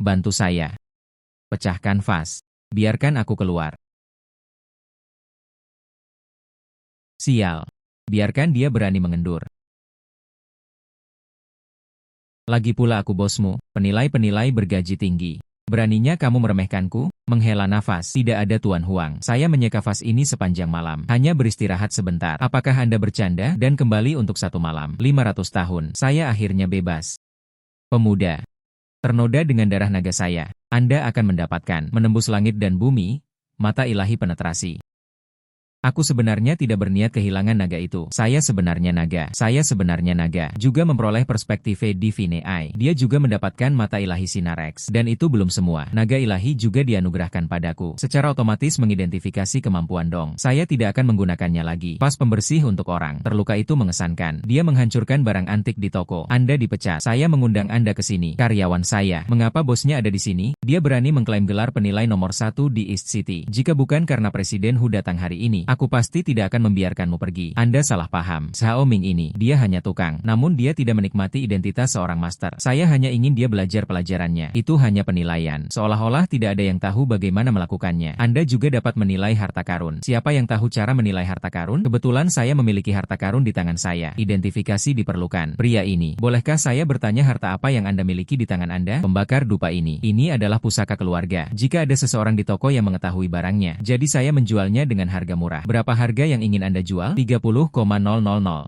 Bantu saya. Pecahkan vas. Biarkan aku keluar. Sial. Biarkan dia berani mengendur. Lagi pula aku bosmu, penilai-penilai bergaji tinggi. Beraninya kamu meremehkanku? Menghela nafas. Tidak ada Tuan Huang. Saya menyeka vas ini sepanjang malam. Hanya beristirahat sebentar. Apakah Anda bercanda? Dan kembali untuk 1 malam. 500 tahun. Saya akhirnya bebas. Pemuda. Ternoda dengan darah naga saya. Anda akan mendapatkan menembus langit dan bumi, mata ilahi penetrasi. Aku sebenarnya tidak berniat kehilangan naga itu. Saya sebenarnya naga. Juga memperoleh perspektif Divine Eye. Dia juga mendapatkan mata ilahi Sinar X. Dan itu belum semua. Naga ilahi juga dianugerahkan padaku. Secara otomatis mengidentifikasi kemampuan dong. Saya tidak akan menggunakannya lagi. Pas pembersih untuk orang terluka itu mengesankan. Dia menghancurkan barang antik di toko. Anda dipecat. Saya mengundang Anda ke sini. Karyawan saya. Mengapa bosnya ada di sini? Dia berani mengklaim gelar penilai nomor 1 di East City. Jika bukan karena Presiden Hu datang hari ini, aku pasti tidak akan membiarkanmu pergi. Anda salah paham. Zhao Ming ini, dia hanya tukang. Namun dia tidak menikmati identitas seorang master. Saya hanya ingin dia belajar pelajarannya. Itu hanya penilaian. Seolah-olah tidak ada yang tahu bagaimana melakukannya. Anda juga dapat menilai harta karun. Siapa yang tahu cara menilai harta karun? Kebetulan saya memiliki harta karun di tangan saya. Identifikasi diperlukan. Pria ini, bolehkah saya bertanya harta apa yang Anda miliki di tangan Anda? Pembakar dupa ini. Ini adalah pusaka keluarga. Jika ada seseorang di toko yang mengetahui barangnya, jadi saya menjualnya dengan harga murah. Berapa harga yang ingin Anda jual? 30,000. 30,000.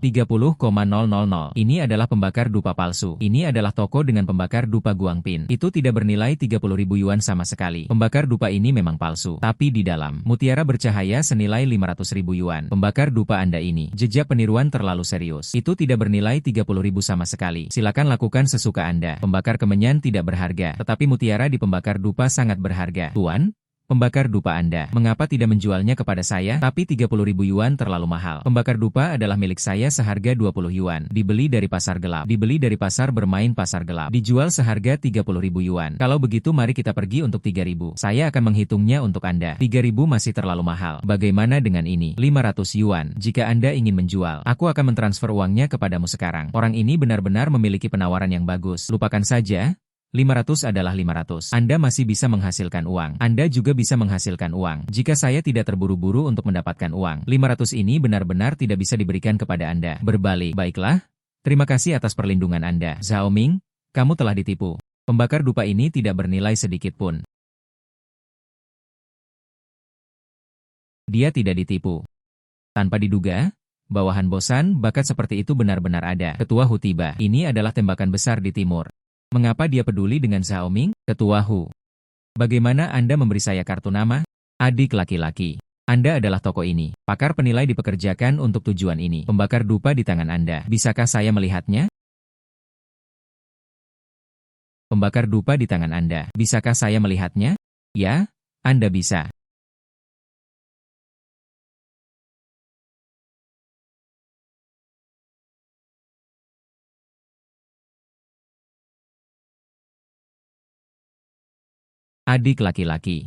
Ini adalah pembakar dupa palsu. Ini adalah toko dengan pembakar dupa Guangpin. Itu tidak bernilai 30.000 yuan sama sekali. Pembakar dupa ini memang palsu. Tapi di dalam, mutiara bercahaya senilai 500.000 yuan. Pembakar dupa Anda ini, jejak peniruan terlalu serius. Itu tidak bernilai 30.000 sama sekali. Silakan lakukan sesuka Anda. Pembakar kemenyan tidak berharga. Tetapi mutiara di pembakar dupa sangat berharga. Tuan? Pembakar dupa Anda, mengapa tidak menjualnya kepada saya? Tapi 30.000 yuan terlalu mahal. Pembakar dupa adalah milik saya seharga 20 yuan. Dibeli dari pasar gelap. Dibeli dari pasar bermain pasar gelap. Dijual seharga 30.000 yuan. Kalau begitu mari kita pergi untuk 3.000. Saya akan menghitungnya untuk Anda. 3.000 masih terlalu mahal. Bagaimana dengan ini? 500 yuan. Jika Anda ingin menjual, aku akan mentransfer uangnya kepadamu sekarang. Orang ini benar-benar memiliki penawaran yang bagus. Lupakan saja. 500 adalah 500. Anda masih bisa menghasilkan uang. Anda juga bisa menghasilkan uang. Jika saya tidak terburu-buru untuk mendapatkan uang, 500 ini benar-benar tidak bisa diberikan kepada Anda. Berbalik. Baiklah. Terima kasih atas perlindungan Anda. Zhao Ming, kamu telah ditipu. Pembakar dupa ini tidak bernilai sedikit pun. Dia tidak ditipu. Tanpa diduga, bawahan bosan, bakat seperti itu benar-benar ada. Ketua Hu tiba. Ini adalah tembakan besar di timur. Mengapa dia peduli dengan Zhao Ming? Ketua Hu. Bagaimana Anda memberi saya kartu nama? Adik laki-laki. Anda adalah toko ini. Pakar penilai dipekerjakan untuk tujuan ini. Pembakar dupa di tangan Anda. Bisakah saya melihatnya? Pembakar dupa di tangan Anda. Bisakah saya melihatnya? Ya, Anda bisa. Adik laki-laki.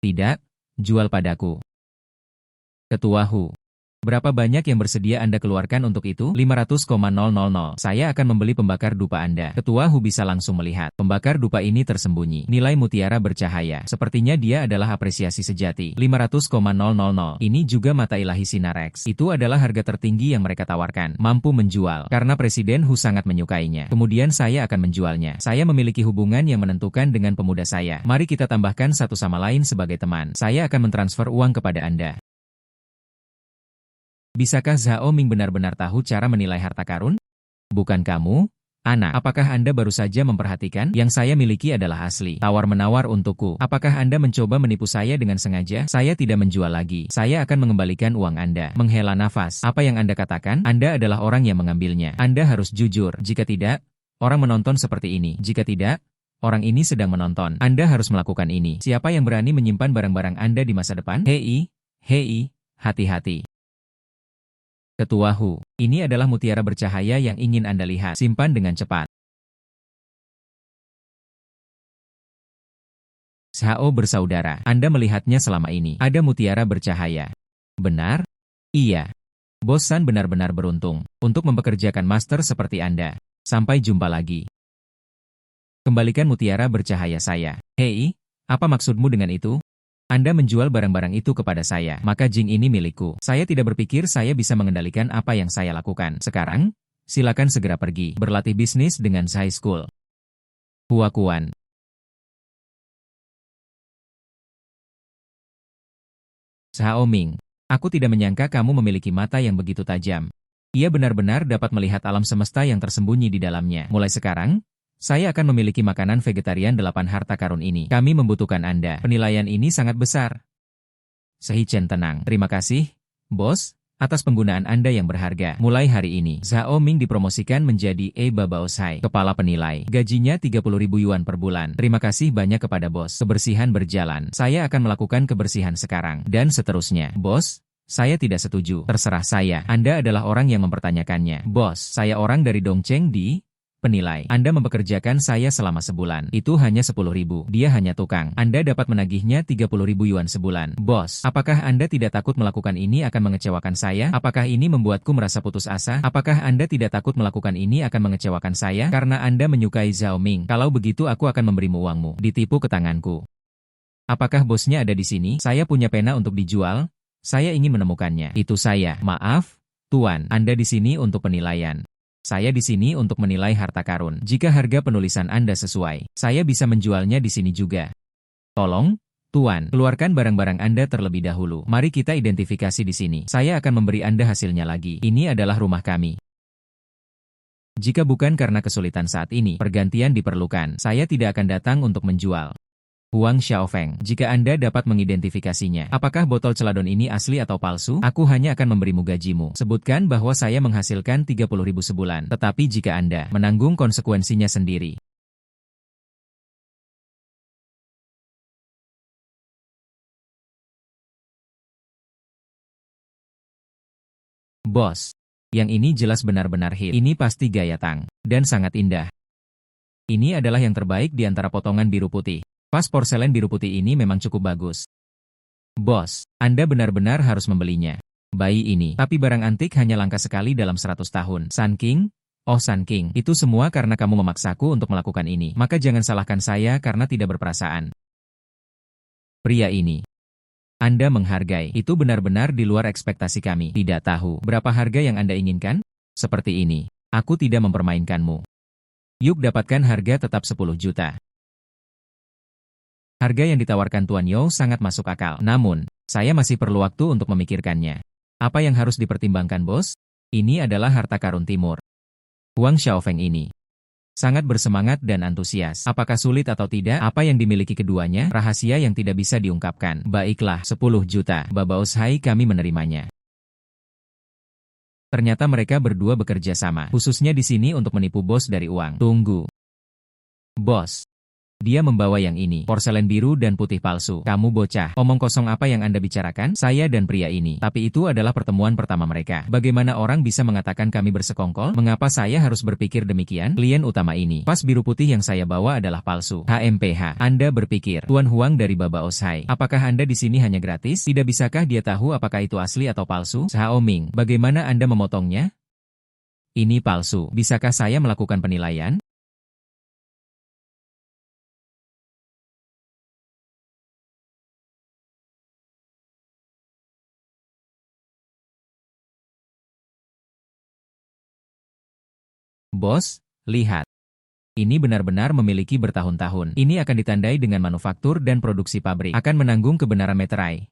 Tidak, jual padaku. Ketua Hu. Berapa banyak yang bersedia Anda keluarkan untuk itu? 500,000. Saya akan membeli pembakar dupa Anda. Ketua Hu bisa langsung melihat. Pembakar dupa ini tersembunyi. Nilai mutiara bercahaya. Sepertinya dia adalah apresiasi sejati. 500,000. Ini juga mata ilahi Sinar X. Itu adalah harga tertinggi yang mereka tawarkan. Mampu menjual. Karena Presiden Hu sangat menyukainya. Kemudian saya akan menjualnya. Saya memiliki hubungan yang menentukan dengan pemuda saya. Mari kita tambahkan satu sama lain sebagai teman. Saya akan mentransfer uang kepada Anda. Bisakah Zhao Ming benar-benar tahu cara menilai harta karun? Bukan kamu, anak. Apakah Anda baru saja memperhatikan? Yang saya miliki adalah asli. Tawar-menawar untukku. Apakah Anda mencoba menipu saya dengan sengaja? Saya tidak menjual lagi. Saya akan mengembalikan uang Anda. Menghela nafas. Apa yang Anda katakan? Anda adalah orang yang mengambilnya. Anda harus jujur. Jika tidak, orang menonton seperti ini. Jika tidak, orang ini sedang menonton. Anda harus melakukan ini. Siapa yang berani menyimpan barang-barang Anda di masa depan? Hei, hati-hati. Ketua Hu, ini adalah mutiara bercahaya yang ingin Anda lihat. Simpan dengan cepat. Zhao bersaudara, Anda melihatnya selama ini. Ada mutiara bercahaya. Benar? Iya. Bos San benar-benar beruntung untuk mempekerjakan master seperti Anda. Sampai jumpa lagi. Kembalikan mutiara bercahaya saya. Hei, apa maksudmu dengan itu? Anda menjual barang-barang itu kepada saya, maka jing ini milikku. Saya tidak berpikir saya bisa mengendalikan apa yang saya lakukan. Sekarang, silakan segera pergi, berlatih bisnis dengan Zhai School. Hua Kuan. Zhao Ming, aku tidak menyangka kamu memiliki mata yang begitu tajam. Ia benar-benar dapat melihat alam semesta yang tersembunyi di dalamnya. Mulai sekarang, saya akan memiliki makanan vegetarian 8 harta karun ini. Kami membutuhkan Anda. Penilaian ini sangat besar. Sehi Chen tenang. Terima kasih, bos, atas penggunaan Anda yang berharga. Mulai hari ini, Zhao Ming dipromosikan menjadi Babaosai, kepala penilai. Gajinya 30.000 yuan per bulan. Terima kasih banyak kepada bos. Kebersihan berjalan. Saya akan melakukan kebersihan sekarang. Dan seterusnya. Bos, saya tidak setuju. Terserah saya. Anda adalah orang yang mempertanyakannya. Bos, saya orang dari Dongcheng di penilai. Anda mempekerjakan saya selama sebulan. Itu hanya 10.000. Dia hanya tukang. Anda dapat menagihnya 30.000 yuan sebulan. Bos, apakah Anda tidak takut melakukan ini akan mengecewakan saya? Apakah ini membuatku merasa putus asa? Apakah Anda tidak takut melakukan ini akan mengecewakan saya? Karena Anda menyukai Zhao Ming. Kalau begitu aku akan memberimu uangmu. Ditipu ke tanganku. Apakah bosnya ada di sini? Saya punya pena untuk dijual. Saya ingin menemukannya. Itu saya. Maaf, Tuan. Anda di sini untuk penilaian. Saya di sini untuk menilai harta karun. Jika harga penulisan Anda sesuai, saya bisa menjualnya di sini juga. Tolong, Tuan, keluarkan barang-barang Anda terlebih dahulu. Mari kita identifikasi di sini. Saya akan memberi Anda hasilnya lagi. Ini adalah rumah kami. Jika bukan karena kesulitan saat ini, pergantian diperlukan. Saya tidak akan datang untuk menjual. Huang Xiaofeng, jika Anda dapat mengidentifikasinya, apakah botol celadon ini asli atau palsu? Aku hanya akan memberimu gajimu. Sebutkan bahwa saya menghasilkan 30.000 sebulan, tetapi jika Anda menanggung konsekuensinya sendiri. Bos, yang ini jelas benar-benar hit. Ini pasti gaya Tang, dan sangat indah. Ini adalah yang terbaik di antara potongan biru putih. Vas porselen biru putih ini memang cukup bagus. Bos, Anda benar-benar harus membelinya. Bayi ini, tapi barang antik hanya langka sekali dalam 100 tahun. Sun King? Oh Sun King, itu semua karena kamu memaksaku untuk melakukan ini. Maka jangan salahkan saya karena tidak berperasaan. Pria ini. Anda menghargai, itu benar-benar di luar ekspektasi kami. Tidak tahu, berapa harga yang Anda inginkan? Seperti ini, aku tidak mempermainkanmu. Yuk dapatkan harga tetap 10 juta. Harga yang ditawarkan Tuan You sangat masuk akal. Namun, saya masih perlu waktu untuk memikirkannya. Apa yang harus dipertimbangkan bos? Ini adalah harta karun timur. Huang Xiaofeng ini sangat bersemangat dan antusias. Apakah sulit atau tidak? Apa yang dimiliki keduanya? Rahasia yang tidak bisa diungkapkan. Baiklah, 10 juta. Babaosai kami menerimanya. Ternyata mereka berdua bekerja sama. Khususnya di sini untuk menipu bos dari uang. Tunggu. Bos. Dia membawa yang ini, porselen biru dan putih palsu. Kamu bocah, omong kosong apa yang Anda bicarakan? Saya dan pria ini. Tapi itu adalah pertemuan pertama mereka. Bagaimana orang bisa mengatakan kami bersekongkol? Mengapa saya harus berpikir demikian? Klien utama ini, pas biru putih yang saya bawa adalah palsu. HMPH, Anda berpikir, Tuan Huang dari Babaosai. Apakah Anda di sini hanya gratis? Tidak bisakah dia tahu apakah itu asli atau palsu? Zhao Ming, bagaimana Anda memotongnya? Ini palsu. Bisakah saya melakukan penilaian? Bos, lihat. Ini benar-benar memiliki bertahun-tahun. Ini akan ditandai dengan manufaktur dan produksi pabrik. Akan menanggung kebenaran meterai.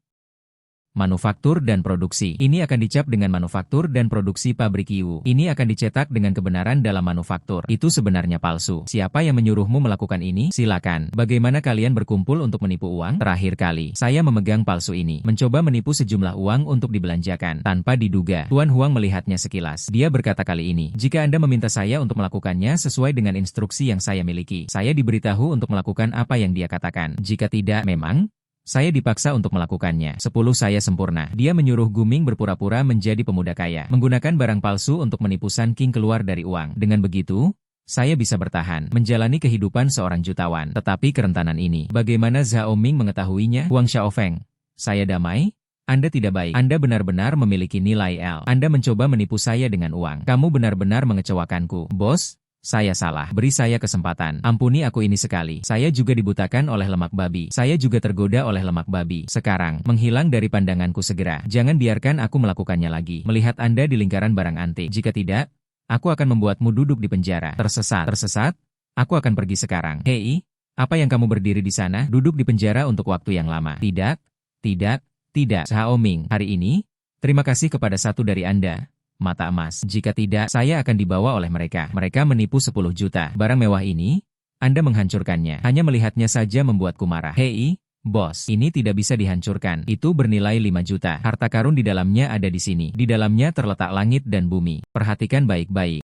Manufaktur dan produksi. Ini akan dicap dengan manufaktur dan produksi pabrik Yu. Ini akan dicetak dengan kebenaran dalam manufaktur. Itu sebenarnya palsu. Siapa yang menyuruhmu melakukan ini? Silakan. Bagaimana kalian berkumpul untuk menipu uang? Terakhir kali, saya memegang palsu ini. Mencoba menipu sejumlah uang untuk dibelanjakan. Tanpa diduga, Tuan Huang melihatnya sekilas. Dia berkata kali ini, jika Anda meminta saya untuk melakukannya sesuai dengan instruksi yang saya miliki, saya diberitahu untuk melakukan apa yang dia katakan. Jika tidak, memang saya dipaksa untuk melakukannya. 10 saya sempurna. Dia menyuruh Guming berpura-pura menjadi pemuda kaya. Menggunakan barang palsu untuk menipu Sun King keluar dari uang. Dengan begitu, saya bisa bertahan, menjalani kehidupan seorang jutawan. Tetapi kerentanan ini, bagaimana Zhao Ming mengetahuinya? Huang Xiaofeng, saya damai? Anda tidak baik. Anda benar-benar memiliki nilai L. Anda mencoba menipu saya dengan uang. Kamu benar-benar mengecewakanku. Bos, Saya salah. Beri saya kesempatan. Ampuni aku ini sekali. Saya juga dibutakan oleh lemak babi. Saya juga tergoda oleh lemak babi. Sekarang, menghilang dari pandanganku segera. Jangan biarkan aku melakukannya lagi. Melihat Anda di lingkaran barang antik. Jika tidak, aku akan membuatmu duduk di penjara. Tersesat. Tersesat? Aku akan pergi sekarang. Hei, apa yang kamu berdiri di sana? Duduk di penjara untuk waktu yang lama. Tidak, tidak, tidak. Xiao Ming, hari ini, terima kasih kepada satu dari Anda. Mata emas. Jika tidak, saya akan dibawa oleh mereka. Mereka menipu 10 juta. Barang mewah ini, Anda menghancurkannya. Hanya melihatnya saja membuatku marah. Hei, bos, ini tidak bisa dihancurkan. Itu bernilai 5 juta. Harta karun di dalamnya ada di sini. Di dalamnya terletak langit dan bumi. Perhatikan baik-baik.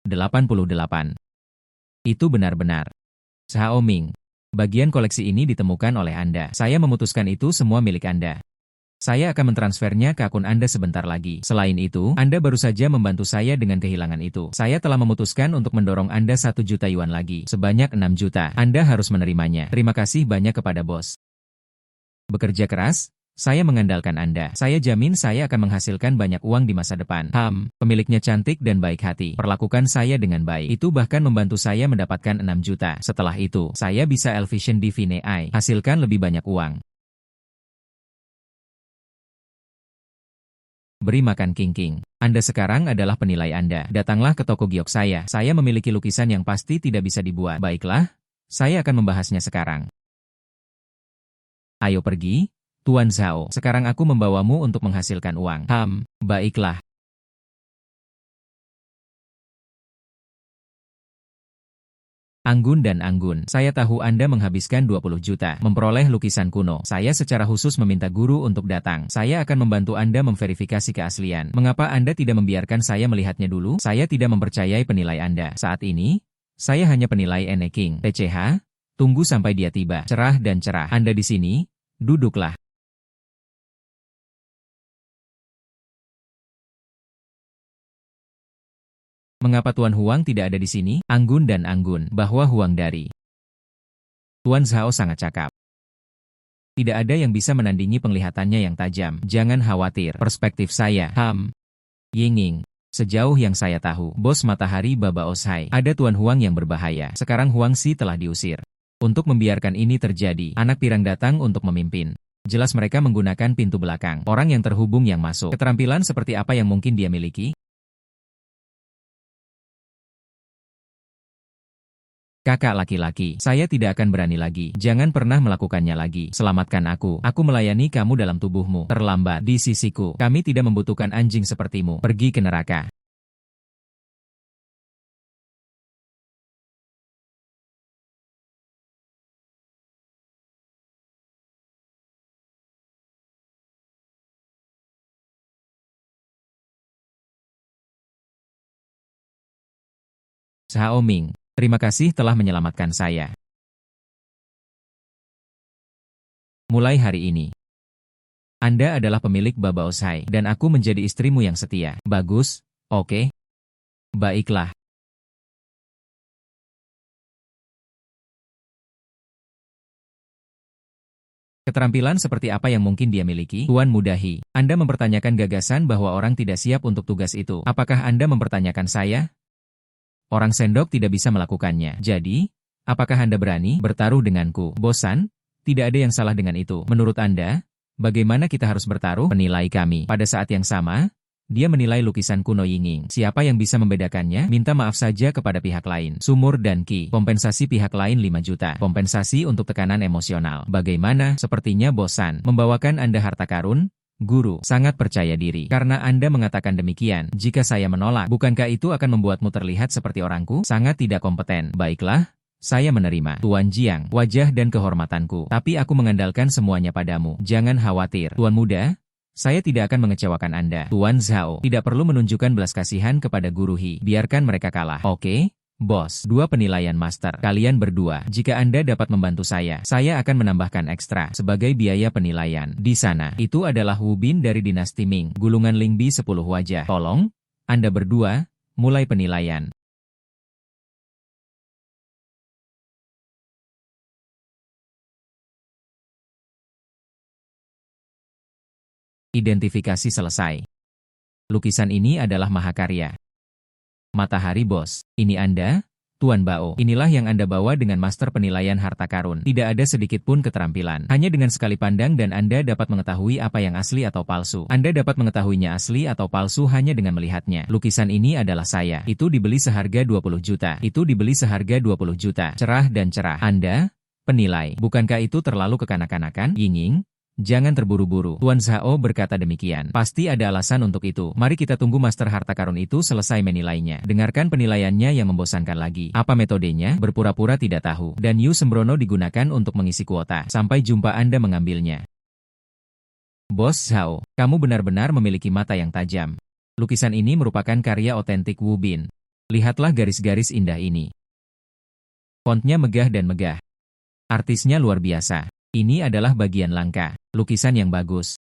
88. Itu benar-benar. Xiao Ming. Bagian koleksi ini ditemukan oleh Anda. Saya memutuskan itu semua milik Anda. Saya akan mentransfernya ke akun Anda sebentar lagi. Selain itu, Anda baru saja membantu saya dengan kehilangan itu. Saya telah memutuskan untuk mendorong Anda 1 juta yuan lagi. Sebanyak 6 juta. Anda harus menerimanya. Terima kasih banyak kepada bos. Bekerja keras? Saya mengandalkan Anda. Saya jamin saya akan menghasilkan banyak uang di masa depan. Pemiliknya cantik dan baik hati. Perlakukan saya dengan baik. Itu bahkan membantu saya mendapatkan 6 juta. Setelah itu, saya bisa Elvision Divine Eye. Hasilkan lebih banyak uang. Beri makan King. Anda sekarang adalah penilai Anda. Datanglah ke toko giok saya. Saya memiliki lukisan yang pasti tidak bisa dibuat. Baiklah, saya akan membahasnya sekarang. Ayo pergi, Tuan Zhao. Sekarang aku membawamu untuk menghasilkan uang. Baiklah. Anggun dan Anggun, saya tahu Anda menghabiskan 20 juta memperoleh lukisan kuno. Saya secara khusus meminta guru untuk datang. Saya akan membantu Anda memverifikasi keaslian. Mengapa Anda tidak membiarkan saya melihatnya dulu? Saya tidak mempercayai penilai Anda. Saat ini, saya hanya penilai Ene King. TCH, tunggu sampai dia tiba. Cerah dan cerah. Anda di sini? Duduklah. Mengapa Tuan Huang tidak ada di sini? Anggun dan Anggun, bahwa Huang dari Tuan Zhao sangat cakap. Tidak ada yang bisa menandingi penglihatannya yang tajam. Jangan khawatir, perspektif saya. Yinging. Sejauh yang saya tahu, bos matahari Baba Oshai, ada Tuan Huang yang berbahaya. Sekarang Huang Si telah diusir. Untuk membiarkan ini terjadi, anak pirang datang untuk memimpin. Jelas mereka menggunakan pintu belakang. Orang yang terhubung yang masuk. Keterampilan seperti apa yang mungkin dia miliki? Kakak laki-laki, saya tidak akan berani lagi. Jangan pernah melakukannya lagi. Selamatkan aku. Aku melayani kamu dalam tubuhmu. Terlambat di sisiku. Kami tidak membutuhkan anjing sepertimu. Pergi ke neraka. Xiao Ming, terima kasih telah menyelamatkan saya. Mulai hari ini, Anda adalah pemilik Baba Oshai, dan aku menjadi istrimu yang setia. Bagus, oke? Baiklah. Keterampilan seperti apa yang mungkin dia miliki? Tuan Mudahi, Anda mempertanyakan gagasan bahwa orang tidak siap untuk tugas itu. Apakah Anda mempertanyakan saya? Orang sendok tidak bisa melakukannya. Jadi, apakah Anda berani bertaruh denganku? Bosan? Tidak ada yang salah dengan itu. Menurut Anda, bagaimana kita harus bertaruh? Penilai kami. Pada saat yang sama, dia menilai lukisan kuno Yinging. Siapa yang bisa membedakannya? Minta maaf saja kepada pihak lain. Sumur dan Ki. Kompensasi pihak lain 5 juta. Kompensasi untuk tekanan emosional. Bagaimana? Sepertinya bosan. Membawakan Anda harta karun? Guru, sangat percaya diri. Karena Anda mengatakan demikian, jika saya menolak, bukankah itu akan membuatmu terlihat seperti orangku? Sangat tidak kompeten. Baiklah, saya menerima. Tuan Jiang, wajah dan kehormatanku. Tapi aku mengandalkan semuanya padamu. Jangan khawatir. Tuan muda, saya tidak akan mengecewakan Anda. Tuan Zhao, tidak perlu menunjukkan belas kasihan kepada Guru He. Biarkan mereka kalah. Oke? Bos, 2 penilaian master. Kalian berdua, jika Anda dapat membantu saya akan menambahkan ekstra sebagai biaya penilaian. Di sana, itu adalah Wu Bin dari dinasti Ming, gulungan Lingbi 10 wajah. Tolong, Anda berdua, mulai penilaian. Identifikasi selesai. Lukisan ini adalah mahakarya. Matahari bos. Ini Anda? Tuan Bao, inilah yang Anda bawa dengan master penilaian harta karun. Tidak ada sedikit pun keterampilan. Hanya dengan sekali pandang dan Anda dapat mengetahui apa yang asli atau palsu. Anda dapat mengetahuinya asli atau palsu hanya dengan melihatnya. Lukisan ini adalah saya. Itu dibeli seharga 20 juta. Itu dibeli seharga 20 juta. Cerah dan cerah. Anda? Penilai. Bukankah itu terlalu kekanak-kanakan? Ying-ying? Jangan terburu-buru. Tuan Zhao berkata demikian. Pasti ada alasan untuk itu. Mari kita tunggu master harta karun itu selesai menilainya. Dengarkan penilaiannya yang membosankan lagi. Apa metodenya? Berpura-pura tidak tahu. Dan Yu Sembrono digunakan untuk mengisi kuota. Sampai jumpa Anda mengambilnya. Bos Zhao, kamu benar-benar memiliki mata yang tajam. Lukisan ini merupakan karya otentik Wu Bin. Lihatlah garis-garis indah ini. Fontnya megah dan megah. Artisnya luar biasa. Ini adalah bagian langka. Lukisan yang bagus.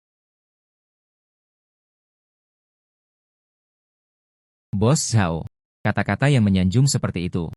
Bos Zhao. Kata-kata yang menyanjung seperti itu.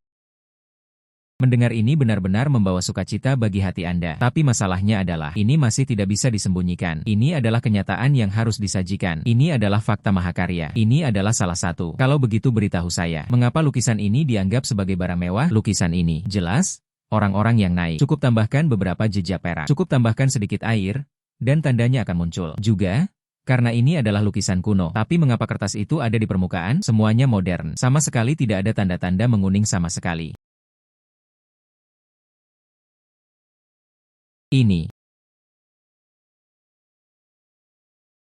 Mendengar ini benar-benar membawa sukacita bagi hati Anda. Tapi masalahnya adalah, ini masih tidak bisa disembunyikan. Ini adalah kenyataan yang harus disajikan. Ini adalah fakta mahakarya. Ini adalah salah satu. Kalau begitu beritahu saya, mengapa lukisan ini dianggap sebagai barang mewah? Lukisan ini, jelas, orang-orang yang naik. Cukup tambahkan beberapa jejak perak. Cukup tambahkan sedikit air, dan tandanya akan muncul. Juga, karena ini adalah lukisan kuno. Tapi mengapa kertas itu ada di permukaan? Semuanya modern. Sama sekali tidak ada tanda-tanda menguning sama sekali. Ini.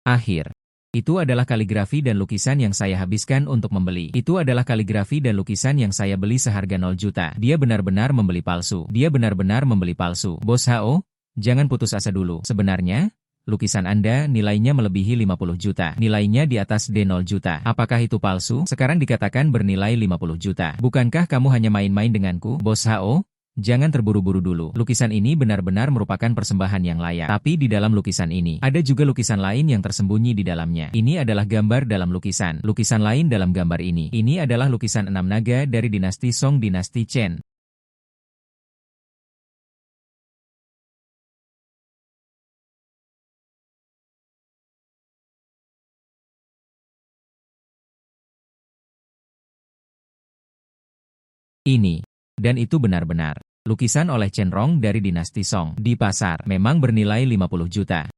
Akhir. Itu adalah kaligrafi dan lukisan yang saya habiskan untuk membeli. Itu adalah kaligrafi dan lukisan yang saya beli seharga 0 juta. Dia benar-benar membeli palsu. Dia benar-benar membeli palsu. Bos Hao, jangan putus asa dulu. Sebenarnya, lukisan Anda nilainya melebihi 50 juta. Nilainya di atas D0 juta. Apakah itu palsu? Sekarang dikatakan bernilai 50 juta. Bukankah kamu hanya main-main denganku? Bos Hao, jangan terburu-buru dulu. Lukisan ini benar-benar merupakan persembahan yang layak. Tapi di dalam lukisan ini, ada juga lukisan lain yang tersembunyi di dalamnya. Ini adalah gambar dalam lukisan. Lukisan lain dalam gambar ini. Ini adalah lukisan 6 naga dari dinasti Song dinasti Chen. Ini. Dan itu benar-benar lukisan oleh Chen Rong dari dinasti Song. Di pasar, memang bernilai 50 juta.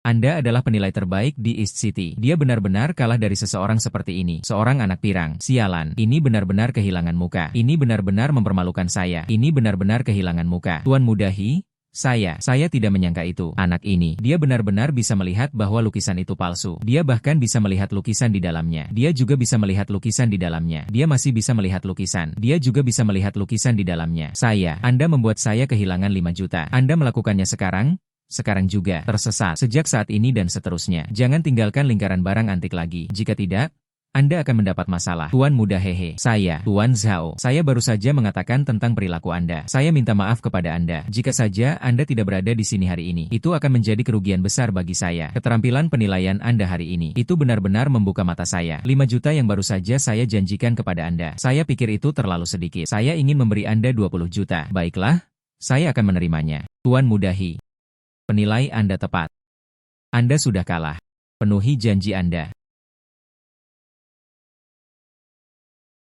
Anda adalah penilai terbaik di East City. Dia benar-benar kalah dari seseorang seperti ini. Seorang anak pirang. Sialan. Ini benar-benar kehilangan muka. Ini benar-benar mempermalukan saya. Ini benar-benar kehilangan muka. Tuan Mudahi, saya tidak menyangka itu. Anak ini, dia benar-benar bisa melihat bahwa lukisan itu palsu. Dia bahkan bisa melihat lukisan di dalamnya. Dia juga bisa melihat lukisan di dalamnya. Dia masih bisa melihat lukisan. Dia juga bisa melihat lukisan di dalamnya. Anda membuat saya kehilangan 5 juta. Anda melakukannya sekarang? Sekarang juga, tersesat. Sejak saat ini dan seterusnya. Jangan tinggalkan lingkaran barang antik lagi. Jika tidak, Anda akan mendapat masalah. Tuan muda hehe. Tuan Zhao. Saya baru saja mengatakan tentang perilaku Anda. Saya minta maaf kepada Anda. Jika saja Anda tidak berada di sini hari ini, itu akan menjadi kerugian besar bagi saya. Keterampilan penilaian Anda hari ini, itu benar-benar membuka mata saya. 5 juta yang baru saja saya janjikan kepada Anda. Saya pikir itu terlalu sedikit. Saya ingin memberi Anda 20 juta. Baiklah, saya akan menerimanya. Tuan Mudahi. Penilai Anda tepat. Anda sudah kalah. Penuhi janji Anda.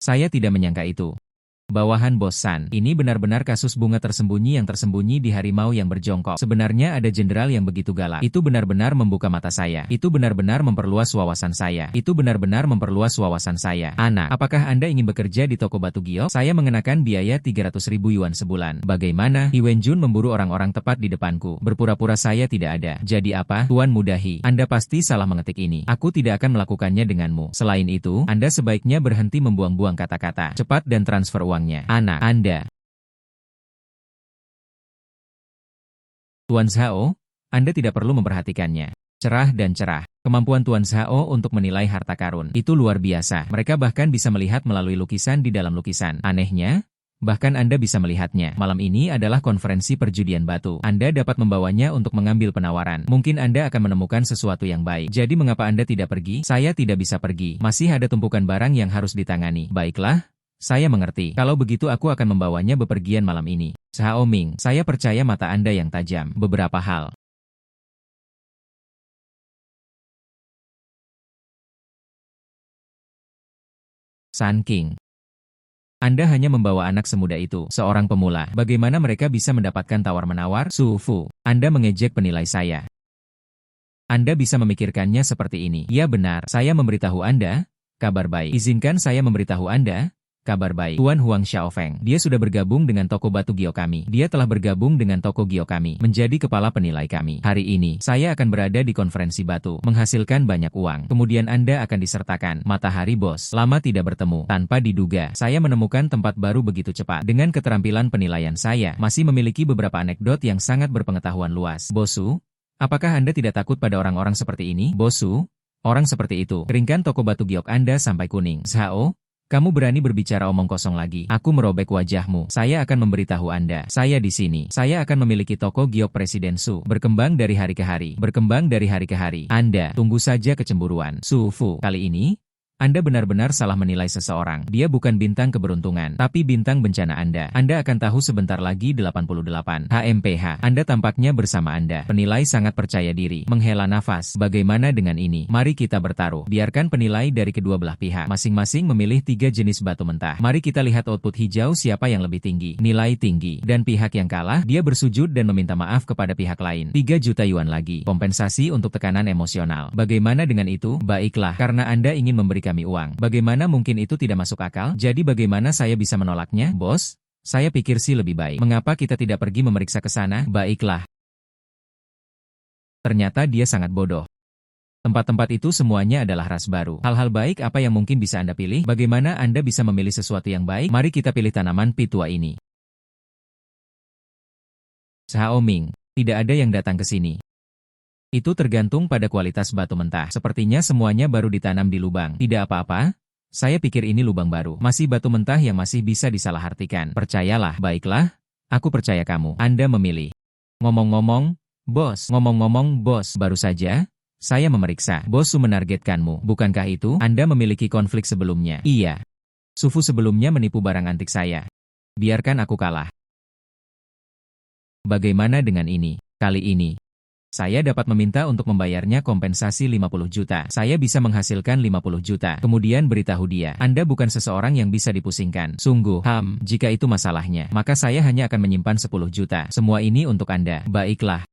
Saya tidak menyangka itu. Bawahan Bos San, ini benar-benar kasus bunga tersembunyi yang tersembunyi di harimau yang berjongkok. Sebenarnya ada jenderal yang begitu galak. Itu benar-benar membuka mata saya. Itu benar-benar memperluas wawasan saya. Itu benar-benar memperluas wawasan saya. Anak, apakah Anda ingin bekerja di toko batu giok? Saya mengenakan biaya 300.000 yuan sebulan. Bagaimana? Hi Wenjun memburu orang-orang tepat di depanku. Berpura-pura saya tidak ada. Jadi apa? Tuan Mudahi, Anda pasti salah mengetik ini. Aku tidak akan melakukannya denganmu. Selain itu, Anda sebaiknya berhenti membuang-buang kata-kata. Cepat dan transfer uang. Anak Anda. Tuan Zhao, Anda tidak perlu memperhatikannya. Cerah dan cerah. Kemampuan Tuan Zhao untuk menilai harta karun itu luar biasa. Mereka bahkan bisa melihat melalui lukisan di dalam lukisan. Anehnya, bahkan Anda bisa melihatnya. Malam ini adalah konferensi perjudian batu. Anda dapat membawanya untuk mengambil penawaran. Mungkin Anda akan menemukan sesuatu yang baik. Jadi mengapa Anda tidak pergi? Saya tidak bisa pergi. Masih ada tumpukan barang yang harus ditangani. Baiklah. Saya mengerti. Kalau begitu aku akan membawanya bepergian malam ini. Zhao Ming, saya percaya mata Anda yang tajam. Beberapa hal Sun King. Anda hanya membawa anak semuda itu, seorang pemula. Bagaimana mereka bisa mendapatkan tawar-menawar? Su Fu, Anda mengejek penilai saya. Anda bisa memikirkannya seperti ini. Ya benar, saya memberitahu Anda. Kabar baik. Izinkan saya memberitahu Anda. Kabar baik. Tuan Huang Xiaofeng. Dia sudah bergabung dengan toko batu Gio kami. Dia telah bergabung dengan toko Gio kami. Menjadi kepala penilai kami. Hari ini, saya akan berada di konferensi batu. Menghasilkan banyak uang. Kemudian Anda akan disertakan. Matahari bos. Lama tidak bertemu. Tanpa diduga, saya menemukan tempat baru begitu cepat. Dengan keterampilan penilaian saya, masih memiliki beberapa anekdot yang sangat berpengetahuan luas. Bosu, apakah Anda tidak takut pada orang-orang seperti ini? Bosu, orang seperti itu. Keringkan toko batu giok Anda sampai kuning. Zhao, kamu berani berbicara omong kosong lagi. Aku merobek wajahmu. Saya akan memberitahu Anda. Saya di sini. Saya akan memiliki toko giok Presiden Su. Berkembang dari hari ke hari. Berkembang dari hari ke hari. Anda, tunggu saja kecemburuan. Su Fu, kali ini, Anda benar-benar salah menilai seseorang. Dia bukan bintang keberuntungan, tapi bintang bencana Anda. Anda akan tahu sebentar lagi 88. HMPH. Anda tampaknya bersama Anda. Penilai sangat percaya diri. Menghela nafas. Bagaimana dengan ini? Mari kita bertaruh. Biarkan penilai dari kedua belah pihak. Masing-masing memilih 3 jenis batu mentah. Mari kita lihat output hijau siapa yang lebih tinggi. Nilai tinggi. Dan pihak yang kalah, dia bersujud dan meminta maaf kepada pihak lain. 3 juta yuan lagi. Kompensasi untuk tekanan emosional. Bagaimana dengan itu? Baiklah, karena Anda ingin memberikan kami uang. Bagaimana mungkin itu tidak masuk akal? Jadi bagaimana saya bisa menolaknya? Bos, saya pikir sih lebih baik. Mengapa kita tidak pergi memeriksa ke sana? Baiklah. Ternyata dia sangat bodoh. Tempat-tempat itu semuanya adalah ras baru. Hal-hal baik apa yang mungkin bisa Anda pilih? Bagaimana Anda bisa memilih sesuatu yang baik? Mari kita pilih tanaman pitua ini. Zhao Ming, tidak ada yang datang ke sini. Itu tergantung pada kualitas batu mentah. Sepertinya semuanya baru ditanam di lubang. Tidak apa-apa. Saya pikir ini lubang baru. Masih batu mentah yang masih bisa disalahartikan. Percayalah. Baiklah. Aku percaya kamu. Anda memilih. Ngomong-ngomong, bos. Ngomong-ngomong, bos. Baru saja, saya memeriksa. Bos Su menargetkanmu. Bukankah itu? Anda memiliki konflik sebelumnya. Iya. Su Fu sebelumnya menipu barang antik saya. Biarkan aku kalah. Bagaimana dengan ini? Kali ini, saya dapat meminta untuk membayarnya kompensasi 50 juta. Saya bisa menghasilkan 50 juta. Kemudian beritahu dia, Anda bukan seseorang yang bisa dipusingkan. Sungguh, jika itu masalahnya, maka saya hanya akan menyimpan 10 juta. Semua ini untuk Anda. Baiklah.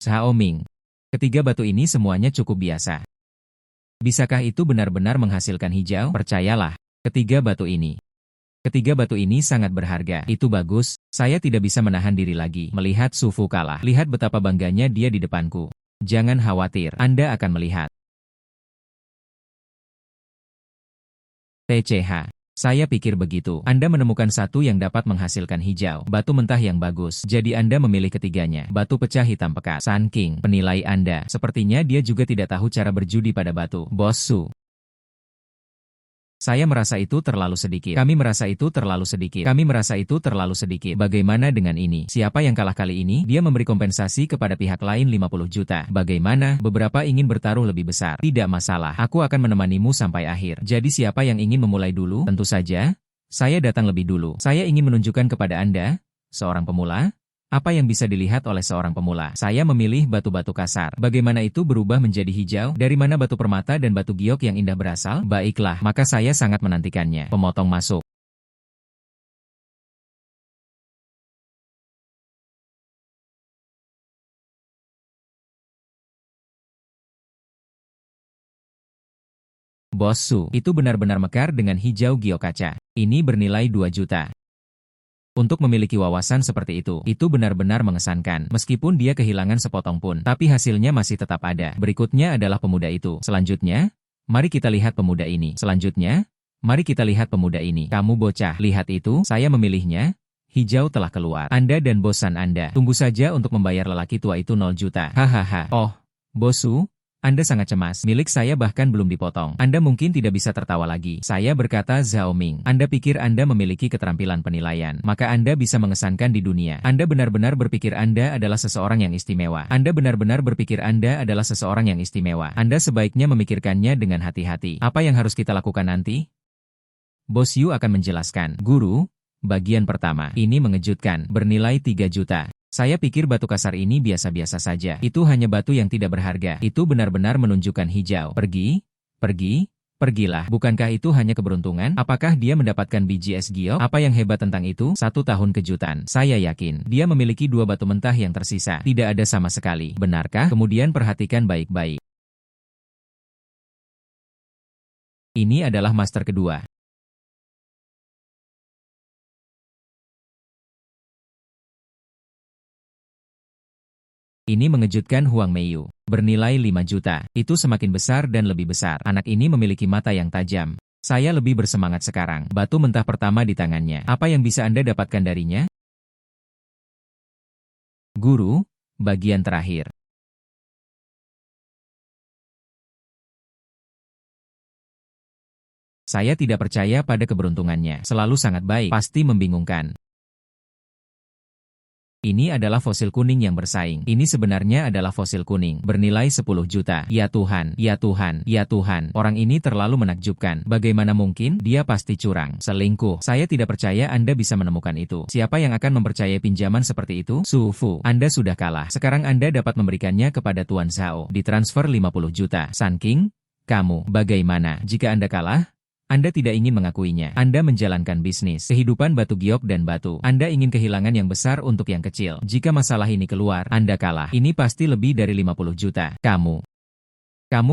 Zhao Ming. Ketiga batu ini semuanya cukup biasa. Bisakah itu benar-benar menghasilkan hijau? Percayalah, ketiga batu ini. Ketiga batu ini sangat berharga. Itu bagus, saya tidak bisa menahan diri lagi. Melihat Su Fu kalah. Lihat betapa bangganya dia di depanku. Jangan khawatir, Anda akan melihat. TCH. Saya pikir begitu. Anda menemukan satu yang dapat menghasilkan hijau. Batu mentah yang bagus. Jadi Anda memilih ketiganya. Batu pecah hitam pekat. Sun King. Penilai Anda. Sepertinya dia juga tidak tahu cara berjudi pada batu. Bos Su. Saya merasa itu terlalu sedikit. Kami merasa itu terlalu sedikit. Kami merasa itu terlalu sedikit. Bagaimana dengan ini? Siapa yang kalah kali ini? Dia memberi kompensasi kepada pihak lain 50 juta. Bagaimana? Beberapa ingin bertaruh lebih besar. Tidak masalah. Aku akan menemanimu sampai akhir. Jadi siapa yang ingin memulai dulu? Tentu saja, saya datang lebih dulu. Saya ingin menunjukkan kepada Anda, seorang pemula, apa yang bisa dilihat oleh seorang pemula. Saya memilih batu-batu kasar. Bagaimana itu berubah menjadi hijau? Dari mana batu permata dan batu giok yang indah berasal? Baiklah, maka saya sangat menantikannya. Pemotong masuk. Bos Su, itu benar-benar mekar dengan hijau giok kaca. Ini bernilai 2 juta. Untuk memiliki wawasan seperti itu benar-benar mengesankan. Meskipun dia kehilangan sepotong pun, tapi hasilnya masih tetap ada. Berikutnya adalah pemuda itu. Selanjutnya, mari kita lihat pemuda ini. Selanjutnya, mari kita lihat pemuda ini. Kamu bocah, lihat itu, saya memilihnya. Hijau telah keluar. Anda dan bosan Anda. Tunggu saja untuk membayar lelaki tua itu 0 juta. Hahaha. Oh, Bos Su, Anda sangat cemas. Milik saya bahkan belum dipotong. Anda mungkin tidak bisa tertawa lagi. Saya berkata, Zhao Ming. Anda pikir Anda memiliki keterampilan penilaian, maka Anda bisa mengesankan di dunia. Anda benar-benar berpikir Anda adalah seseorang yang istimewa. Anda benar-benar berpikir Anda adalah seseorang yang istimewa. Anda sebaiknya memikirkannya dengan hati-hati. Apa yang harus kita lakukan nanti? Bos Yu akan menjelaskan. Guru, bagian pertama. Ini mengejutkan. Bernilai 3 juta. Saya pikir batu kasar ini biasa-biasa saja. Itu hanya batu yang tidak berharga. Itu benar-benar menunjukkan hijau. Pergi, pergi, pergilah. Bukankah itu hanya keberuntungan? Apakah dia mendapatkan biji es giok? Apa yang hebat tentang itu? 1 tahun kejutan. Saya yakin. Dia memiliki 2 batu mentah yang tersisa. Tidak ada sama sekali. Benarkah? Kemudian perhatikan baik-baik. Ini adalah master kedua. Ini mengejutkan Huang Meiyu. Bernilai 5 juta. Itu semakin besar dan lebih besar. Anak ini memiliki mata yang tajam. Saya lebih bersemangat sekarang. Batu mentah pertama di tangannya. Apa yang bisa Anda dapatkan darinya? Guru, bagian terakhir. Saya tidak percaya pada keberuntungannya. Selalu sangat baik. Pasti membingungkan. Ini adalah fosil kuning yang bersaing. Ini sebenarnya adalah fosil kuning. Bernilai 10 juta. Ya Tuhan, ya Tuhan, ya Tuhan. Orang ini terlalu menakjubkan. Bagaimana mungkin? Dia pasti curang. Selingkuh. Saya tidak percaya Anda bisa menemukan itu. Siapa yang akan mempercayai pinjaman seperti itu? Su Fu, Anda sudah kalah. Sekarang Anda dapat memberikannya kepada Tuan Zhao. Ditransfer 50 juta. Sun King, kamu, bagaimana? Jika Anda kalah, Anda tidak ingin mengakuinya. Anda menjalankan bisnis, kehidupan batu giok dan batu. Anda ingin kehilangan yang besar untuk yang kecil. Jika masalah ini keluar, Anda kalah. Ini pasti lebih dari 50 juta. Kamu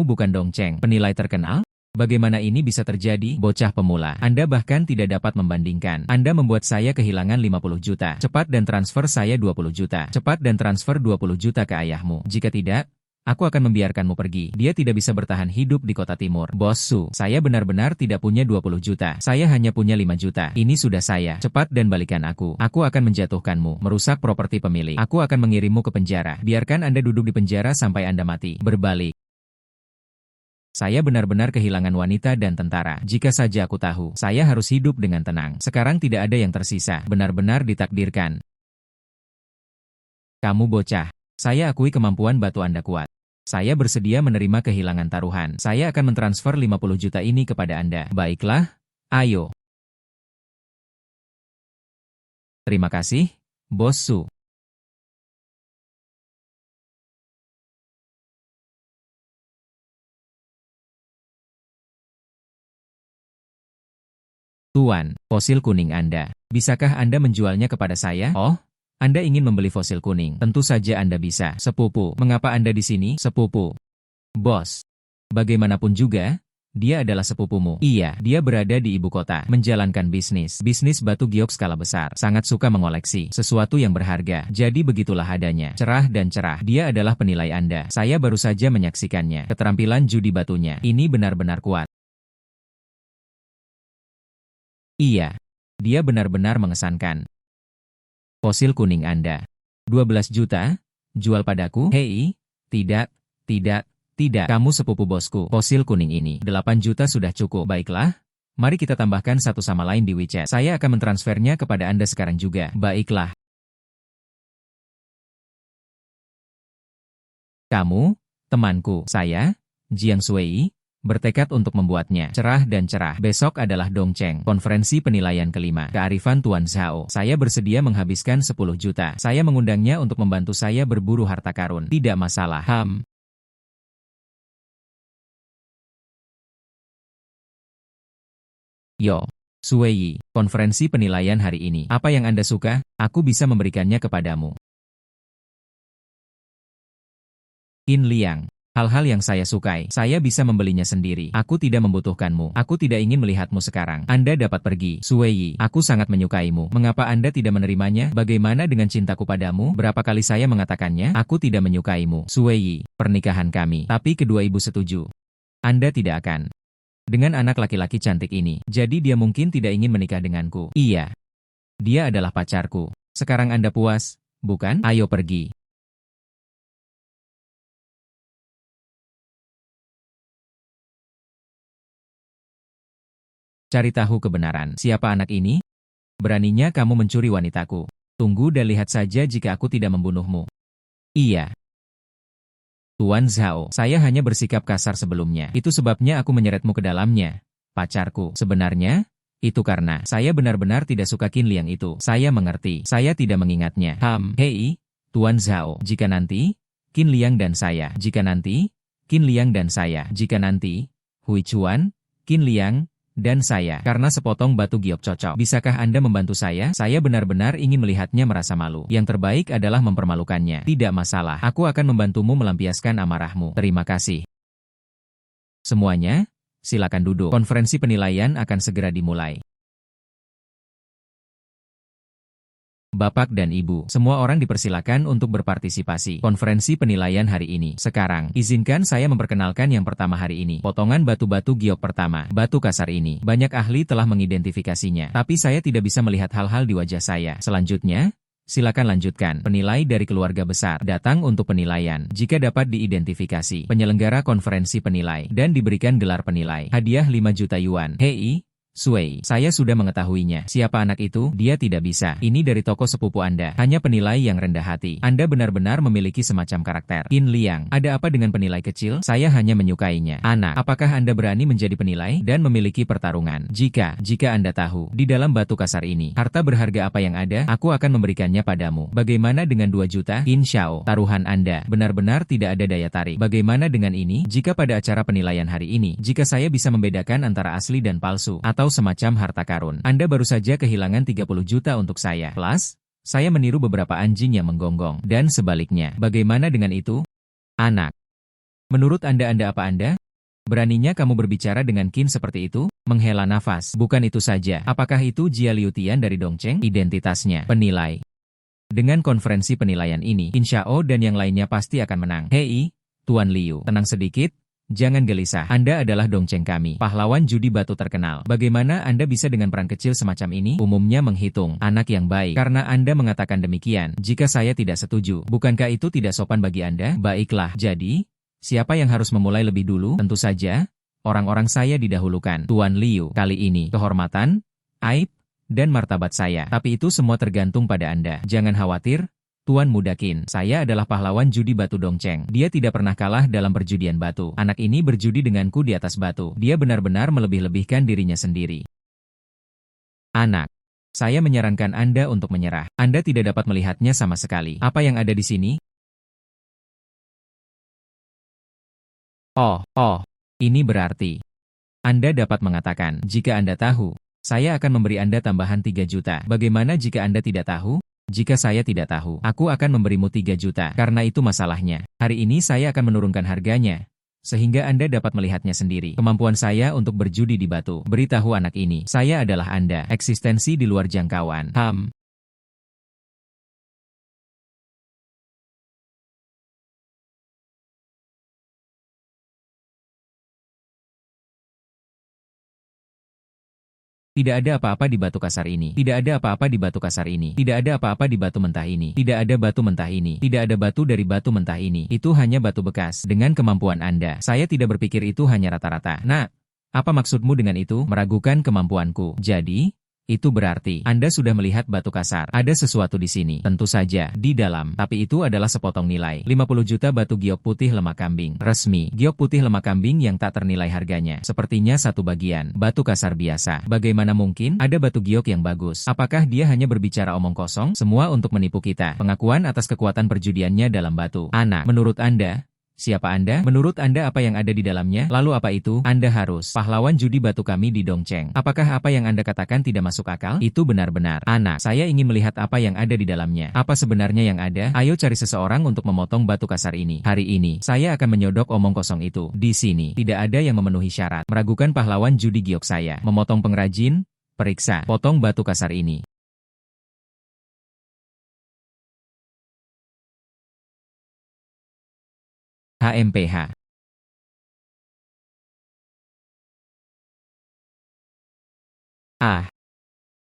bukan dongceng, penilai terkenal? Bagaimana ini bisa terjadi? Bocah pemula. Anda bahkan tidak dapat membandingkan. Anda membuat saya kehilangan 50 juta. Cepat dan transfer saya 20 juta. Cepat dan transfer 20 juta ke ayahmu. Jika tidak, aku akan membiarkanmu pergi. Dia tidak bisa bertahan hidup di kota timur. Bos Su, saya benar-benar tidak punya 20 juta. Saya hanya punya 5 juta. Ini sudah saya. Cepat dan balikan aku. Aku akan menjatuhkanmu, merusak properti pemilik. Aku akan mengirimmu ke penjara. Biarkan Anda duduk di penjara sampai Anda mati. Berbalik. Saya benar-benar kehilangan wanita dan tentara. Jika saja aku tahu, saya harus hidup dengan tenang. Sekarang tidak ada yang tersisa. Benar-benar ditakdirkan. Kamu bocah. Saya akui kemampuan batu Anda kuat. Saya bersedia menerima kehilangan taruhan. Saya akan mentransfer 50 juta ini kepada Anda. Baiklah, ayo. Terima kasih, Bos Su. Tuan, fosil kuning Anda. Bisakah Anda menjualnya kepada saya? Oh, Anda ingin membeli fosil kuning. Tentu saja Anda bisa. Sepupu, mengapa Anda di sini? Sepupu. Bos. Bagaimanapun juga, dia adalah sepupumu. Iya, dia berada di ibu kota, menjalankan bisnis. Bisnis batu giok skala besar. Sangat suka mengoleksi sesuatu yang berharga. Jadi begitulah adanya. Cerah dan cerah. Dia adalah penilai Anda. Saya baru saja menyaksikannya. Keterampilan judi batunya. Ini benar-benar kuat. Iya. Dia benar-benar mengesankan. Fosil kuning Anda. 12 juta? Jual padaku? Hei, tidak, tidak, tidak. Kamu sepupu bosku. Fosil kuning ini. 8 juta sudah cukup. Baiklah. Mari kita tambahkan satu sama lain di WeChat. Saya akan mentransfernya kepada Anda sekarang juga. Baiklah. Kamu, temanku. Saya, Jiang Sui, bertekad untuk membuatnya cerah dan cerah. Besok adalah Dongceng, konferensi penilaian kelima. Kearifan Tuan Zhao. Saya bersedia menghabiskan 10 juta. Saya mengundangnya untuk membantu saya berburu harta karun. Tidak masalah. Yo, Sui, konferensi penilaian hari ini. Apa yang Anda suka? Aku bisa memberikannya kepadamu. Qin Liang. Hal-hal yang saya sukai, saya bisa membelinya sendiri. Aku tidak membutuhkanmu. Aku tidak ingin melihatmu sekarang. Anda dapat pergi. Sui, aku sangat menyukaimu. Mengapa Anda tidak menerimanya? Bagaimana dengan cintaku padamu? Berapa kali saya mengatakannya? Aku tidak menyukaimu. Sui, pernikahan kami. Tapi kedua ibu setuju. Anda tidak akan. Dengan anak laki-laki cantik ini. Jadi dia mungkin tidak ingin menikah denganku. Iya. Dia adalah pacarku. Sekarang Anda puas, bukan? Ayo pergi. Cari tahu kebenaran. Siapa anak ini? Beraninya kamu mencuri wanitaku. Tunggu dan lihat saja jika aku tidak membunuhmu. Iya. Tuan Zhao, saya hanya bersikap kasar sebelumnya. Itu sebabnya aku menyeretmu ke dalamnya. Pacarku, sebenarnya, itu karena saya benar-benar tidak suka Qin Liang itu. Saya mengerti, saya tidak mengingatnya. Hei, Tuan Zhao, jika nanti, Qin Liang dan saya. Jika nanti, Qin Liang dan saya. Jika nanti, Hui Chuan, Qin Liang, dan saya. Karena sepotong batu giok cocok. Bisakah Anda membantu saya? Saya benar-benar ingin melihatnya merasa malu. Yang terbaik adalah mempermalukannya. Tidak masalah, aku akan membantumu melampiaskan amarahmu. Terima kasih. Semuanya, silakan duduk. Konferensi penilaian akan segera dimulai. Bapak dan Ibu, semua orang dipersilakan untuk berpartisipasi konferensi penilaian hari ini. Sekarang, izinkan saya memperkenalkan yang pertama hari ini. Potongan batu-batu giok pertama, batu kasar ini. Banyak ahli telah mengidentifikasinya, tapi saya tidak bisa melihat hal-hal di wajah saya. Selanjutnya, silakan lanjutkan. Penilai dari keluarga besar datang untuk penilaian. Jika dapat diidentifikasi, penyelenggara konferensi penilai dan diberikan gelar penilai. Hadiah 5 juta yuan. Hei, Sui, saya sudah mengetahuinya. Siapa anak itu? Dia tidak bisa. Ini dari toko sepupu Anda. Hanya penilai yang rendah hati. Anda benar-benar memiliki semacam karakter. Qin Liang, ada apa dengan penilai kecil? Saya hanya menyukainya. Anak, apakah Anda berani menjadi penilai dan memiliki pertarungan? Jika Anda tahu, di dalam batu kasar ini, harta berharga apa yang ada, aku akan memberikannya padamu. Bagaimana dengan 2 juta? Qin Xiao, taruhan Anda benar-benar tidak ada daya tarik. Bagaimana dengan ini? Jika pada acara penilaian hari ini, jika saya bisa membedakan antara asli dan palsu, atau semacam harta karun. Anda baru saja kehilangan 30 juta untuk saya. Plus, saya meniru beberapa anjing yang menggonggong. Dan sebaliknya, bagaimana dengan itu? Anak. Menurut Anda apa Anda? Beraninya kamu berbicara dengan Qin seperti itu? Menghela nafas. Bukan itu saja. Apakah itu Jia Liutian dari Dongcheng? Identitasnya. Penilai. Dengan konferensi penilaian ini, Insya Allah dan yang lainnya pasti akan menang. Hei, Tuan Liu, tenang sedikit. Jangan gelisah, Anda adalah Dongcheng kami, pahlawan judi batu terkenal. Bagaimana Anda bisa dengan peran kecil semacam ini? Umumnya menghitung, anak yang baik. Karena Anda mengatakan demikian, jika saya tidak setuju, bukankah itu tidak sopan bagi Anda? Baiklah, jadi, siapa yang harus memulai lebih dulu? Tentu saja, orang-orang saya didahulukan. Tuan Liu, kali ini, kehormatan, aib, dan martabat saya. Tapi itu semua tergantung pada Anda. Jangan khawatir, Tuan Muda Qin, saya adalah pahlawan judi batu Dongcheng. Dia tidak pernah kalah dalam perjudian batu. Anak ini berjudi denganku di atas batu. Dia benar-benar melebih-lebihkan dirinya sendiri. Anak, saya menyarankan Anda untuk menyerah. Anda tidak dapat melihatnya sama sekali. Apa yang ada di sini? Oh, ini berarti Anda dapat mengatakan, jika Anda tahu, saya akan memberi Anda tambahan 3 juta. Bagaimana jika Anda tidak tahu? Jika saya tidak tahu, aku akan memberimu 3 juta. Karena itu masalahnya. Hari ini saya akan menurunkan harganya. Sehingga Anda dapat melihatnya sendiri. Kemampuan saya untuk berjudi di batu. Beritahu anak ini, saya adalah Anda. Eksistensi di luar jangkauan. Tidak ada apa-apa di batu kasar ini. Tidak ada apa-apa di batu kasar ini. Tidak ada apa-apa di batu mentah ini. Tidak ada batu mentah ini. Tidak ada batu dari batu mentah ini. Itu hanya batu bekas. Dengan kemampuan Anda, saya tidak berpikir itu hanya rata-rata. Nah, apa maksudmu dengan itu? Meragukan kemampuanku. Jadi, itu berarti Anda sudah melihat batu kasar. Ada sesuatu di sini. Tentu saja, di dalam. Tapi itu adalah sepotong nilai. 50 juta batu giok putih lemak kambing. Resmi. Giok putih lemak kambing yang tak ternilai harganya. Sepertinya satu bagian. Batu kasar biasa. Bagaimana mungkin? Ada batu giok yang bagus. Apakah dia hanya berbicara omong kosong? Semua untuk menipu kita. Pengakuan atas kekuatan perjudiannya dalam batu. Anak, menurut Anda, siapa Anda? Menurut Anda apa yang ada di dalamnya? Lalu apa itu? Anda harus pahlawan judi batu kami di Dongcheng. Apakah apa yang Anda katakan tidak masuk akal? Itu benar-benar. Anak, saya ingin melihat apa yang ada di dalamnya. Apa sebenarnya yang ada? Ayo cari seseorang untuk memotong batu kasar ini. Hari ini, saya akan menyodok omong kosong itu. Di sini, tidak ada yang memenuhi syarat. Meragukan pahlawan judi giok saya. Memotong pengrajin, periksa, potong batu kasar ini. HMPH.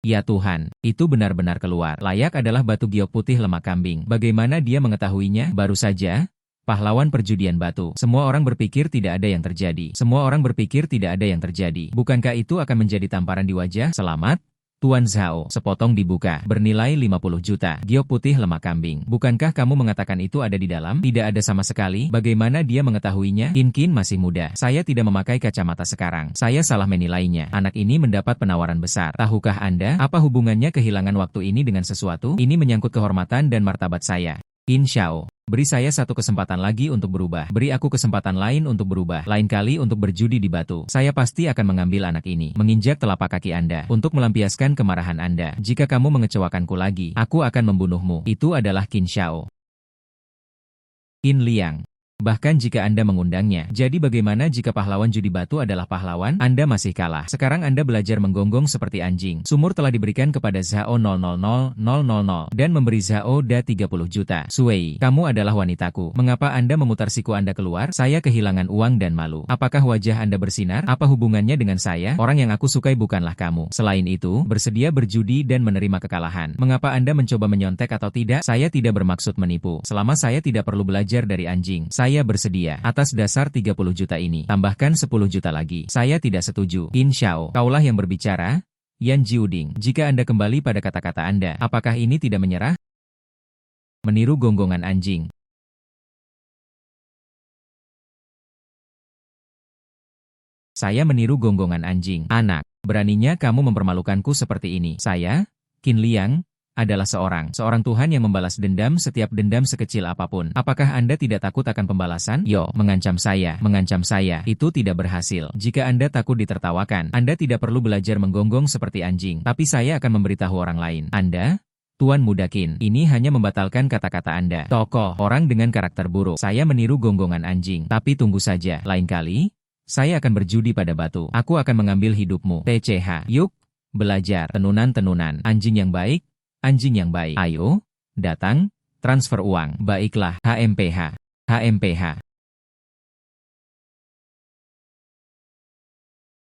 Ya Tuhan, itu benar-benar keluar. Layak adalah batu giok putih lemak kambing. Bagaimana dia mengetahuinya? Baru saja, Pahlawan perjudian batu. Semua orang berpikir tidak ada yang terjadi. Semua orang berpikir tidak ada yang terjadi. Bukankah itu akan menjadi tamparan di wajah? Selamat, Tuan Zhao. Sepotong dibuka. Bernilai 50 juta. Giok putih lemak kambing. Bukankah kamu mengatakan itu ada di dalam? Tidak ada sama sekali. Bagaimana dia mengetahuinya? Qin masih muda. Saya tidak memakai kacamata sekarang. Saya salah menilainya. Anak ini mendapat penawaran besar. Tahukah Anda, apa hubungannya kehilangan waktu ini dengan sesuatu? Ini menyangkut kehormatan dan martabat saya. Qin Xiao. Beri saya satu kesempatan lagi untuk berubah. Beri aku kesempatan lain untuk berubah. Lain kali untuk berjudi di batu. Saya pasti akan mengambil anak ini. Menginjak telapak kaki Anda. Untuk melampiaskan kemarahan Anda. Jika kamu mengecewakanku lagi, aku akan membunuhmu. Itu adalah Qin Xiao. Qin Liang. Bahkan jika Anda mengundangnya, jadi bagaimana jika pahlawan judi batu adalah pahlawan? Anda masih kalah. Sekarang Anda belajar menggonggong seperti anjing. Sumur telah diberikan kepada Zhao 000,000 dan memberi Zhao Da 30 juta. Sui, kamu adalah wanitaku. Mengapa Anda memutar siku Anda keluar? Saya kehilangan uang dan malu. Apakah wajah Anda bersinar? Apa hubungannya dengan saya? Orang yang aku sukai bukanlah kamu. Selain itu, bersedia berjudi dan menerima kekalahan. Mengapa Anda mencoba menyontek atau tidak? Saya tidak bermaksud menipu. Selama saya tidak perlu belajar dari anjing, saya bersedia. Atas dasar 30 juta ini, tambahkan 10 juta lagi. Saya tidak setuju. Qin Xiao, kaulah yang berbicara? Yan Jiuding, jika Anda kembali pada kata-kata Anda, apakah ini tidak menyerah? Meniru gonggongan anjing. Saya meniru gonggongan anjing. Anak, beraninya kamu mempermalukanku seperti ini. Saya, Qin Liang, adalah seorang Tuhan yang membalas dendam setiap dendam sekecil apapun. Apakah Anda tidak takut akan pembalasan? Yo, mengancam saya. Itu tidak berhasil. Jika Anda takut ditertawakan, Anda tidak perlu belajar menggonggong seperti anjing. Tapi saya akan memberitahu orang lain. Anda, Tuan Muda Qin, ini hanya membatalkan kata-kata Anda. Tokoh, orang dengan karakter buruk. Saya meniru gonggongan anjing. Tapi tunggu saja, lain kali, saya akan berjudi pada batu. Aku akan mengambil hidupmu. TCH, yuk, belajar. Tenunan-tenunan, anjing yang baik. Anjing yang baik. Ayo, datang, transfer uang. Baiklah, HMPH.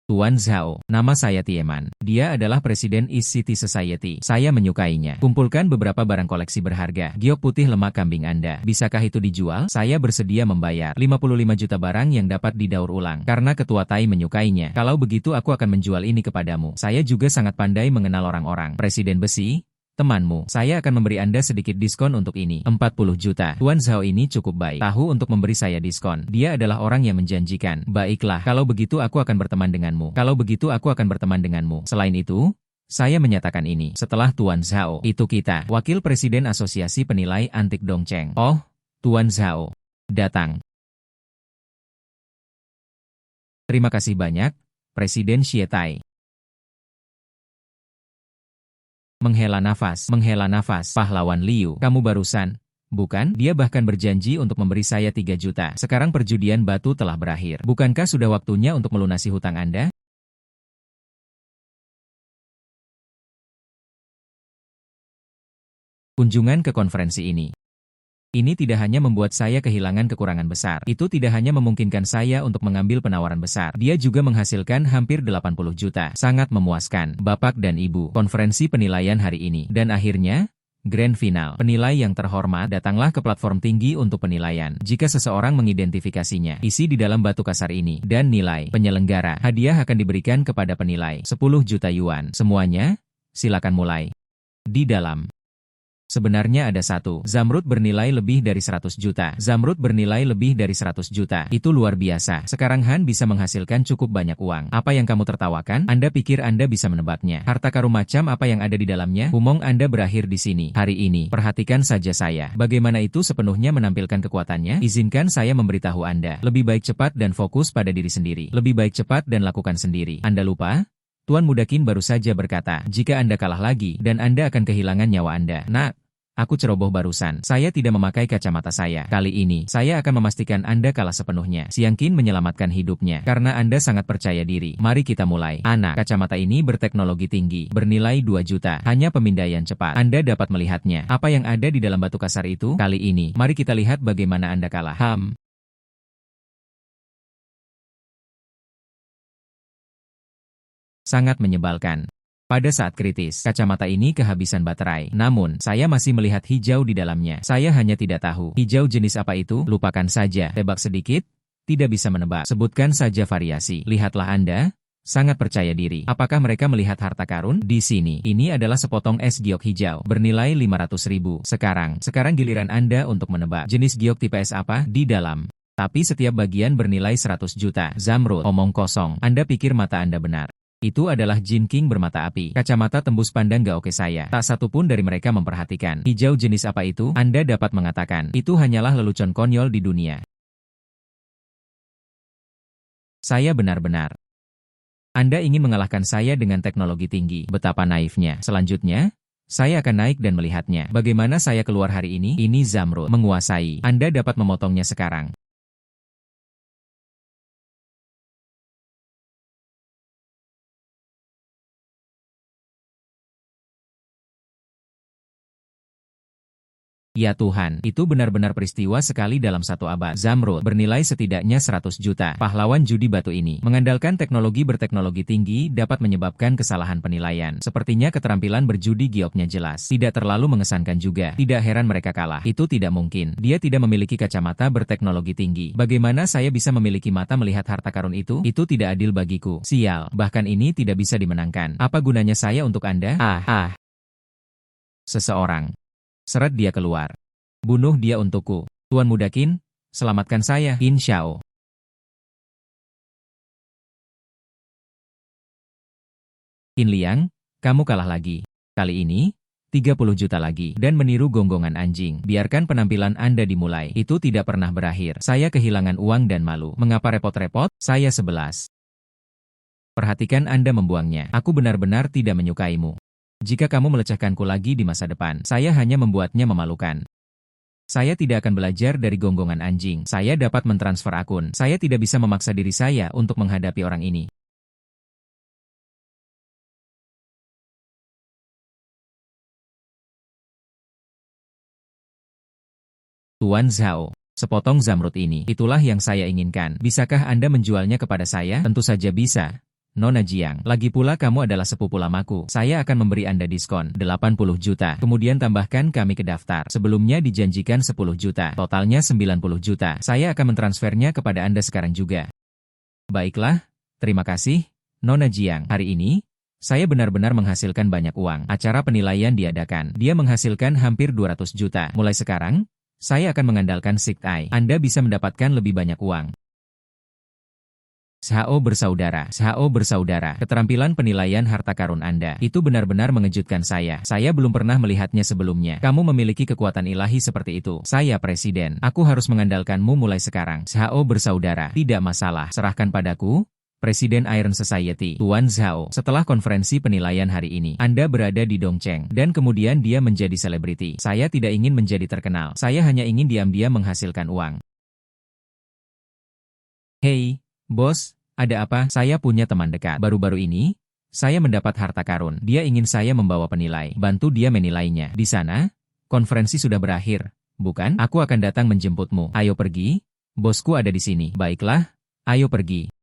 Tuan Zhao, nama saya Tieman. Dia adalah Presiden East City Society. Saya menyukainya. Kumpulkan beberapa barang koleksi berharga. Giok putih lemak kambing Anda. Bisakah itu dijual? Saya bersedia membayar 55 juta barang yang dapat didaur ulang. Karena Ketua Tai menyukainya. Kalau begitu aku akan menjual ini kepadamu. Saya juga sangat pandai mengenal orang-orang. Presiden besi, temanmu, saya akan memberi Anda sedikit diskon untuk ini. 40 juta. Tuan Zhao ini cukup baik. Tahu untuk memberi saya diskon. Dia adalah orang yang menjanjikan. Baiklah, kalau begitu aku akan berteman denganmu. Selain itu, saya menyatakan ini. Setelah Tuan Zhao, itu kita. Wakil Presiden Asosiasi Penilai Antik Dongcheng. Oh, Tuan Zhao. Datang. Terima kasih banyak, Presiden Xie Tai. Menghela nafas, pahlawan Liu, kamu barusan, bukan? Dia bahkan berjanji untuk memberi saya 3 juta. Sekarang perjudian batu telah berakhir. Bukankah sudah waktunya untuk melunasi hutang Anda? Kunjungan ke konferensi ini. Ini tidak hanya membuat saya kehilangan kekurangan besar. Itu tidak hanya memungkinkan saya untuk mengambil penawaran besar. Dia juga menghasilkan hampir 80 juta. Sangat memuaskan, Bapak dan Ibu. Konferensi penilaian hari ini. Dan akhirnya, Grand Final. Penilai yang terhormat, datanglah ke platform tinggi untuk penilaian. Jika seseorang mengidentifikasinya, isi di dalam batu kasar ini. Dan nilai penyelenggara. Hadiah akan diberikan kepada penilai. 10 juta yuan. Semuanya, silakan mulai. Di dalam. Sebenarnya ada satu. Zamrud bernilai lebih dari 100 juta. Itu luar biasa. Sekarang Han bisa menghasilkan cukup banyak uang. Apa yang kamu tertawakan? Anda pikir Anda bisa menebaknya? Harta karun macam apa yang ada di dalamnya? Umong Anda berakhir di sini. Hari ini, perhatikan saja saya. Bagaimana itu sepenuhnya menampilkan kekuatannya? Izinkan saya memberitahu Anda. Lebih baik cepat dan fokus pada diri sendiri. Lebih baik cepat dan lakukan sendiri. Anda lupa? Tuan Muda Qin baru saja berkata, jika Anda kalah lagi, dan Anda akan kehilangan nyawa Anda. Nah, aku ceroboh barusan. Saya tidak memakai kacamata saya. Kali ini, saya akan memastikan Anda kalah sepenuhnya. Siang Qin menyelamatkan hidupnya. Karena Anda sangat percaya diri. Mari kita mulai. Anak, kacamata ini berteknologi tinggi. Bernilai 2 juta. Hanya pemindaian cepat. Anda dapat melihatnya. Apa yang ada di dalam batu kasar itu? Kali ini, mari kita lihat bagaimana Anda kalah. Sangat menyebalkan. Pada saat kritis, kacamata ini kehabisan baterai. Namun, saya masih melihat hijau di dalamnya. Saya hanya tidak tahu. Hijau jenis apa itu? Lupakan saja. Tebak sedikit? Tidak bisa menebak. Sebutkan saja variasi. Lihatlah Anda. Sangat percaya diri. Apakah mereka melihat harta karun? Di sini. Ini adalah sepotong es giok hijau. Bernilai 500.000. Sekarang giliran Anda untuk menebak. Jenis giok tipe es apa? Di dalam. Tapi setiap bagian bernilai 100 juta. Zamrud. Omong kosong. Anda pikir mata Anda benar. Itu adalah Jin King bermata api. Kacamata tembus pandang gak oke saya. Tak satu pun dari mereka memperhatikan. Hijau jenis apa itu? Anda dapat mengatakan. Itu hanyalah lelucon konyol di dunia. Saya benar-benar. Anda ingin mengalahkan saya dengan teknologi tinggi. Betapa naifnya. Selanjutnya, saya akan naik dan melihatnya. Bagaimana saya keluar hari ini? Ini Zamrud. Menguasai. Anda dapat memotongnya sekarang. Ya Tuhan, itu benar-benar peristiwa sekali dalam satu abad. Zamrud bernilai setidaknya 100 juta. Pahlawan judi batu ini mengandalkan teknologi berteknologi tinggi dapat menyebabkan kesalahan penilaian. Sepertinya keterampilan berjudi gioknya jelas. Tidak terlalu mengesankan juga. Tidak heran mereka kalah. Itu tidak mungkin. Dia tidak memiliki kacamata berteknologi tinggi. Bagaimana saya bisa memiliki mata melihat harta karun itu? Itu tidak adil bagiku. Sial. Bahkan ini tidak bisa dimenangkan. Apa gunanya saya untuk Anda? Seseorang. Seret dia keluar. Bunuh dia untukku. Tuan Muda Qin, selamatkan saya. Qin Shao. Qin Liang, kamu kalah lagi. Kali ini, 30 juta lagi. Dan meniru gonggongan anjing. Biarkan penampilan Anda dimulai. Itu tidak pernah berakhir. Saya kehilangan uang dan malu. Mengapa repot-repot? Saya 11. Perhatikan Anda membuangnya. Aku benar-benar tidak menyukaimu. Jika kamu melecehkanku lagi di masa depan, saya hanya membuatnya memalukan. Saya tidak akan belajar dari gonggongan anjing. Saya dapat mentransfer akun. Saya tidak bisa memaksa diri saya untuk menghadapi orang ini. Tuan Zhao, sepotong zamrud ini, itulah yang saya inginkan. Bisakah Anda menjualnya kepada saya? Tentu saja bisa. Nona Jiang, lagi pula kamu adalah sepupu lamaku. Saya akan memberi Anda diskon 80 juta. Kemudian tambahkan kami ke daftar. Sebelumnya dijanjikan 10 juta. Totalnya 90 juta. Saya akan mentransfernya kepada Anda sekarang juga. Baiklah, terima kasih, Nona Jiang. Hari ini, saya benar-benar menghasilkan banyak uang. Acara penilaian diadakan. Dia menghasilkan hampir 200 juta. Mulai sekarang, saya akan mengandalkan Sikt Ai. Anda bisa mendapatkan lebih banyak uang. Shao bersaudara, keterampilan penilaian harta karun Anda, itu benar-benar mengejutkan saya. Saya belum pernah melihatnya sebelumnya. Kamu memiliki kekuatan ilahi seperti itu. Saya presiden. Aku harus mengandalkanmu mulai sekarang. Shao bersaudara, tidak masalah. Serahkan padaku, Presiden Iron Society. Tuan Zhao, setelah konferensi penilaian hari ini, Anda berada di Dongcheng, dan kemudian dia menjadi selebriti. Saya tidak ingin menjadi terkenal. Saya hanya ingin diam-diam menghasilkan uang. Hei, bos, ada apa? Saya punya teman dekat. Baru-baru ini, saya mendapat harta karun. Dia ingin saya membawa penilai. Bantu dia menilainya. Di sana, konferensi sudah berakhir. Bukan? Aku akan datang menjemputmu. Ayo pergi. Bosku ada di sini. Baiklah, ayo pergi.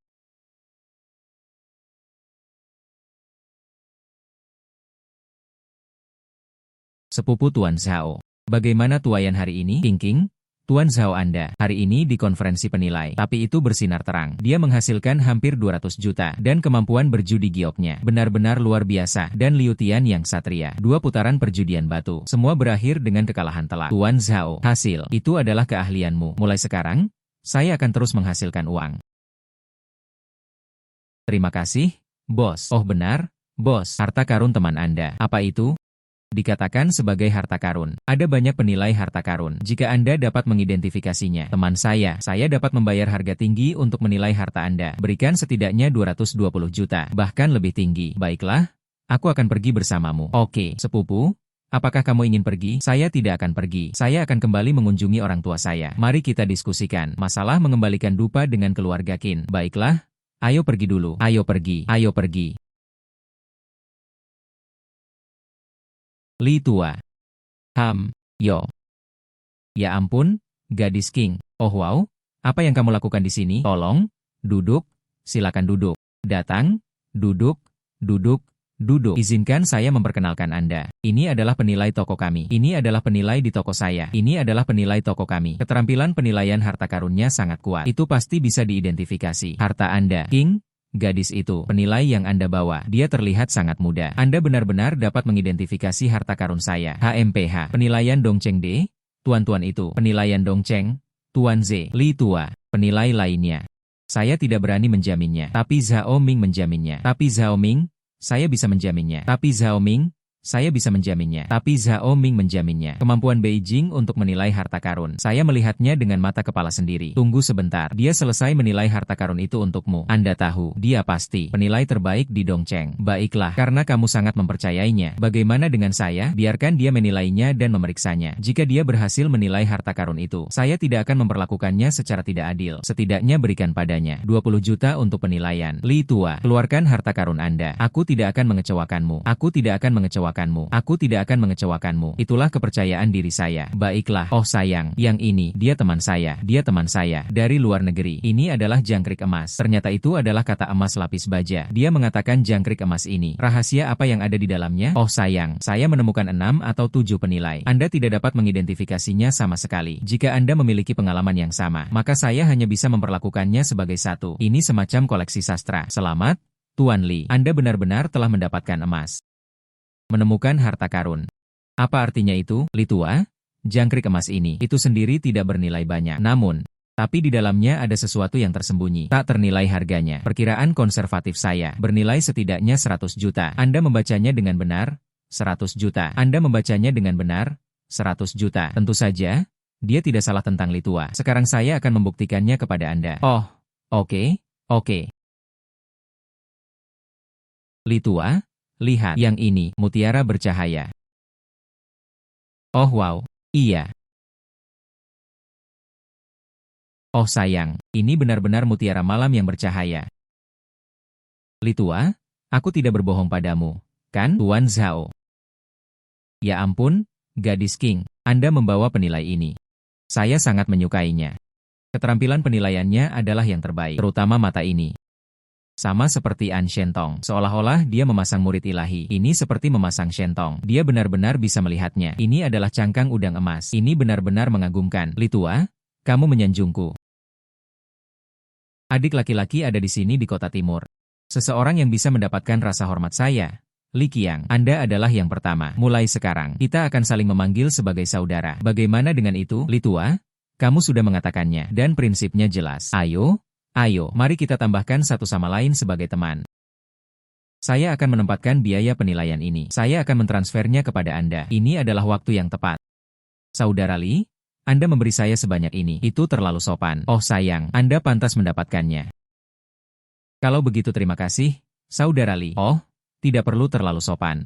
Sepupu Tuan Zhao. Bagaimana tuayan hari ini? King? Tuan Zhao Anda, hari ini di konferensi penilai, tapi itu bersinar terang. Dia menghasilkan hampir 200 juta, dan kemampuan berjudi gioknya benar-benar luar biasa, dan Liu Tian yang satria. 2 putaran perjudian batu, semua berakhir dengan kekalahan telak. Tuan Zhao, hasil, itu adalah keahlianmu. Mulai sekarang, saya akan terus menghasilkan uang. Terima kasih, bos. Oh benar, bos, harta karun teman Anda. Apa itu? Dikatakan sebagai harta karun. Ada banyak penilai harta karun. Jika Anda dapat mengidentifikasinya, teman saya dapat membayar harga tinggi untuk menilai harta Anda. Berikan setidaknya 220 juta, bahkan lebih tinggi. Baiklah, aku akan pergi bersamamu. Oke, sepupu, apakah kamu ingin pergi? Saya tidak akan pergi. Saya akan kembali mengunjungi orang tua saya. Mari kita diskusikan masalah mengembalikan dupa dengan keluarga Qin. Baiklah, ayo pergi dulu. Ayo pergi. Ayo pergi. Li tua. Yo. Ya ampun, gadis King. Oh wow, apa yang kamu lakukan di sini? Tolong, duduk, silakan duduk. Datang, duduk, Duduk. Izinkan saya memperkenalkan Anda. Ini adalah penilai toko kami. Ini adalah penilai di toko saya. Ini adalah penilai toko kami. Keterampilan penilaian harta karunnya sangat kuat. Itu pasti bisa diidentifikasi. Harta Anda, King. Gadis itu, penilai yang Anda bawa, dia terlihat sangat muda. Anda benar-benar dapat mengidentifikasi harta karun saya. HMPH. Penilaian Dongcheng D. Tuan-tuan itu. Penilaian Dongcheng. Tuan Z. Li Tua. Penilai lainnya. Saya tidak berani menjaminnya. Tapi Zhao Ming menjaminnya. Tapi Zhao Ming, saya bisa menjaminnya. Tapi Zhao Ming, saya bisa menjaminnya. Tapi Zhao Ming menjaminnya. Kemampuan Beijing untuk menilai harta karun. Saya melihatnya dengan mata kepala sendiri. Tunggu sebentar. Dia selesai menilai harta karun itu untukmu. Anda tahu, dia pasti penilai terbaik di Dongcheng. Baiklah, karena kamu sangat mempercayainya. Bagaimana dengan saya? Biarkan dia menilainya dan memeriksanya. Jika dia berhasil menilai harta karun itu, saya tidak akan memperlakukannya secara tidak adil. Setidaknya berikan padanya 20 juta untuk penilaian. Li Tua, keluarkan harta karun Anda. Aku tidak akan mengecewakanmu. Aku tidak akan mengecewakanmu. Aku tidak akan mengecewakanmu. Itulah kepercayaan diri saya. Baiklah. Oh sayang, yang ini, dia teman saya. Dia teman saya. Dari luar negeri. Ini adalah jangkrik emas. Ternyata itu adalah kata emas lapis baja. Dia mengatakan jangkrik emas ini. Rahasia apa yang ada di dalamnya? Oh sayang, saya menemukan 6 atau 7 penilai. Anda tidak dapat mengidentifikasinya sama sekali. Jika Anda memiliki pengalaman yang sama, maka saya hanya bisa memperlakukannya sebagai satu. Ini semacam koleksi sastra. Selamat, Tuan Li. Anda benar-benar telah mendapatkan emas. Menemukan harta karun. Apa artinya itu, Li Tua? Jangkrik emas ini, itu sendiri tidak bernilai banyak. Namun, tapi di dalamnya ada sesuatu yang tersembunyi. Tak ternilai harganya. Perkiraan konservatif saya, bernilai setidaknya 100 juta. Anda membacanya dengan benar? 100 juta. Anda membacanya dengan benar? 100 juta. Tentu saja, dia tidak salah tentang Li Tua. Sekarang saya akan membuktikannya kepada Anda. Oh, oke. Li Tua? Lihat, yang ini, mutiara bercahaya. Oh wow, iya. Oh sayang, ini benar-benar mutiara malam yang bercahaya. Li Tua, aku tidak berbohong padamu, kan, Tuan Zhao? Ya ampun, gadis King, Anda membawa penilai ini. Saya sangat menyukainya. Keterampilan penilaiannya adalah yang terbaik, terutama mata ini. Sama seperti An Shentong, seolah-olah dia memasang murid ilahi. Ini seperti memasang Shentong. Dia benar-benar bisa melihatnya. Ini adalah cangkang udang emas. Ini benar-benar mengagumkan. Li Tua, kamu menyanjungku. Adik laki-laki ada di sini di kota timur. Seseorang yang bisa mendapatkan rasa hormat saya. Li Qiang, Anda adalah yang pertama. Mulai sekarang, kita akan saling memanggil sebagai saudara. Bagaimana dengan itu, Li Tua? Kamu sudah mengatakannya, dan prinsipnya jelas. Ayo, mari kita tambahkan satu sama lain sebagai teman. Saya akan menempatkan biaya penilaian ini. Saya akan mentransfernya kepada Anda. Ini adalah waktu yang tepat. Saudara Li, Anda memberi saya sebanyak ini. Itu terlalu sopan. Oh sayang, Anda pantas mendapatkannya. Kalau begitu terima kasih, Saudara Li. Oh, tidak perlu terlalu sopan.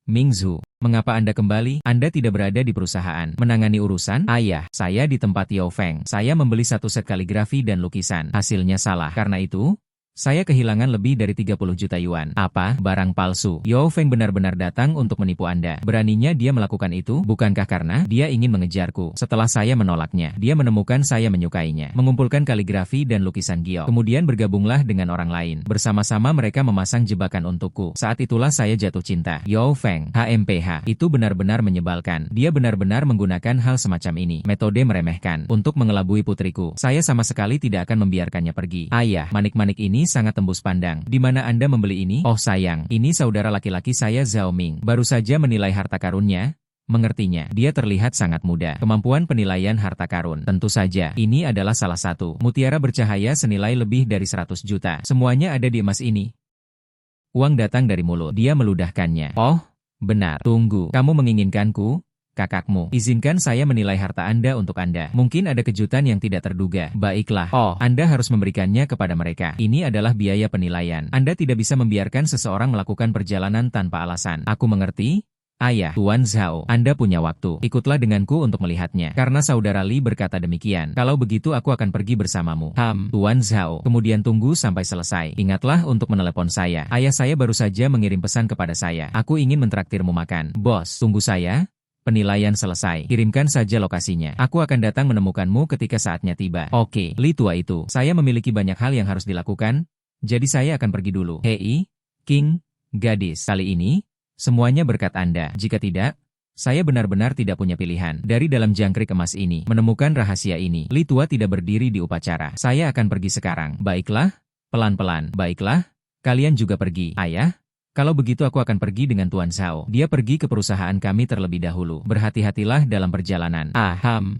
Mingzhu, mengapa Anda kembali? Anda tidak berada di perusahaan menangani urusan? Ayah, saya di tempat Yao Feng. Saya membeli satu set kaligrafi dan lukisan. Hasilnya salah. Karena itu, saya kehilangan lebih dari 30 juta yuan. Apa? Barang palsu. Yao Feng benar-benar datang untuk menipu Anda. Beraninya dia melakukan itu? Bukankah karena dia ingin mengejarku? Setelah saya menolaknya, dia menemukan saya menyukainya. Mengumpulkan kaligrafi dan lukisan Gio. Kemudian bergabunglah dengan orang lain. Bersama-sama mereka memasang jebakan untukku. Saat itulah saya jatuh cinta. Yao Feng, HMPH, itu benar-benar menyebalkan. Dia benar-benar menggunakan hal semacam ini. Metode meremehkan. Untuk mengelabui putriku. Saya sama sekali tidak akan membiarkannya pergi. Ayah, manik-manik ini sangat tembus pandang. Di mana Anda membeli ini? Oh sayang, ini saudara laki-laki saya Zhao Ming. Baru saja menilai harta karunnya. Mengertinya, dia terlihat sangat muda. Kemampuan penilaian harta karun. Tentu saja, ini adalah salah satu. Mutiara bercahaya senilai lebih dari 100 juta. Semuanya ada di emas ini. Uang datang dari mulut. Dia meludahkannya. Oh, benar. Tunggu, kamu menginginkanku? Kakakmu, izinkan saya menilai harta Anda untuk Anda. Mungkin ada kejutan yang tidak terduga. Baiklah. Oh, Anda harus memberikannya kepada mereka. Ini adalah biaya penilaian. Anda tidak bisa membiarkan seseorang melakukan perjalanan tanpa alasan. Aku mengerti. Ayah, Tuan Zhao, Anda punya waktu. Ikutlah denganku untuk melihatnya. Karena saudara Li berkata demikian. Kalau begitu aku akan pergi bersamamu. Tuan Zhao. Kemudian tunggu sampai selesai. Ingatlah untuk menelepon saya. Ayah saya baru saja mengirim pesan kepada saya. Aku ingin mentraktirmu makan. Bos, tunggu saya. Penilaian selesai. Kirimkan saja lokasinya. Aku akan datang menemukanmu ketika saatnya tiba. Oke, Li Tua itu. Saya memiliki banyak hal yang harus dilakukan. Jadi saya akan pergi dulu. Hei, King, Gadis, kali ini, semuanya berkat Anda. Jika tidak, saya benar-benar tidak punya pilihan. Dari dalam jangkrik emas ini, menemukan rahasia ini, Li Tua tidak berdiri di upacara. Saya akan pergi sekarang. Baiklah, pelan-pelan. Baiklah, kalian juga pergi. Ayah, kalau begitu aku akan pergi dengan Tuan Zhao. Dia pergi ke perusahaan kami terlebih dahulu. Berhati-hatilah dalam perjalanan.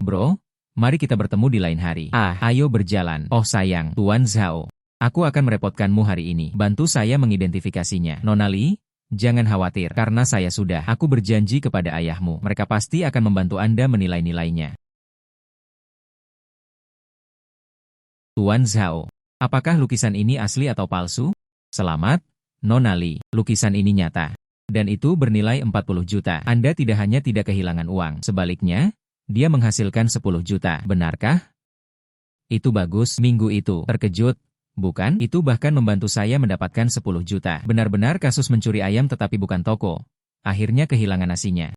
Bro. Mari kita bertemu di lain hari. Ayo berjalan. Oh sayang, Tuan Zhao. Aku akan merepotkanmu hari ini. Bantu saya mengidentifikasinya. Nona Li, jangan khawatir. Karena saya sudah. Aku berjanji kepada ayahmu. Mereka pasti akan membantu Anda menilai-nilainya. Tuan Zhao. Apakah lukisan ini asli atau palsu? Selamat, Nona Li. Lukisan ini nyata. Dan itu bernilai 40 juta. Anda tidak hanya tidak kehilangan uang. Sebaliknya, dia menghasilkan 10 juta. Benarkah? Itu bagus. Minggu itu terkejut. Bukan? Itu bahkan membantu saya mendapatkan 10 juta. Benar-benar kasus mencuri ayam tetapi bukan toko. Akhirnya kehilangan nasinya.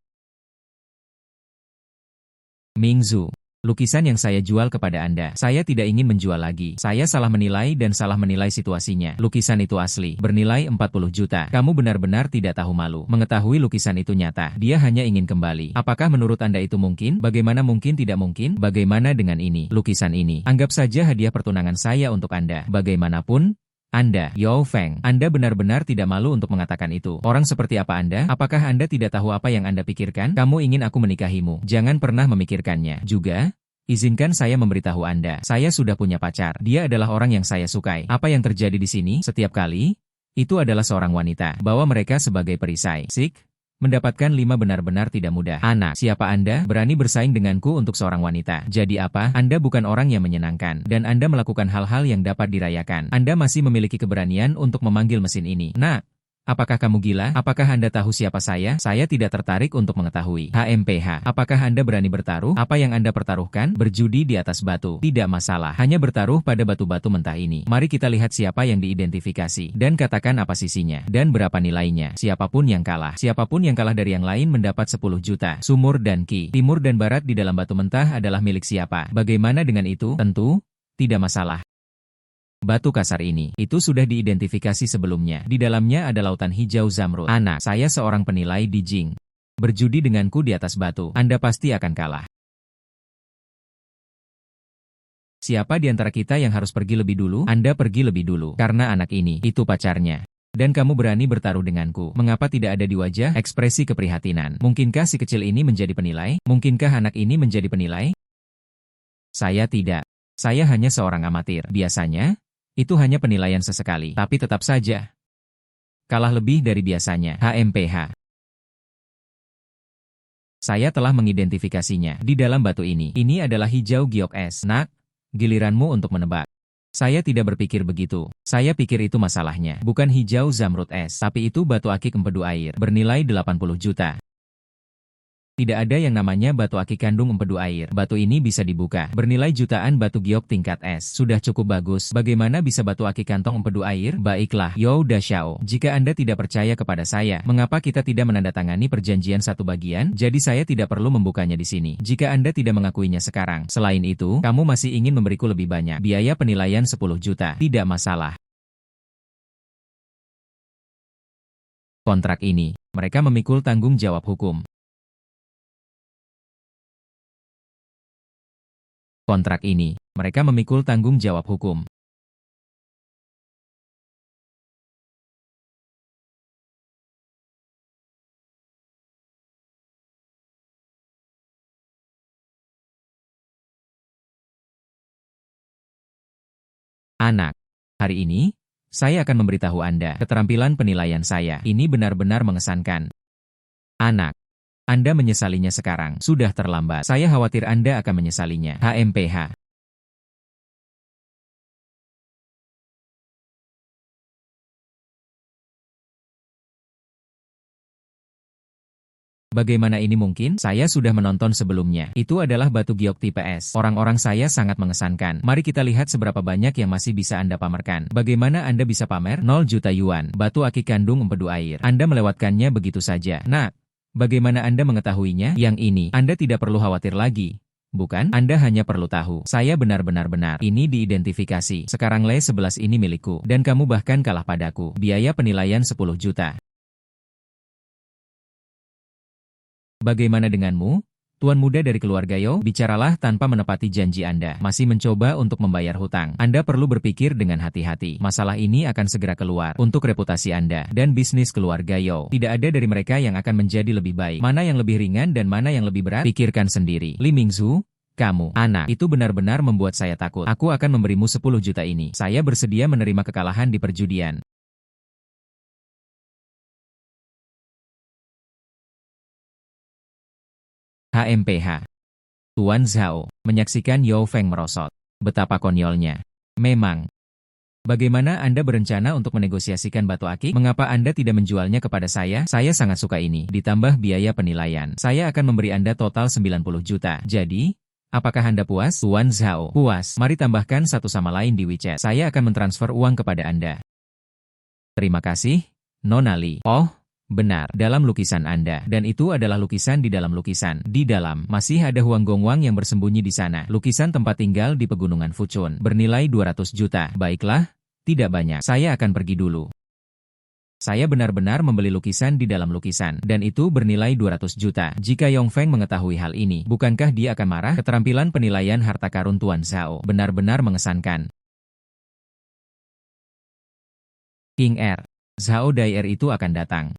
Mingzu. Lukisan yang saya jual kepada Anda. Saya tidak ingin menjual lagi. Saya salah menilai dan salah menilai situasinya. Lukisan itu asli. Bernilai 40 juta. Kamu benar-benar tidak tahu malu. Mengetahui lukisan itu nyata. Dia hanya ingin kembali. Apakah menurut Anda itu mungkin? Bagaimana mungkin tidak mungkin? Bagaimana dengan ini? Lukisan ini. Anggap saja hadiah pertunangan saya untuk Anda. Bagaimanapun, Anda, Yao Feng, Anda benar-benar tidak malu untuk mengatakan itu. Orang seperti apa Anda? Apakah Anda tidak tahu apa yang Anda pikirkan? Kamu ingin aku menikahimu. Jangan pernah memikirkannya. Juga, izinkan saya memberitahu Anda. Saya sudah punya pacar. Dia adalah orang yang saya sukai. Apa yang terjadi di sini? Setiap kali, itu adalah seorang wanita. Bawa mereka sebagai perisai. Mendapatkan 5 benar-benar tidak mudah. Anak, siapa Anda? Berani bersaing denganku untuk seorang wanita. Jadi apa? Anda bukan orang yang menyenangkan. Dan Anda melakukan hal-hal yang dapat dirayakan. Anda masih memiliki keberanian untuk memanggil mesin ini. Nah, apakah kamu gila? Apakah Anda tahu siapa saya? Saya tidak tertarik untuk mengetahui. HMPH. Apakah Anda berani bertaruh? Apa yang Anda pertaruhkan? Berjudi di atas batu. Tidak masalah. Hanya bertaruh pada batu-batu mentah ini. Mari kita lihat siapa yang diidentifikasi. Dan katakan apa sisinya. Dan berapa nilainya. Siapapun yang kalah. Siapapun yang kalah dari yang lain mendapat 10 juta. Sumur dan Ki. Timur dan barat di dalam batu mentah adalah milik siapa? Bagaimana dengan itu? Tentu, tidak masalah. Batu kasar ini, itu sudah diidentifikasi sebelumnya. Di dalamnya ada lautan hijau zamrud. Anak, saya seorang penilai di Jing. Berjudi denganku di atas batu. Anda pasti akan kalah. Siapa di antara kita yang harus pergi lebih dulu? Anda pergi lebih dulu. Karena anak ini, itu pacarnya. Dan kamu berani bertaruh denganku. Mengapa tidak ada di wajah ekspresi keprihatinan? Mungkinkah si kecil ini menjadi penilai? Mungkinkah anak ini menjadi penilai? Saya tidak. Saya hanya seorang amatir. Biasanya, itu hanya penilaian sesekali, tapi tetap saja kalah lebih dari biasanya. HMPH. Saya telah mengidentifikasinya di dalam batu ini. Ini adalah hijau giok es. Nak, giliranmu untuk menebak. Saya tidak berpikir begitu. Saya pikir itu masalahnya. Bukan hijau zamrud es, tapi itu batu akik empedu air. Bernilai 80 juta. Tidak ada yang namanya batu akik kandung empedu air. Batu ini bisa dibuka. Bernilai jutaan batu giok tingkat es. Sudah cukup bagus. Bagaimana bisa batu akik kantong empedu air? Baiklah, Yao Dashao. Jika Anda tidak percaya kepada saya, mengapa kita tidak menandatangani perjanjian satu bagian? Jadi saya tidak perlu membukanya di sini. Jika Anda tidak mengakuinya sekarang. Selain itu, kamu masih ingin memberiku lebih banyak. Biaya penilaian 10 juta. Tidak masalah. Kontrak ini, mereka memikul tanggung jawab hukum. Kontrak ini, mereka memikul tanggung jawab hukum. Anak, hari ini, saya akan memberitahu Anda keterampilan penilaian saya. Ini benar-benar mengesankan. Anak, Anda menyesalinya sekarang. Sudah terlambat. Saya khawatir Anda akan menyesalinya. HMPH. Bagaimana ini mungkin? Saya sudah menonton sebelumnya. Itu adalah batu giok tipe S. Orang-orang saya sangat mengesankan. Mari kita lihat seberapa banyak yang masih bisa Anda pamerkan. Bagaimana Anda bisa pamer? 0 juta yuan. Batu akik kandung empedu air. Anda melewatkannya begitu saja. Nah, bagaimana Anda mengetahuinya? Yang ini, Anda tidak perlu khawatir lagi. Bukan? Anda hanya perlu tahu. Saya benar-benar benar. Ini diidentifikasi. Sekarang Le 11 ini milikku. Dan kamu bahkan kalah padaku. Biaya penilaian 10 juta. Bagaimana denganmu? Tuan muda dari keluarga Yo, bicaralah tanpa menepati janji Anda. Masih mencoba untuk membayar hutang. Anda perlu berpikir dengan hati-hati. Masalah ini akan segera keluar. Untuk reputasi Anda dan bisnis keluarga Yo, tidak ada dari mereka yang akan menjadi lebih baik. Mana yang lebih ringan dan mana yang lebih berat? Pikirkan sendiri. Li Mingzu, kamu, anak, itu benar-benar membuat saya takut. Aku akan memberimu 10 juta ini. Saya bersedia menerima kekalahan di perjudian. HMPH. Tuan Zhao menyaksikan Yao Feng merosot. Betapa konyolnya. Memang. Bagaimana Anda berencana untuk menegosiasikan batu akik? Mengapa Anda tidak menjualnya kepada saya? Saya sangat suka ini. Ditambah biaya penilaian. Saya akan memberi Anda total 90 juta. Jadi, apakah Anda puas? Tuan Zhao, puas. Mari tambahkan satu sama lain di WeChat. Saya akan mentransfer uang kepada Anda. Terima kasih, Nona Li. Oh, benar, dalam lukisan Anda. Dan itu adalah lukisan di dalam lukisan. Di dalam, masih ada Huang Gongwang yang bersembunyi di sana. Lukisan tempat tinggal di pegunungan Fuchun. Bernilai 200 juta. Baiklah, tidak banyak. Saya akan pergi dulu. Saya benar-benar membeli lukisan di dalam lukisan. Dan itu bernilai 200 juta. Jika Yong Feng mengetahui hal ini, bukankah dia akan marah? Keterampilan penilaian harta karun Tuan Zhao benar-benar mengesankan. King R. Zhao Daier itu akan datang.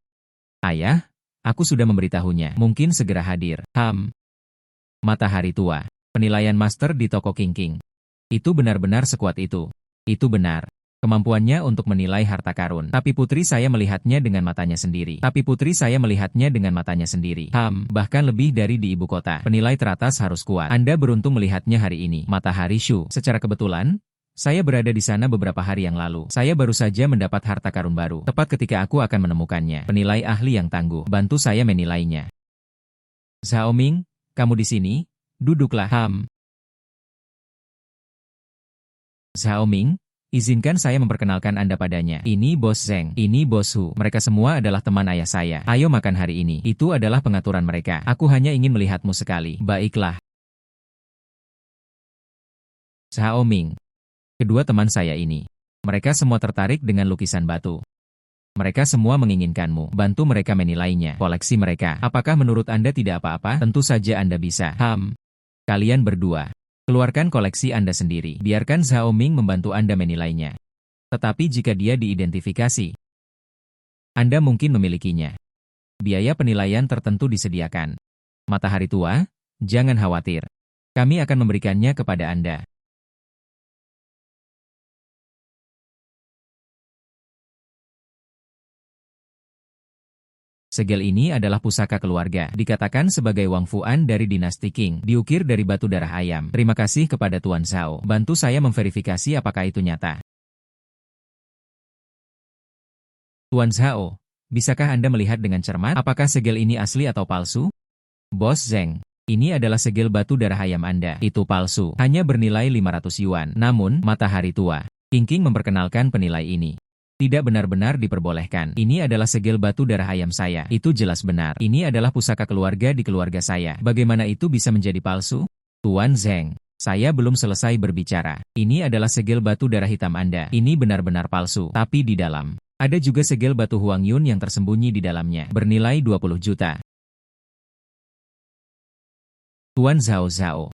Ayah, aku sudah memberitahunya. Mungkin segera hadir. Matahari tua. Penilaian master di toko King. Itu benar-benar sekuat itu. Itu benar. Kemampuannya untuk menilai harta karun. Tapi putri saya melihatnya dengan matanya sendiri. Bahkan lebih dari di ibu kota. Penilai teratas harus kuat. Anda beruntung melihatnya hari ini. Matahari Shu. Secara kebetulan, saya berada di sana beberapa hari yang lalu. Saya baru saja mendapat harta karun baru. Tepat ketika aku akan menemukannya. Penilai ahli yang tangguh. Bantu saya menilainya. Zhao Ming, kamu di sini? Duduklah. Zhao Ming, izinkan saya memperkenalkan Anda padanya. Ini Bos Zheng. Ini Bos Hu. Mereka semua adalah teman ayah saya. Ayo makan hari ini. Itu adalah pengaturan mereka. Aku hanya ingin melihatmu sekali. Baiklah. Zhao Ming. Kedua teman saya ini. Mereka semua tertarik dengan lukisan batu. Mereka semua menginginkanmu. Bantu mereka menilainya. Koleksi mereka. Apakah menurut Anda tidak apa-apa? Tentu saja Anda bisa. Kalian berdua. Keluarkan koleksi Anda sendiri. Biarkan Zhao Ming membantu Anda menilainya. Tetapi jika dia diidentifikasi, Anda mungkin memilikinya. Biaya penilaian tertentu disediakan. Matahari tua, jangan khawatir. Kami akan memberikannya kepada Anda. Segel ini adalah pusaka keluarga, dikatakan sebagai Wang Fuan dari dinasti Qing, diukir dari batu darah ayam. Terima kasih kepada Tuan Zhao. Bantu saya memverifikasi apakah itu nyata. Tuan Zhao, bisakah Anda melihat dengan cermat? Apakah segel ini asli atau palsu? Bos Zheng, ini adalah segel batu darah ayam Anda. Itu palsu, hanya bernilai 500 yuan. Namun, matahari tua. King memperkenalkan penilai ini. Tidak benar-benar diperbolehkan. Ini adalah segel batu darah ayam saya. Itu jelas benar. Ini adalah pusaka keluarga di keluarga saya. Bagaimana itu bisa menjadi palsu? Tuan Zheng, saya belum selesai berbicara. Ini adalah segel batu darah hitam Anda. Ini benar-benar palsu. Tapi di dalam, ada juga segel batu Huang Yun yang tersembunyi di dalamnya. Bernilai 20 juta. Tuan Zhao,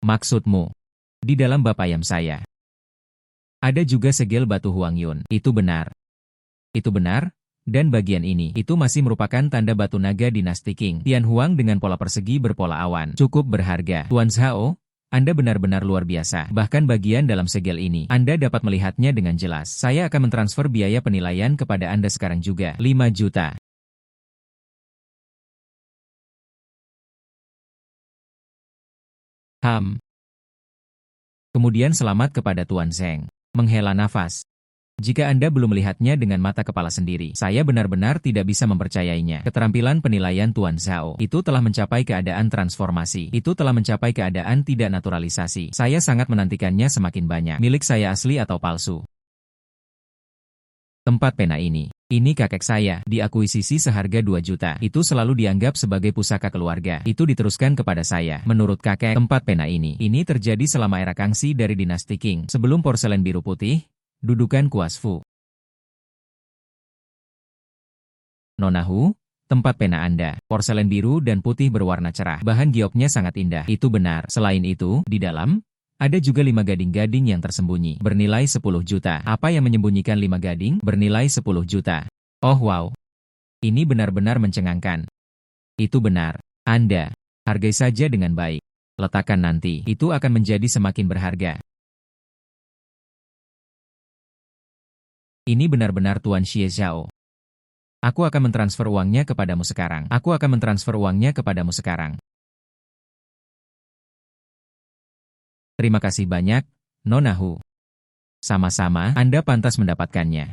maksudmu? Di dalam bap ayam saya. Ada juga segel batu Huang Yun. Itu benar. Itu benar, dan bagian ini, itu masih merupakan tanda batu naga dinasti Qing. Tian Huang dengan pola persegi berpola awan. Cukup berharga. Tuan Zhao, Anda benar-benar luar biasa. Bahkan bagian dalam segel ini, Anda dapat melihatnya dengan jelas. Saya akan mentransfer biaya penilaian kepada Anda sekarang juga. 5 juta. Kemudian selamat kepada Tuan Zheng. Menghela nafas. Jika Anda belum melihatnya dengan mata kepala sendiri, saya benar-benar tidak bisa mempercayainya. Keterampilan penilaian Tuan Zhao itu telah mencapai keadaan transformasi. Itu telah mencapai keadaan tidak naturalisasi. Saya sangat menantikannya semakin banyak. Milik saya asli atau palsu? Tempat pena ini kakek saya, diakuisisi seharga 2 juta. Itu selalu dianggap sebagai pusaka keluarga. Itu diteruskan kepada saya. Menurut kakek, tempat pena ini terjadi selama era Kangxi dari dinasti Qing. Sebelum porselen biru putih, dudukan Kuas Fu. Nona Hu, Tempat pena Anda, porselen biru dan putih berwarna cerah. Bahan gioknya sangat indah. Itu benar. Selain itu, di dalam, ada juga 5 gading-gading yang tersembunyi, bernilai 10 juta. Apa yang menyembunyikan 5 gading? Bernilai 10 juta. Oh wow. Ini benar-benar mencengangkan. Itu benar. Anda, hargai saja dengan baik. Letakkan nanti, itu akan menjadi semakin berharga. Ini benar-benar Tuan Xie Zhao. Aku akan mentransfer uangnya kepadamu sekarang. Aku akan mentransfer uangnya kepadamu sekarang. Terima kasih banyak, Nona Hu. Sama-sama, Anda pantas mendapatkannya.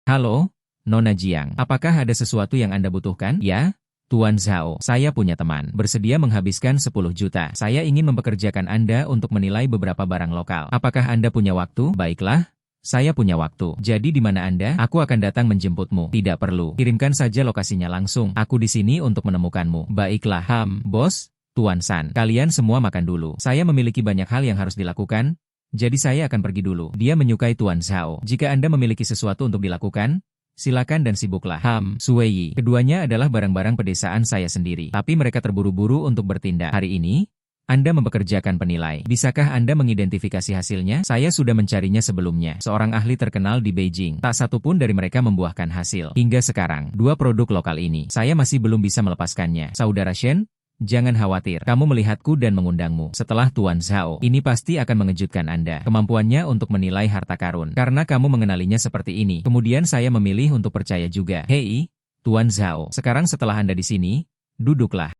Halo, Nona Jiang. Apakah ada sesuatu yang Anda butuhkan? Ya, Tuan Zhao, saya punya teman, bersedia menghabiskan 10 juta. Saya ingin mempekerjakan Anda untuk menilai beberapa barang lokal. Apakah Anda punya waktu? Baiklah, saya punya waktu. Jadi di mana Anda? Aku akan datang menjemputmu. Tidak perlu. Kirimkan saja lokasinya langsung. Aku di sini untuk menemukanmu. Baiklah. Bos, Tuan San. Kalian semua makan dulu. Saya memiliki banyak hal yang harus dilakukan, jadi saya akan pergi dulu. Dia menyukai Tuan Zhao. Jika Anda memiliki sesuatu untuk dilakukan, silakan dan sibuklah. Sueyi. Keduanya adalah barang-barang pedesaan saya sendiri. Tapi mereka terburu-buru untuk bertindak. Hari ini, Anda mempekerjakan penilai. Bisakah Anda mengidentifikasi hasilnya? Saya sudah mencarinya sebelumnya. Seorang ahli terkenal di Beijing. Tak satu pun dari mereka membuahkan hasil. Hingga sekarang, 2 produk lokal ini, saya masih belum bisa melepaskannya. Saudara Shen, jangan khawatir. Kamu melihatku dan mengundangmu. Setelah Tuan Zhao, ini pasti akan mengejutkan Anda. Kemampuannya untuk menilai harta karun. Karena kamu mengenalinya seperti ini. Kemudian saya memilih untuk percaya juga. Hei, Tuan Zhao. Sekarang setelah Anda di sini, duduklah.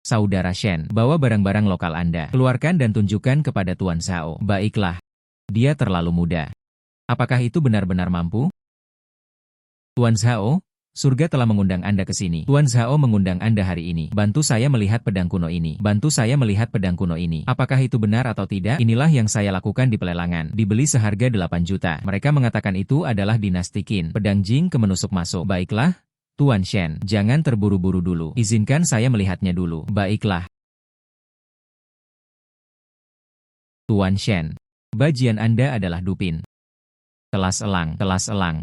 Saudara Shen, bawa barang-barang lokal Anda. Keluarkan dan tunjukkan kepada Tuan Zhao. Baiklah. Dia terlalu muda. Apakah itu benar-benar mampu? Tuan Zhao, surga telah mengundang Anda ke sini. Tuan Zhao mengundang Anda hari ini. Bantu saya melihat pedang kuno ini. Bantu saya melihat pedang kuno ini. Apakah itu benar atau tidak? Inilah yang saya lakukan di pelelangan. Dibeli seharga 8 juta. Mereka mengatakan itu adalah dinasti Qin. Pedang Jing kemenusuk masuk. Baiklah, Tuan Shen, jangan terburu-buru dulu. Izinkan saya melihatnya dulu. Baiklah. Tuan Shen, bajian Anda adalah dupin. Kelas elang.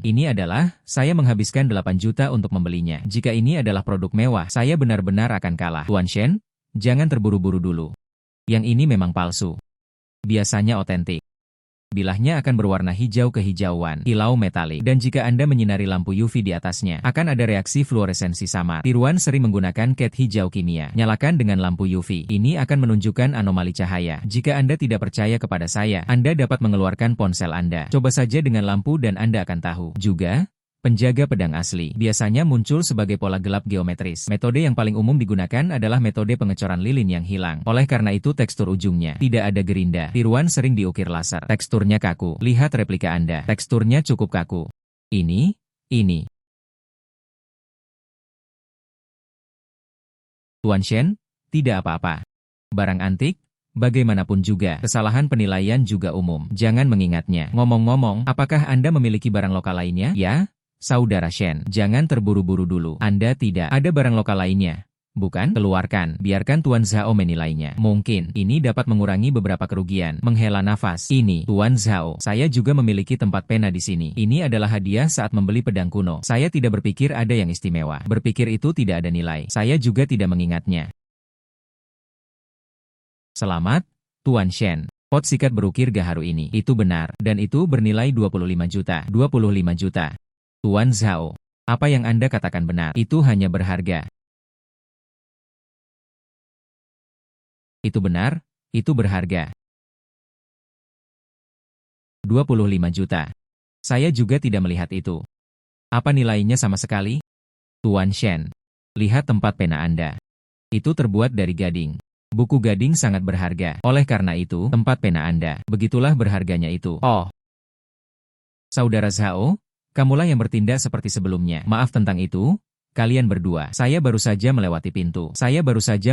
Ini adalah, saya menghabiskan 8 juta untuk membelinya. Jika ini adalah produk mewah, saya benar-benar akan kalah. Tuan Shen, jangan terburu-buru dulu. Yang ini memang palsu. Biasanya otentik. Bilahnya akan berwarna hijau kehijauan, kilau metalik. Dan jika Anda menyinari lampu UV di atasnya, akan ada reaksi fluoresensi samar. Tiruan sering menggunakan cat hijau kimia. Nyalakan dengan lampu UV. Ini akan menunjukkan anomali cahaya. Jika Anda tidak percaya kepada saya, Anda dapat mengeluarkan ponsel Anda. Coba saja dengan lampu dan Anda akan tahu. Juga, penjaga pedang asli biasanya muncul sebagai pola gelap geometris. Metode yang paling umum digunakan adalah metode pengecoran lilin yang hilang. Oleh karena itu tekstur ujungnya tidak ada gerinda. Tiruan sering diukir laser. Teksturnya kaku. Lihat replika Anda. Teksturnya cukup kaku. Ini. Tuan Shen, tidak apa-apa. Barang antik, bagaimanapun juga, kesalahan penilaian juga umum. Jangan mengingatnya. Ngomong-ngomong, apakah Anda memiliki barang lokal lainnya? Ya? Saudara Shen, jangan terburu-buru dulu. Anda tidak ada barang lokal lainnya. Bukan? Keluarkan. Biarkan Tuan Zhao menilainya. Mungkin, ini dapat mengurangi beberapa kerugian. Menghela nafas. Ini, Tuan Zhao. Saya juga memiliki tempat pena di sini. Ini adalah hadiah saat membeli pedang kuno. Saya tidak berpikir ada yang istimewa. Berpikir itu tidak ada nilai. Saya juga tidak mengingatnya. Selamat, Tuan Shen. Pot sikat berukir gaharu ini. Itu benar. Dan itu bernilai 25 juta. 25 juta. Tuan Zhao, apa yang Anda katakan benar. Itu hanya berharga. Itu benar, itu berharga. 25 juta. Saya juga tidak melihat itu. Apa nilainya sama sekali? Tuan Shen, lihat tempat pena Anda. Itu terbuat dari gading. Buku gading sangat berharga. Oleh karena itu, tempat pena Anda, begitulah berharganya itu. Oh. Saudara Zhao, kamulah yang bertindak seperti sebelumnya. Maaf tentang itu, kalian berdua. Saya baru saja melewati pintu. Saya baru saja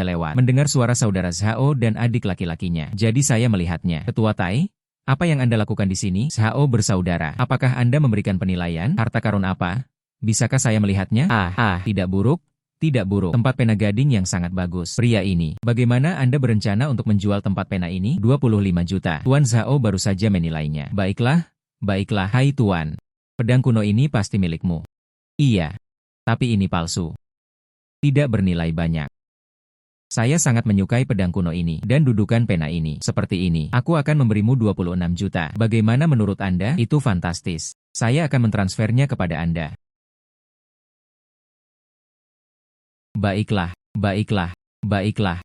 lewat. Mendengar suara saudara Zhao dan adik laki-lakinya. Jadi saya melihatnya. Ketua Tai, apa yang Anda lakukan di sini? Zhao bersaudara. Apakah Anda memberikan penilaian? Harta karun apa? Bisakah saya melihatnya? Tidak buruk, Tidak buruk. Tempat pena gading yang sangat bagus. Pria ini, bagaimana Anda berencana untuk menjual tempat pena ini? 25 juta. Tuan Zhao baru saja menilainya. Baiklah, baiklah, hai Tuan. Pedang kuno ini pasti milikmu. Iya. Tapi ini palsu. Tidak bernilai banyak. Saya sangat menyukai pedang kuno ini dan dudukan pena ini. Seperti ini, aku akan memberimu 26 juta. Bagaimana menurut Anda? Itu fantastis. Saya akan mentransfernya kepada Anda. Baiklah, baiklah, baiklah.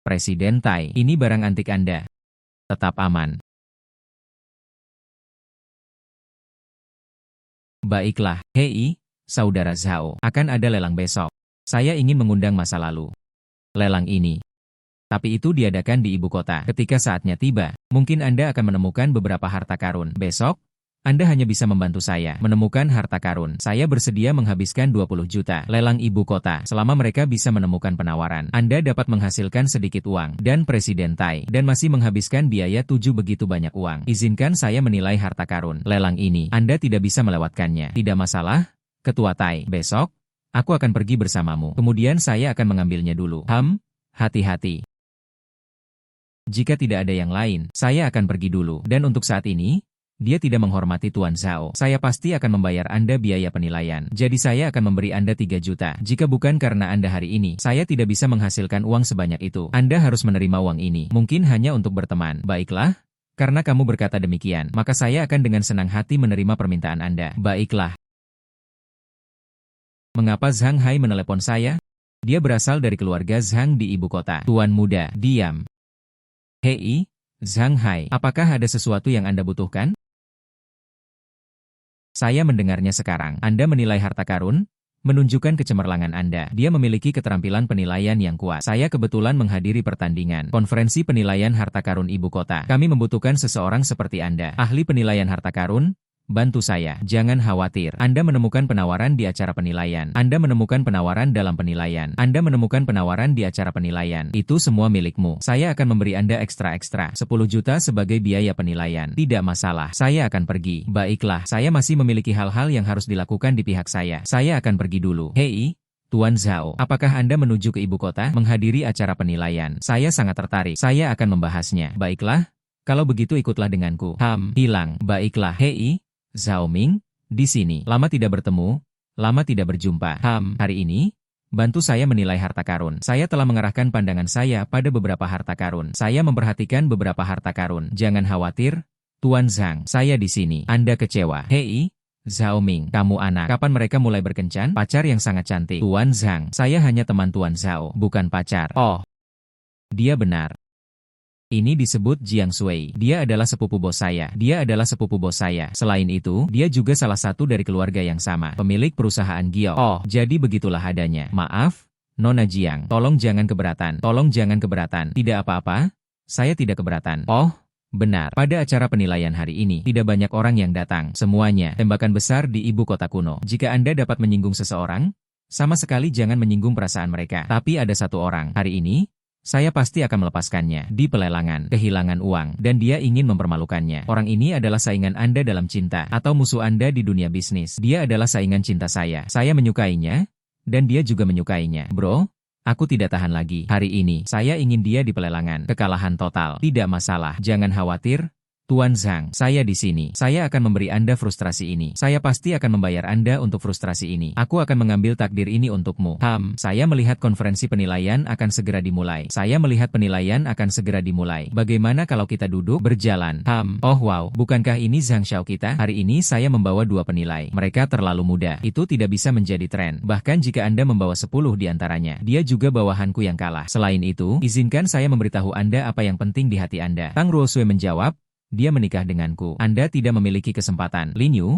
Presiden Tai, ini barang antik Anda. Tetap aman. Baiklah, hei, Saudara Zhao, akan ada lelang besok. Saya ingin mengundang masa lalu. Lelang ini. Tapi itu diadakan di ibu kota. Ketika saatnya tiba, mungkin Anda akan menemukan beberapa harta karun. Besok, Anda hanya bisa membantu saya menemukan harta karun. Saya bersedia menghabiskan 20 juta lelang ibu kota. Selama mereka bisa menemukan penawaran, Anda dapat menghasilkan sedikit uang. Dan Presiden Tai, dan masih menghabiskan biaya 7 begitu banyak uang. Izinkan saya menilai harta karun. Lelang ini, Anda tidak bisa melewatkannya. Tidak masalah, Ketua Tai. Besok, aku akan pergi bersamamu. Kemudian saya akan mengambilnya dulu. Hati-hati. Jika tidak ada yang lain, saya akan pergi dulu. Dan untuk saat ini, dia tidak menghormati Tuan Zhao. Saya pasti akan membayar Anda biaya penilaian. Jadi saya akan memberi Anda 3 juta. Jika bukan karena Anda hari ini, saya tidak bisa menghasilkan uang sebanyak itu. Anda harus menerima uang ini. Mungkin hanya untuk berteman. Baiklah, karena kamu berkata demikian, maka saya akan dengan senang hati menerima permintaan Anda. Baiklah. Mengapa Zhang Hai menelepon saya? Dia berasal dari keluarga Zhang di ibu kota. Tuan muda, diam. Hei, Zhang Hai, apakah ada sesuatu yang Anda butuhkan? Saya mendengarnya sekarang. Anda menilai harta karun? Menunjukkan kecemerlangan Anda. Dia memiliki keterampilan penilaian yang kuat. Saya kebetulan menghadiri pertandingan konferensi penilaian harta karun ibu kota. Kami membutuhkan seseorang seperti Anda. Ahli penilaian harta karun? Bantu saya. Jangan khawatir. Anda menemukan penawaran di acara penilaian. Anda menemukan penawaran dalam penilaian. Anda menemukan penawaran di acara penilaian. Itu semua milikmu. Saya akan memberi Anda ekstra-ekstra. 10 juta sebagai biaya penilaian. Tidak masalah. Saya akan pergi. Baiklah, saya masih memiliki hal-hal yang harus dilakukan di pihak saya. Saya akan pergi dulu. Hei, Tuan Zhao, apakah Anda menuju ke ibu kota menghadiri acara penilaian? Saya sangat tertarik. Saya akan membahasnya. Baiklah, kalau begitu ikutlah denganku. Hilang. Baiklah. Hei, Zhao Ming, di sini. Lama tidak bertemu, lama tidak berjumpa. Hari ini, bantu saya menilai harta karun. Saya telah mengarahkan pandangan saya pada beberapa harta karun. Saya memperhatikan beberapa harta karun. Jangan khawatir, Tuan Zhang. Saya di sini. Anda kecewa. Hei, Zhao Ming, kamu anak. Kapan mereka mulai berkencan? Pacar yang sangat cantik. Tuan Zhang, saya hanya teman Tuan Zhao, bukan pacar. Oh, dia benar. Ini disebut Jiang Sui. Dia adalah sepupu bos saya. Dia adalah sepupu bos saya. Selain itu, dia juga salah satu dari keluarga yang sama. Pemilik perusahaan Gio. Oh, jadi begitulah adanya. Maaf, Nona Jiang. Tolong jangan keberatan. Tolong jangan keberatan. Tidak apa-apa. Saya tidak keberatan. Oh, benar. Pada acara penilaian hari ini, tidak banyak orang yang datang. Semuanya, tembakan besar di ibu kota kuno. Jika Anda dapat menyinggung seseorang, sama sekali jangan menyinggung perasaan mereka. Tapi ada satu orang. Hari ini, saya pasti akan melepaskannya di pelelangan, kehilangan uang, dan dia ingin mempermalukannya. Orang ini adalah saingan Anda dalam cinta, atau musuh Anda di dunia bisnis. Dia adalah saingan cinta saya. Saya menyukainya, dan dia juga menyukainya. Bro, aku tidak tahan lagi. Hari ini, saya ingin dia di pelelangan. Kekalahan total. Tidak masalah. Jangan khawatir. Tuan Zhang, saya di sini. Saya akan memberi Anda frustrasi ini. Saya pasti akan membayar Anda untuk frustrasi ini. Aku akan mengambil takdir ini untukmu. Saya melihat konferensi penilaian akan segera dimulai. Saya melihat penilaian akan segera dimulai. Bagaimana kalau kita duduk berjalan? Oh wow, bukankah ini Zhang Xiao kita? Hari ini saya membawa 2 penilai. Mereka terlalu muda. Itu tidak bisa menjadi tren. Bahkan jika Anda membawa 10 di antaranya, dia juga bawahanku yang kalah. Selain itu, izinkan saya memberitahu Anda apa yang penting di hati Anda. Tang Ruosui menjawab, dia menikah denganku. Anda tidak memiliki kesempatan. Lin Yu,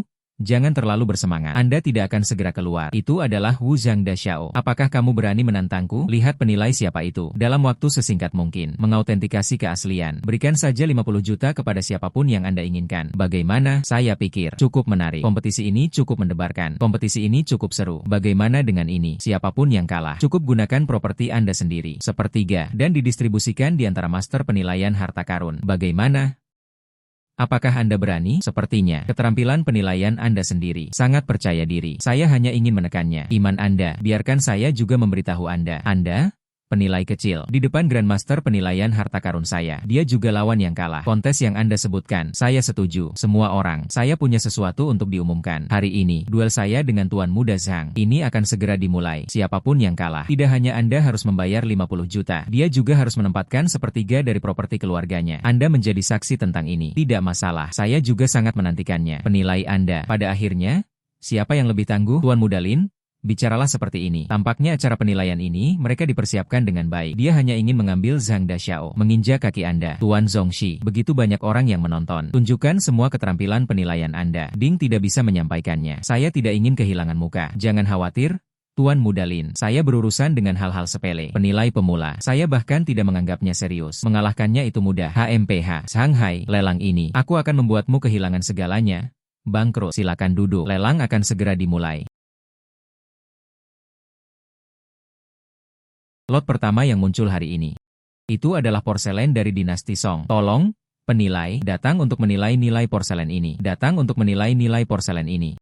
jangan terlalu bersemangat. Anda tidak akan segera keluar. Itu adalah Wu Zhang Daxiao. Apakah kamu berani menantangku? Lihat penilai siapa itu. Dalam waktu sesingkat mungkin. Mengautentikasi keaslian. Berikan saja 50 juta kepada siapapun yang Anda inginkan. Bagaimana? Saya pikir cukup menarik. Kompetisi ini cukup mendebarkan. Kompetisi ini cukup seru. Bagaimana dengan ini? Siapapun yang kalah, cukup gunakan properti Anda sendiri. Sepertiga. Dan didistribusikan di antara master penilaian harta karun. Bagaimana? Apakah Anda berani? Sepertinya, keterampilan penilaian Anda sendiri sangat percaya diri. Saya hanya ingin menekannya. Iman Anda, biarkan saya juga memberitahu Anda. Anda? Penilai kecil. Di depan Grandmaster penilaian harta karun saya. Dia juga lawan yang kalah. Kontes yang Anda sebutkan, saya setuju. Semua orang, saya punya sesuatu untuk diumumkan. Hari ini, duel saya dengan Tuan Muda Zhang. Ini akan segera dimulai. Siapapun yang kalah, tidak hanya Anda harus membayar 50 juta. Dia juga harus menempatkan sepertiga dari properti keluarganya. Anda menjadi saksi tentang ini. Tidak masalah. Saya juga sangat menantikannya. Penilai Anda. Pada akhirnya, siapa yang lebih tangguh? Tuan Muda Lin? Bicaralah seperti ini. Tampaknya acara penilaian ini mereka dipersiapkan dengan baik. Dia hanya ingin mengambil Zhang Daxiao, menginjak kaki Anda. Tuan Zongxi, begitu banyak orang yang menonton. Tunjukkan semua keterampilan penilaian Anda. Ding tidak bisa menyampaikannya. Saya tidak ingin kehilangan muka. Jangan khawatir, Tuan Muda Lin. Saya berurusan dengan hal-hal sepele. Penilai pemula. Saya bahkan tidak menganggapnya serius. Mengalahkannya itu mudah. HMPH. Shanghai. Lelang ini. Aku akan membuatmu kehilangan segalanya. Bangkrut. Silakan duduk. Lelang akan segera dimulai. Lot pertama yang muncul hari ini. Itu adalah porselen dari dinasti Song. Tolong, penilai, datang untuk menilai nilai porselen ini. Datang untuk menilai nilai porselen ini.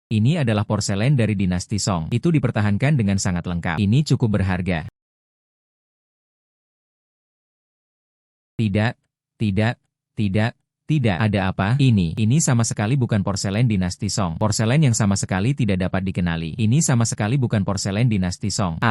Ini adalah porselen dari dinasti Song. Itu dipertahankan dengan sangat lengkap. Ini cukup berharga. Tidak, tidak, tidak. Tidak ada apa. Ini sama sekali bukan porselen dinasti Song. Porselen yang sama sekali tidak dapat dikenali. Ini sama sekali bukan porselen dinasti Song.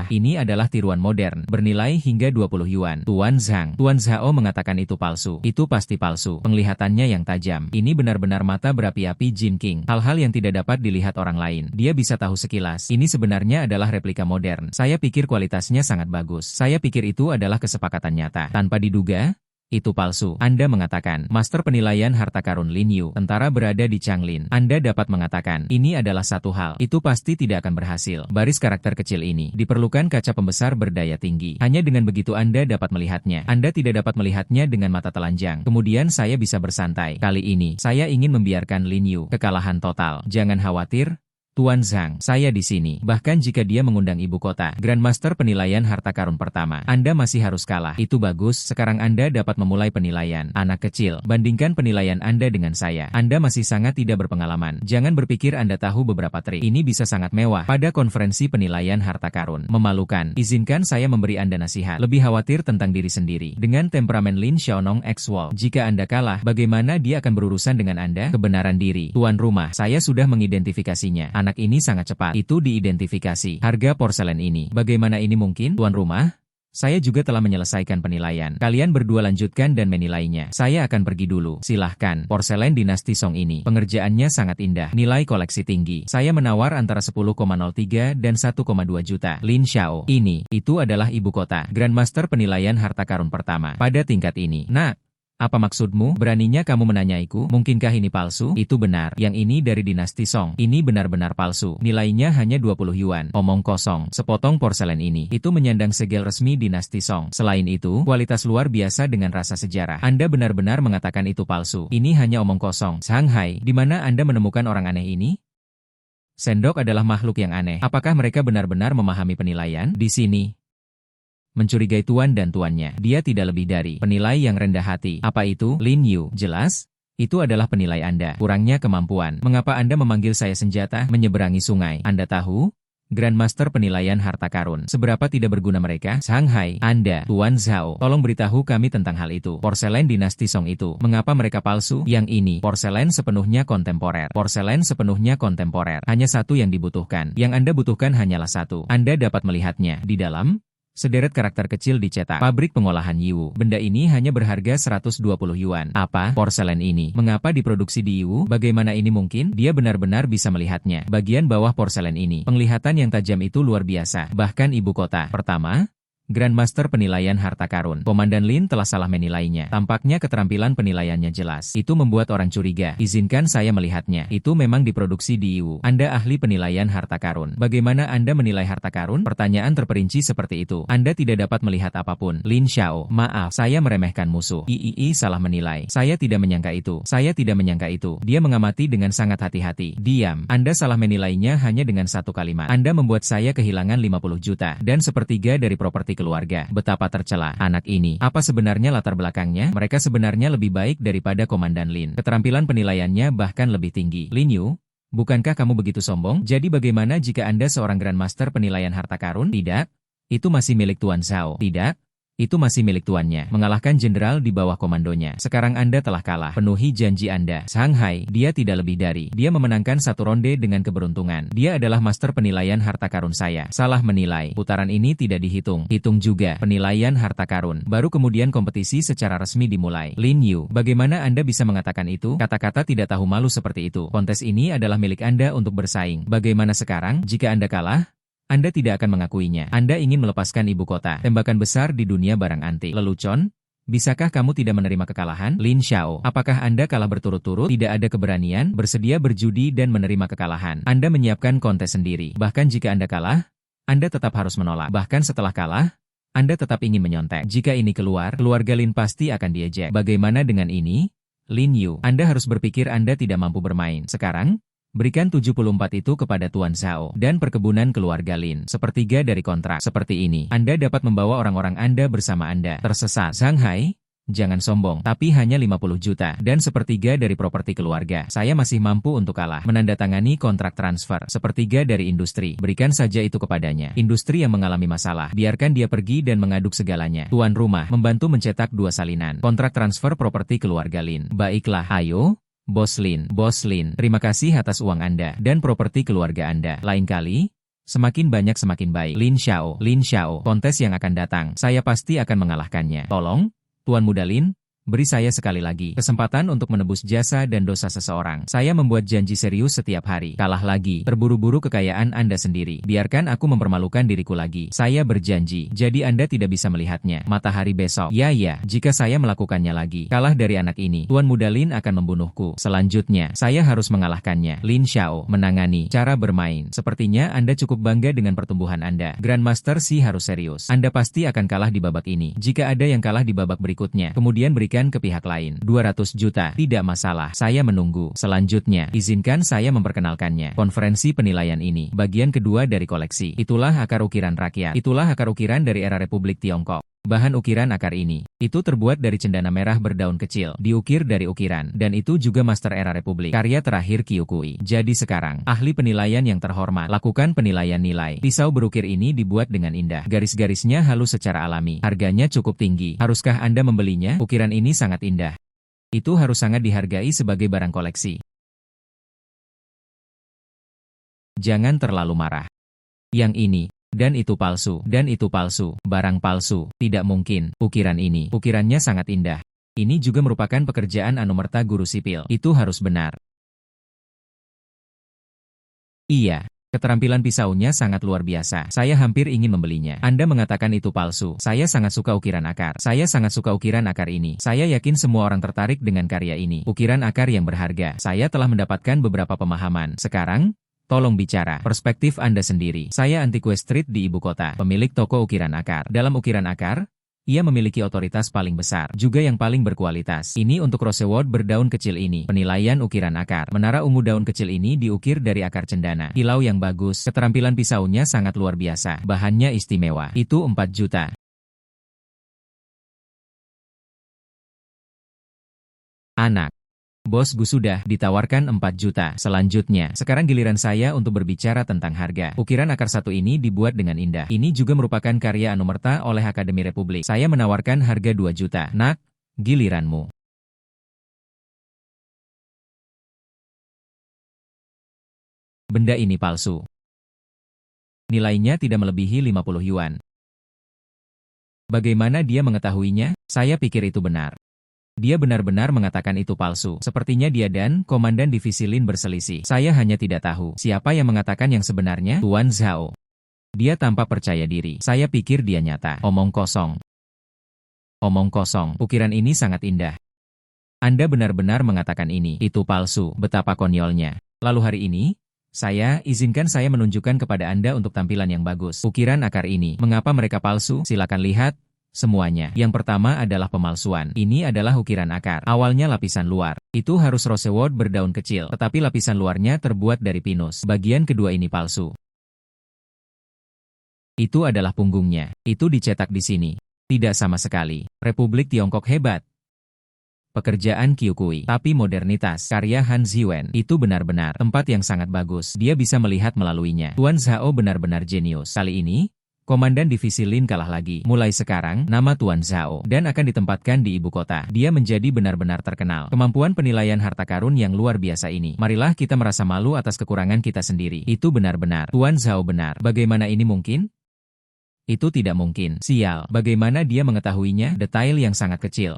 Ini adalah tiruan modern. Bernilai hingga 20 yuan. Tuan Zhang. Tuan Zhao mengatakan itu palsu. Itu pasti palsu. Penglihatannya yang tajam. Ini benar-benar mata berapi-api Jin King. Hal-hal yang tidak dapat dilihat orang lain. Dia bisa tahu sekilas. Ini sebenarnya adalah replika modern. Saya pikir kualitasnya sangat bagus. Saya pikir itu adalah kesepakatan nyata. Tanpa diduga, itu palsu. Anda mengatakan, Master Penilaian Harta Karun Lin Yu, tentara berada di Changlin. Anda dapat mengatakan, ini adalah satu hal. Itu pasti tidak akan berhasil. Baris karakter kecil ini, diperlukan kaca pembesar berdaya tinggi. Hanya dengan begitu Anda dapat melihatnya. Anda tidak dapat melihatnya dengan mata telanjang. Kemudian saya bisa bersantai. Kali ini, saya ingin membiarkan Lin Yu kekalahan total. Jangan khawatir, Tuan Zhang, saya di sini. Bahkan jika dia mengundang ibu kota, Grandmaster penilaian harta karun pertama, Anda masih harus kalah. Itu bagus, sekarang Anda dapat memulai penilaian. Anak kecil, bandingkan penilaian Anda dengan saya. Anda masih sangat tidak berpengalaman. Jangan berpikir Anda tahu beberapa trik. Ini bisa sangat mewah. Pada konferensi penilaian harta karun, memalukan. Izinkan saya memberi Anda nasihat. Lebih khawatir tentang diri sendiri. Dengan temperamen Lin Xiaonong X Wall, jika Anda kalah, bagaimana dia akan berurusan dengan Anda? Kebenaran diri. Tuan rumah, saya sudah mengidentifikasinya. Anak ini sangat cepat. Itu diidentifikasi. Harga porselen ini. Bagaimana ini mungkin, Tuan rumah? Saya juga telah menyelesaikan penilaian. Kalian berdua lanjutkan dan menilainya. Saya akan pergi dulu. Silahkan. Porselen dinasti Song ini. Pengerjaannya sangat indah. Nilai koleksi tinggi. Saya menawar antara 10,03 dan 1,2 juta. Lin Xiao. Itu adalah ibu kota. Grandmaster penilaian harta karun pertama. Pada tingkat ini. Nah, apa maksudmu? Beraninya kamu menanyaiku? Mungkinkah ini palsu? Itu benar. Yang ini dari dinasti Song. Ini benar-benar palsu. Nilainya hanya 20 yuan. Omong kosong. Sepotong porselen ini. Itu menyandang segel resmi dinasti Song. Selain itu, kualitas luar biasa dengan rasa sejarah. Anda benar-benar mengatakan itu palsu. Ini hanya omong kosong. Shanghai, di mana Anda menemukan orang aneh ini? Sendok adalah makhluk yang aneh. Apakah mereka benar-benar memahami penilaian? Di sini. Mencurigai tuan dan tuannya. Dia tidak lebih dari penilai yang rendah hati. Apa itu? Lin Yu. Jelas? Itu adalah penilai Anda. Kurangnya kemampuan. Mengapa Anda memanggil saya senjata menyeberangi sungai? Anda tahu? Grandmaster penilaian harta karun. Seberapa tidak berguna mereka? Shanghai, Anda, Tuan Zhao, tolong beritahu kami tentang hal itu. Porselen dinasti Song itu. Mengapa mereka palsu? Yang ini, porselen sepenuhnya kontemporer. Porselen sepenuhnya kontemporer. Hanya satu yang dibutuhkan. Yang Anda butuhkan hanyalah satu. Anda dapat melihatnya. Di dalam sederet karakter kecil dicetak. Pabrik pengolahan Yiwu. Benda ini hanya berharga 120 yuan. Apa? Porselen ini. Mengapa diproduksi di Yiwu? Bagaimana ini mungkin? Dia benar-benar bisa melihatnya. Bagian bawah porselen ini. Penglihatan yang tajam itu luar biasa. Bahkan ibu kota. Pertama, Grandmaster penilaian harta karun. Komandan Lin telah salah menilainya. Tampaknya keterampilan penilaiannya jelas. Itu membuat orang curiga. Izinkan saya melihatnya. Itu memang diproduksi di Yiwu. Anda ahli penilaian harta karun. Bagaimana Anda menilai harta karun? Pertanyaan terperinci seperti itu. Anda tidak dapat melihat apapun. Lin Xiao, maaf, saya meremehkan musuh. Salah menilai. Saya tidak menyangka itu. Saya tidak menyangka itu. Dia mengamati dengan sangat hati-hati. Diam. Anda salah menilainya hanya dengan satu kalimat. Anda membuat saya kehilangan 50 juta. Dan sepertiga dari properti properti keluarga. Betapa tercela anak ini. Apa sebenarnya latar belakangnya? Mereka sebenarnya lebih baik daripada Komandan Lin. Keterampilan penilaiannya bahkan lebih tinggi. Lin Yu, bukankah kamu begitu sombong? Jadi bagaimana jika Anda seorang Grandmaster penilaian harta karun? Tidak. Itu masih milik Tuan Zhao. Tidak. Itu masih milik tuannya. Mengalahkan jenderal di bawah komandonya. Sekarang Anda telah kalah. Penuhi janji Anda. Shanghai, dia tidak lebih dari. Dia memenangkan satu ronde dengan keberuntungan. Dia adalah master penilaian harta karun saya. Salah menilai. Putaran ini tidak dihitung. Hitung juga penilaian harta karun. Baru kemudian kompetisi secara resmi dimulai. Lin Yu, bagaimana Anda bisa mengatakan itu? Kata-kata tidak tahu malu seperti itu. Kontes ini adalah milik Anda untuk bersaing. Bagaimana sekarang? Jika Anda kalah, Anda tidak akan mengakuinya. Anda ingin melepaskan ibu kota. Tembakan besar di dunia barang antik. Lelucon? Bisakah kamu tidak menerima kekalahan? Lin Xiao, apakah Anda kalah berturut-turut? Tidak ada keberanian, bersedia berjudi dan menerima kekalahan. Anda menyiapkan kontes sendiri. Bahkan jika Anda kalah, Anda tetap harus menolak. Bahkan setelah kalah, Anda tetap ingin menyontek. Jika ini keluar, keluarga Lin pasti akan diejek. Bagaimana dengan ini? Lin Yu, Anda harus berpikir Anda tidak mampu bermain. Sekarang, berikan 74 itu kepada Tuan Zhao dan perkebunan keluarga Lin. Sepertiga dari kontrak. Seperti ini, Anda dapat membawa orang-orang Anda bersama Anda. Tersesat. Shanghai, jangan sombong. Tapi hanya 50 juta dan sepertiga dari properti keluarga. Saya masih mampu untuk kalah. Menandatangani kontrak transfer. Sepertiga dari industri. Berikan saja itu kepadanya. Industri yang mengalami masalah. Biarkan dia pergi dan mengaduk segalanya. Tuan rumah, membantu mencetak 2 salinan. Kontrak transfer properti keluarga Lin. Baiklah, ayo. Bos Lin, terima kasih atas uang Anda dan properti keluarga Anda. Lain kali, semakin banyak semakin baik. Lin Xiao, kontes yang akan datang, saya pasti akan mengalahkannya. Tolong, Tuan Muda Lin, beri saya sekali lagi kesempatan untuk menebus jasa dan dosa seseorang. Saya membuat janji serius setiap hari. Kalah lagi, terburu-buru kekayaan Anda sendiri. Biarkan aku mempermalukan diriku lagi. Saya berjanji, jadi Anda tidak bisa melihatnya. Matahari besok. Ya, jika saya melakukannya lagi. Kalah dari anak ini, Tuan Muda Lin akan membunuhku. Selanjutnya, saya harus mengalahkannya. Lin Xiao, menangani cara bermain. Sepertinya Anda cukup bangga dengan pertumbuhan Anda. Grandmaster Xi harus serius. Anda pasti akan kalah di babak ini. Jika ada yang kalah di babak berikutnya, kemudian berikan ke pihak lain. 200 juta, tidak masalah. Saya menunggu. Selanjutnya, izinkan saya memperkenalkannya. Konferensi penilaian ini, bagian kedua dari koleksi. Itulah akar ukiran rakyat. Itulah akar ukiran dari era Republik Tiongkok. Bahan ukiran akar ini, itu terbuat dari cendana merah berdaun kecil, diukir dari ukiran, dan itu juga master era Republik. Karya terakhir Kyukui. Jadi sekarang, ahli penilaian yang terhormat, lakukan penilaian nilai. Pisau berukir ini dibuat dengan indah. Garis-garisnya halus secara alami. Harganya cukup tinggi. Haruskah Anda membelinya? Ukiran ini sangat indah. Itu harus sangat dihargai sebagai barang koleksi. Jangan terlalu marah. Yang ini. Dan itu palsu, barang palsu, tidak mungkin, ukiran ini, ukirannya sangat indah. Ini juga merupakan pekerjaan Anumerta guru sipil, itu harus benar. Iya, keterampilan pisaunya sangat luar biasa, saya hampir ingin membelinya. Anda mengatakan itu palsu, saya sangat suka ukiran akar, ini. Saya yakin semua orang tertarik dengan karya ini, ukiran akar yang berharga. Saya telah mendapatkan beberapa pemahaman, sekarang, tolong bicara, perspektif Anda sendiri. Saya Antique Street di ibu kota, pemilik toko ukiran akar. Dalam ukiran akar, ia memiliki otoritas paling besar, juga yang paling berkualitas. Ini untuk Rosewood berdaun kecil ini. Penilaian ukiran akar. Menara ungu daun kecil ini diukir dari akar cendana. Kilau yang bagus, keterampilan pisaunya sangat luar biasa. Bahannya istimewa. Itu 4 juta. Anak. Bos Gu sudah ditawarkan 4 juta. Selanjutnya, sekarang giliran saya untuk berbicara tentang harga. Ukiran akar satu ini dibuat dengan indah. Ini juga merupakan karya Anumerta oleh Akademi Republik. Saya menawarkan harga 2 juta. Nak, giliranmu. Benda ini palsu. Nilainya tidak melebihi 50 yuan. Bagaimana dia mengetahuinya? Saya pikir itu benar. Dia benar-benar mengatakan itu palsu. Sepertinya dia dan Komandan Divisi Lin berselisih. Saya hanya tidak tahu siapa yang mengatakan yang sebenarnya. Tuan Zhao. Dia tampak percaya diri. Saya pikir dia nyata. Omong kosong. Omong kosong. Ukiran ini sangat indah. Anda benar-benar mengatakan ini. Itu palsu. Betapa konyolnya. Lalu hari ini, izinkan saya menunjukkan kepada Anda untuk tampilan yang bagus. Ukiran akar ini. Mengapa mereka palsu? Silakan lihat. Semuanya. Yang pertama adalah pemalsuan. Ini adalah ukiran akar. Awalnya lapisan luar. Itu harus rosewood berdaun kecil. Tetapi lapisan luarnya terbuat dari pinus. Bagian kedua ini palsu. Itu adalah punggungnya. Itu dicetak di sini. Tidak sama sekali. Republik Tiongkok hebat. Pekerjaan Qiu Kui, tapi modernitas, karya Han Ziwen, itu benar-benar tempat yang sangat bagus. Dia bisa melihat melaluinya. Tuan Zhao benar-benar jenius. Kali ini, Komandan Divisi Lin kalah lagi. Mulai sekarang, nama Tuan Zhao dan akan ditempatkan di ibu kota. Dia menjadi benar-benar terkenal. Kemampuan penilaian harta karun yang luar biasa ini. Marilah kita merasa malu atas kekurangan kita sendiri. Itu benar-benar. Tuan Zhao benar. Bagaimana ini mungkin? Itu tidak mungkin. Sial, bagaimana dia mengetahuinya? Detail yang sangat kecil.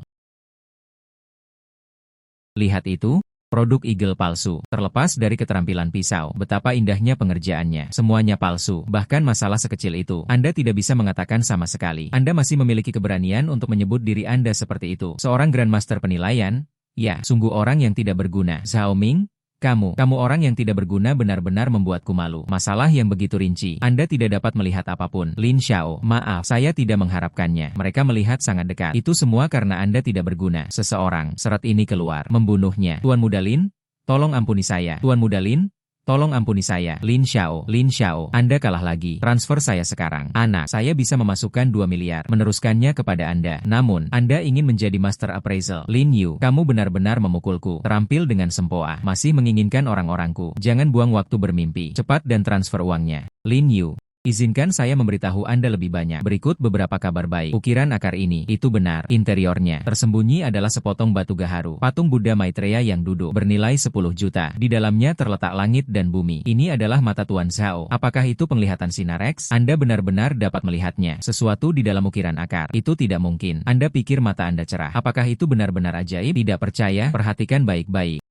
Lihat itu, produk Eagle palsu. Terlepas dari keterampilan pisau, betapa indahnya pengerjaannya. Semuanya palsu, bahkan masalah sekecil itu. Anda tidak bisa mengatakan sama sekali. Anda masih memiliki keberanian untuk menyebut diri Anda seperti itu. Seorang Grandmaster penilaian? Ya, sungguh orang yang tidak berguna. Zhao Ming, kamu orang yang tidak berguna benar-benar membuatku malu. Masalah yang begitu rinci. Anda tidak dapat melihat apapun. Lin Xiao, maaf, saya tidak mengharapkannya. Mereka melihat sangat dekat. Itu semua karena Anda tidak berguna. Seseorang, serat ini keluar, membunuhnya. Tuan Muda Lin, tolong ampuni saya. Tuan Muda Lin, tolong ampuni saya. Lin Xiao, Anda kalah lagi. Transfer saya sekarang. Anak, saya bisa memasukkan 2 miliar. Meneruskannya kepada Anda. Namun, Anda ingin menjadi Master Appraisal. Lin Yu, kamu benar-benar memukulku. Terampil dengan sempoa. Masih menginginkan orang-orangku. Jangan buang waktu bermimpi. Cepat dan transfer uangnya. Lin Yu, izinkan saya memberitahu Anda lebih banyak. Berikut beberapa kabar baik. Ukiran akar ini, itu benar. Interiornya, tersembunyi adalah sepotong batu gaharu. Patung Buddha Maitreya yang duduk, bernilai 10 juta. Di dalamnya terletak langit dan bumi. Ini adalah mata Tuan Zhao. Apakah itu penglihatan sinar X? Anda benar-benar dapat melihatnya. Sesuatu di dalam ukiran akar. Itu tidak mungkin. Anda pikir mata Anda cerah. Apakah itu benar-benar ajaib? Tidak percaya? Perhatikan baik-baik.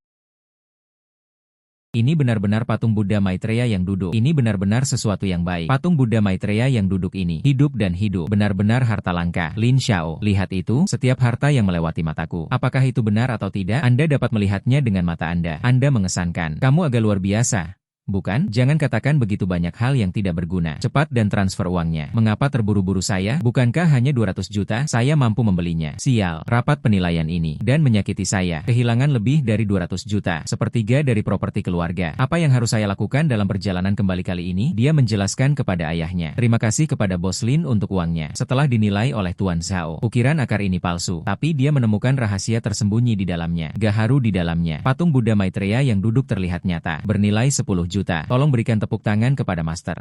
Ini benar-benar patung Buddha Maitreya yang duduk. Ini benar-benar sesuatu yang baik. Patung Buddha Maitreya yang duduk ini, hidup dan hidup. Benar-benar harta langka. Lin Xiao, lihat itu, setiap harta yang melewati mataku. Apakah itu benar atau tidak? Anda dapat melihatnya dengan mata Anda. Anda mengesankan. Kamu agak luar biasa. Bukan? Jangan katakan begitu banyak hal yang tidak berguna. Cepat dan transfer uangnya. Mengapa terburu-buru saya? Bukankah hanya 200 juta? Saya mampu membelinya. Sial, rapat penilaian ini. Dan menyakiti saya. Kehilangan lebih dari 200 juta. Sepertiga dari properti keluarga. Apa yang harus saya lakukan dalam perjalanan kembali kali ini? Dia menjelaskan kepada ayahnya. Terima kasih kepada Bos Lin untuk uangnya. Setelah dinilai oleh Tuan Zhao. Ukiran akar ini palsu. Tapi dia menemukan rahasia tersembunyi di dalamnya. Gaharu di dalamnya. Patung Buddha Maitreya yang duduk terlihat nyata. Bernilai 10 juta. Tolong berikan tepuk tangan kepada Master.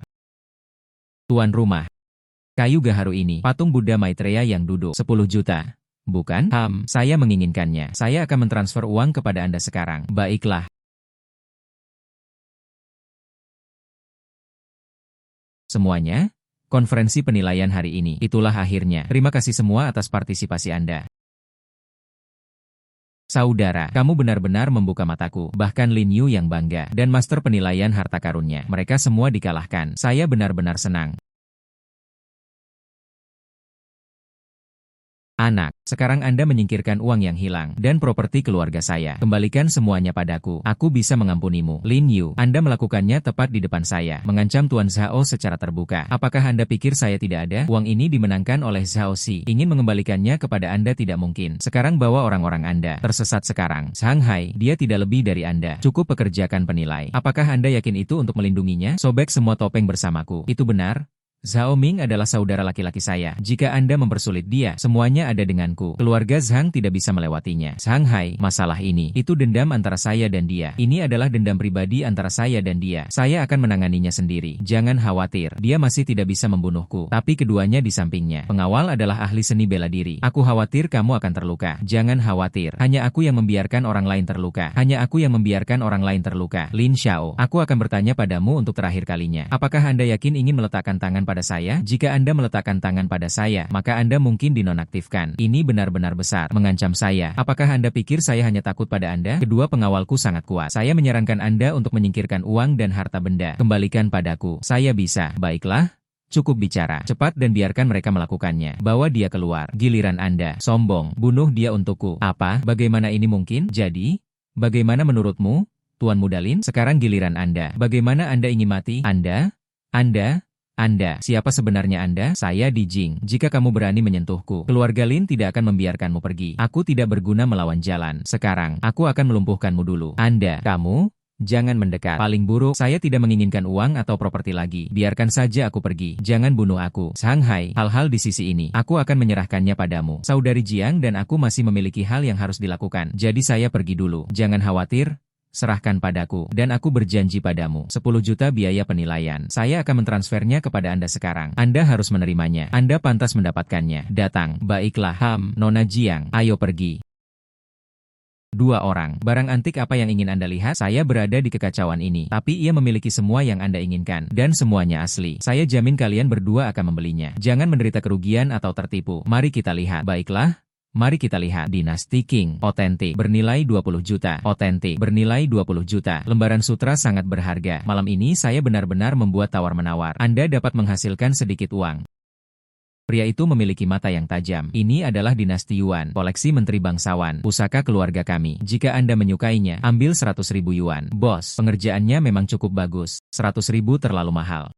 Tuan rumah. Kayu gaharu ini, patung Buddha Maitreya yang duduk, 10 juta. Bukan? Saya menginginkannya. Saya akan mentransfer uang kepada Anda sekarang. Baiklah. Semuanya, konferensi penilaian hari ini, itulah akhirnya. Terima kasih semua atas partisipasi Anda. Saudara, kamu benar-benar membuka mataku. Bahkan Lin Yu yang bangga, dan master penilaian harta karunnya. Mereka semua dikalahkan. Saya benar-benar senang. Anak, sekarang Anda menyingkirkan uang yang hilang, dan properti keluarga saya. Kembalikan semuanya padaku. Aku bisa mengampunimu. Lin Yu, Anda melakukannya tepat di depan saya. Mengancam Tuan Zhao secara terbuka. Apakah Anda pikir saya tidak ada? Uang ini dimenangkan oleh Zhao Si. Ingin mengembalikannya kepada Anda tidak mungkin. Sekarang bawa orang-orang Anda. Tersesat sekarang. Shanghai, dia tidak lebih dari Anda. Cukup pekerjakan penilai. Apakah Anda yakin itu untuk melindunginya? Sobek semua topeng bersamaku. Itu benar? Zhao Ming adalah saudara laki-laki saya. Jika Anda mempersulit dia, semuanya ada denganku. Keluarga Zhang tidak bisa melewatinya. Shanghai, masalah ini, itu dendam antara saya dan dia. Ini adalah dendam pribadi antara saya dan dia. Saya akan menanganinya sendiri. Jangan khawatir, dia masih tidak bisa membunuhku. Tapi keduanya di sampingnya. Pengawal adalah ahli seni bela diri. Aku khawatir kamu akan terluka. Jangan khawatir, hanya aku yang membiarkan orang lain terluka. Hanya aku yang membiarkan orang lain terluka. Lin Xiao, aku akan bertanya padamu untuk terakhir kalinya. Apakah Anda yakin ingin meletakkan tangan pada saya? Jika Anda meletakkan tangan pada saya, maka Anda mungkin dinonaktifkan. Ini benar-benar besar. Mengancam saya. Apakah Anda pikir saya hanya takut pada Anda? Kedua pengawalku sangat kuat. Saya menyarankan Anda untuk menyingkirkan uang dan harta benda. Kembalikan padaku. Saya bisa. Baiklah. Cukup bicara. Cepat dan biarkan mereka melakukannya. Bawa dia keluar. Giliran Anda. Sombong. Bunuh dia untukku. Apa? Bagaimana ini mungkin? Jadi, bagaimana menurutmu, Tuan Muda Lin? Sekarang giliran Anda. Bagaimana Anda ingin mati? Anda, siapa sebenarnya Anda? Saya Di Jing. Jika kamu berani menyentuhku, keluarga Lin tidak akan membiarkanmu pergi. Aku tidak berguna melawan jalan. Sekarang, aku akan melumpuhkanmu dulu. Kamu? Jangan mendekat. Paling buruk, saya tidak menginginkan uang atau properti lagi. Biarkan saja aku pergi. Jangan bunuh aku. Shanghai, hal-hal di sisi ini, aku akan menyerahkannya padamu. Saudari Jiang dan aku masih memiliki hal yang harus dilakukan. Jadi saya pergi dulu. Jangan khawatir. Serahkan padaku, dan aku berjanji padamu, 10 juta biaya penilaian. Saya akan mentransfernya kepada Anda sekarang. Anda harus menerimanya. Anda pantas mendapatkannya. Datang. Baiklah, Nona Jiang, ayo pergi. 2 orang. Barang antik apa yang ingin Anda lihat? Saya berada di kekacauan ini, tapi ia memiliki semua yang Anda inginkan, dan semuanya asli. Saya jamin kalian berdua akan membelinya. Jangan menderita kerugian atau tertipu. Mari kita lihat. Baiklah. Mari kita lihat. Dynasty King, otentik, bernilai 20 juta. Otentik, bernilai 20 juta. Lembaran sutra sangat berharga. Malam ini saya benar-benar membuat tawar-menawar. Anda dapat menghasilkan sedikit uang. Pria itu memiliki mata yang tajam. Ini adalah dinasti Yuan, koleksi menteri bangsawan, pusaka keluarga kami. Jika Anda menyukainya, ambil 100.000 Yuan. Bos, pengerjaannya memang cukup bagus. 100.000 terlalu mahal.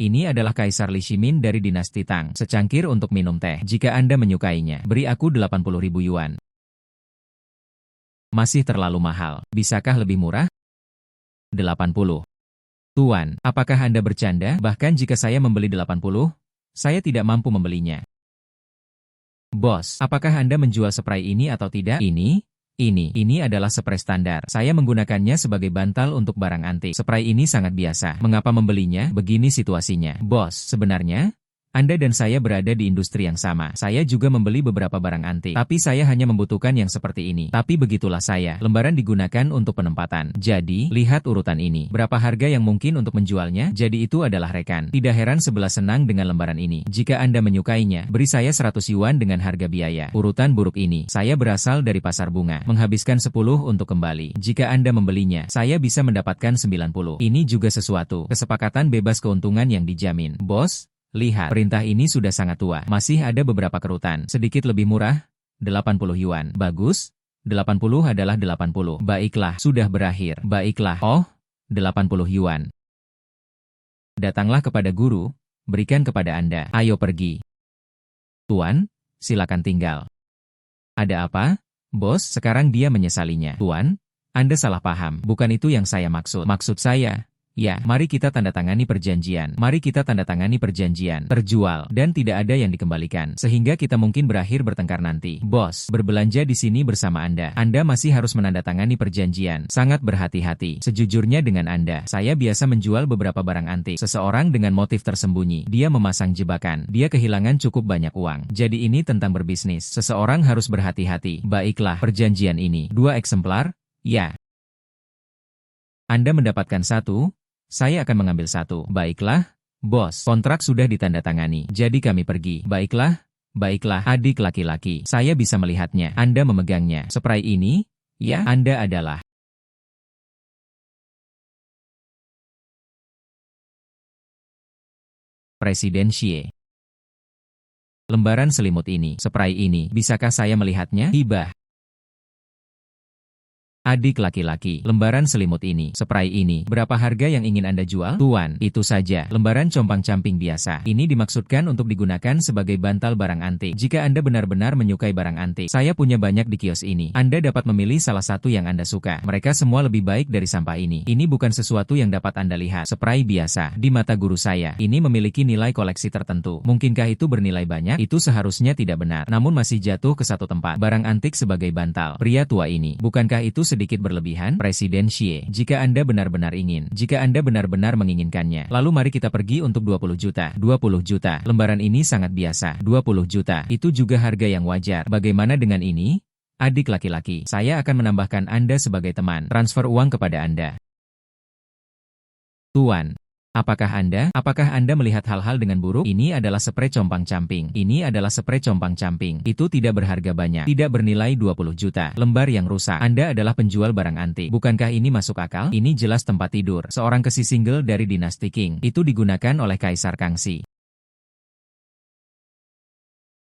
Ini adalah Kaisar Li Shimin dari dinasti Tang. Secangkir untuk minum teh. Jika Anda menyukainya, beri aku 80.000 Yuan. Masih terlalu mahal. Bisakah lebih murah? 80. Tuan, apakah Anda bercanda? Bahkan jika saya membeli 80, saya tidak mampu membelinya. Bos, apakah Anda menjual spray ini atau tidak? Ini adalah spray standar. Saya menggunakannya sebagai bantal untuk barang antik. Spray ini sangat biasa. Mengapa membelinya? Begini situasinya. Bos, sebenarnya Anda dan saya berada di industri yang sama. Saya juga membeli beberapa barang antik. Tapi saya hanya membutuhkan yang seperti ini. Tapi begitulah saya. Lembaran digunakan untuk penempatan. Jadi, lihat urutan ini. Berapa harga yang mungkin untuk menjualnya? Jadi itu adalah rekan. Tidak heran sebelah senang dengan lembaran ini. Jika Anda menyukainya, beri saya 100 Yuan dengan harga biaya. Urutan buruk ini. Saya berasal dari pasar bunga. Menghabiskan 10 untuk kembali. Jika Anda membelinya, saya bisa mendapatkan 90. Ini juga sesuatu. Kesepakatan bebas keuntungan yang dijamin. Bos, lihat, perintah ini sudah sangat tua. Masih ada beberapa kerutan. Sedikit lebih murah, 80 Yuan. Bagus, 80 adalah 80. Baiklah, sudah berakhir. Baiklah, 80 Yuan. Datanglah kepada guru, berikan kepada Anda. Ayo pergi. Tuan, silakan tinggal. Ada apa? Bos, sekarang dia menyesalinya. Tuan, Anda salah paham. Bukan itu yang saya maksud. Maksud saya, ya, mari kita tanda tangani perjanjian. Mari kita tanda tangani perjanjian. Terjual, dan tidak ada yang dikembalikan. Sehingga kita mungkin berakhir bertengkar nanti. Bos, berbelanja di sini bersama Anda. Anda masih harus menandatangani perjanjian. Sangat berhati-hati. Sejujurnya dengan Anda, saya biasa menjual beberapa barang antik. Seseorang dengan motif tersembunyi. Dia memasang jebakan. Dia kehilangan cukup banyak uang. Jadi ini tentang berbisnis. Seseorang harus berhati-hati. Baiklah, perjanjian ini. 2 eksemplar? Ya. Anda mendapatkan 1. Saya akan mengambil 1. Baiklah, bos. Kontrak sudah ditandatangani. Jadi kami pergi. Baiklah, adik laki-laki. Saya bisa melihatnya. Anda memegangnya. Spray ini? Ya, Anda adalah Presiden Xie. Lembaran selimut ini, spray ini, bisakah saya melihatnya? Hibah. Adik laki-laki, lembaran selimut ini, spray ini, berapa harga yang ingin Anda jual? Tuan, itu saja, lembaran compang-camping biasa. Ini dimaksudkan untuk digunakan sebagai bantal barang antik. Jika Anda benar-benar menyukai barang antik, saya punya banyak di kios ini. Anda dapat memilih salah satu yang Anda suka. Mereka semua lebih baik dari sampah ini. Ini bukan sesuatu yang dapat Anda lihat. Spray biasa, di mata guru saya, ini memiliki nilai koleksi tertentu. Mungkinkah itu bernilai banyak? Itu seharusnya tidak benar. Namun masih jatuh ke satu tempat. Barang antik sebagai bantal. Pria tua ini, bukankah itu sedikit berlebihan? Presiden Xie, jika Anda benar-benar ingin, jika Anda benar-benar menginginkannya, lalu mari kita pergi untuk 20 juta. 20 juta, lembaran ini sangat biasa. 20 juta, itu juga harga yang wajar. Bagaimana dengan ini? Adik laki-laki, saya akan menambahkan Anda sebagai teman. Transfer uang kepada Anda. Tuan, apakah Anda melihat hal-hal dengan buruk? Ini adalah spray compang-camping. Ini adalah spray compang-camping. Itu tidak berharga banyak. Tidak bernilai 20 juta. Lembar yang rusak. Anda adalah penjual barang antik. Bukankah ini masuk akal? Ini jelas tempat tidur. Seorang kesi single dari dinasti Qing. Itu digunakan oleh Kaisar Kangxi.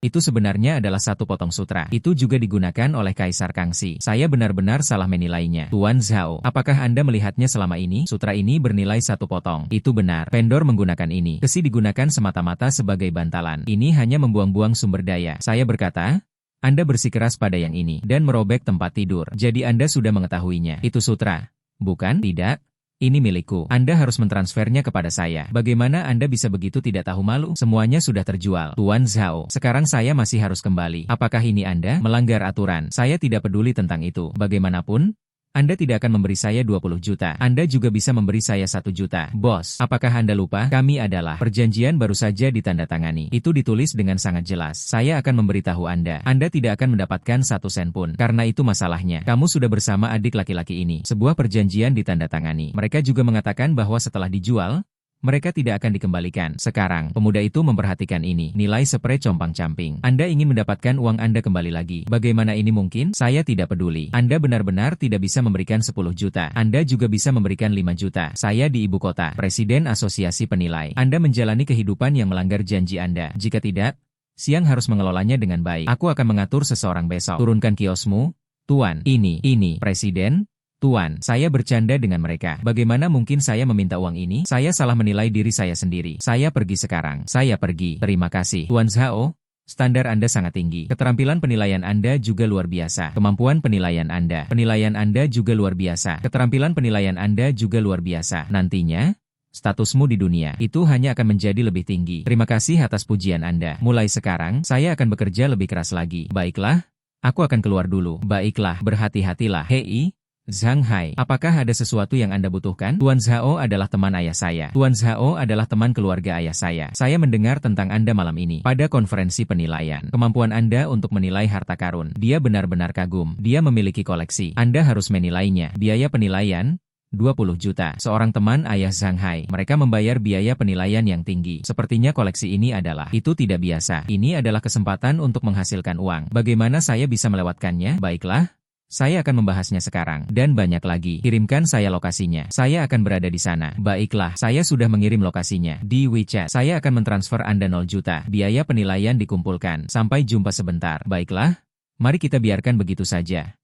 Itu sebenarnya adalah satu potong sutra. Itu juga digunakan oleh Kaisar Kangxi. Saya benar-benar salah menilainya. Tuan Zhao, apakah Anda melihatnya selama ini? Sutra ini bernilai 1 potong. Itu benar. Vendor menggunakan ini. Kesi digunakan semata-mata sebagai bantalan. Ini hanya membuang-buang sumber daya. Saya berkata, Anda bersikeras pada yang ini dan merobek tempat tidur. Jadi Anda sudah mengetahuinya. Itu sutra, bukan? Tidak. Ini milikku. Anda harus mentransfernya kepada saya. Bagaimana Anda bisa begitu tidak tahu malu? Semuanya sudah terjual. Tuan Zhao, sekarang saya masih harus kembali. Apakah ini Anda melanggar aturan? Saya tidak peduli tentang itu. Bagaimanapun, Anda tidak akan memberi saya 20 juta. Anda juga bisa memberi saya 1 juta. Bos, apakah Anda lupa? Kami adalah perjanjian baru saja ditandatangani. Itu ditulis dengan sangat jelas. Saya akan memberitahu Anda. Anda tidak akan mendapatkan 1 sen pun. Karena itu masalahnya. Kamu sudah bersama adik laki-laki ini. Sebuah perjanjian ditandatangani. Mereka juga mengatakan bahwa setelah dijual, mereka tidak akan dikembalikan. Sekarang, pemuda itu memperhatikan ini. Nilai spray compang-camping. Anda ingin mendapatkan uang Anda kembali lagi. Bagaimana ini mungkin? Saya tidak peduli. Anda benar-benar tidak bisa memberikan 10 juta. Anda juga bisa memberikan 5 juta. Saya di ibu kota. Presiden Asosiasi Penilai. Anda menjalani kehidupan yang melanggar janji Anda. Jika tidak, Siang harus mengelolanya dengan baik. Aku akan mengatur seseorang besok. Turunkan kiosmu. Tuan, ini, Presiden. Tuan, saya bercanda dengan mereka. Bagaimana mungkin saya meminta uang ini? Saya salah menilai diri saya sendiri. Saya pergi sekarang. Saya pergi. Terima kasih. Tuan Zhao, standar Anda sangat tinggi. Keterampilan penilaian Anda juga luar biasa. Kemampuan penilaian Anda juga luar biasa. Keterampilan penilaian Anda juga luar biasa. Nantinya, statusmu di dunia itu hanya akan menjadi lebih tinggi. Terima kasih atas pujian Anda. Mulai sekarang, saya akan bekerja lebih keras lagi. Baiklah, aku akan keluar dulu. Baiklah, berhati-hatilah. Hei, Zhang Hai, apakah ada sesuatu yang Anda butuhkan? Tuan Zhao adalah teman ayah saya. Tuan Zhao adalah teman keluarga ayah saya. Saya mendengar tentang Anda malam ini pada konferensi penilaian. Kemampuan Anda untuk menilai harta karun. Dia benar-benar kagum. Dia memiliki koleksi. Anda harus menilainya. Biaya penilaian 20 juta. Seorang teman ayah Zhang Hai. Mereka membayar biaya penilaian yang tinggi. Sepertinya koleksi ini adalah. Itu tidak biasa. Ini adalah kesempatan untuk menghasilkan uang. Bagaimana saya bisa melewatkannya? Baiklah. Saya akan membahasnya sekarang, dan banyak lagi. Kirimkan saya lokasinya. Saya akan berada di sana. Baiklah, saya sudah mengirim lokasinya. Di WeChat, saya akan mentransfer Anda 0 juta. Biaya penilaian dikumpulkan. Sampai jumpa sebentar. Baiklah, mari kita biarkan begitu saja.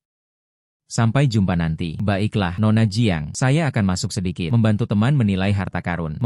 Sampai jumpa nanti. Baiklah, Nona Jiang, saya akan masuk sedikit. Membantu teman menilai harta karun.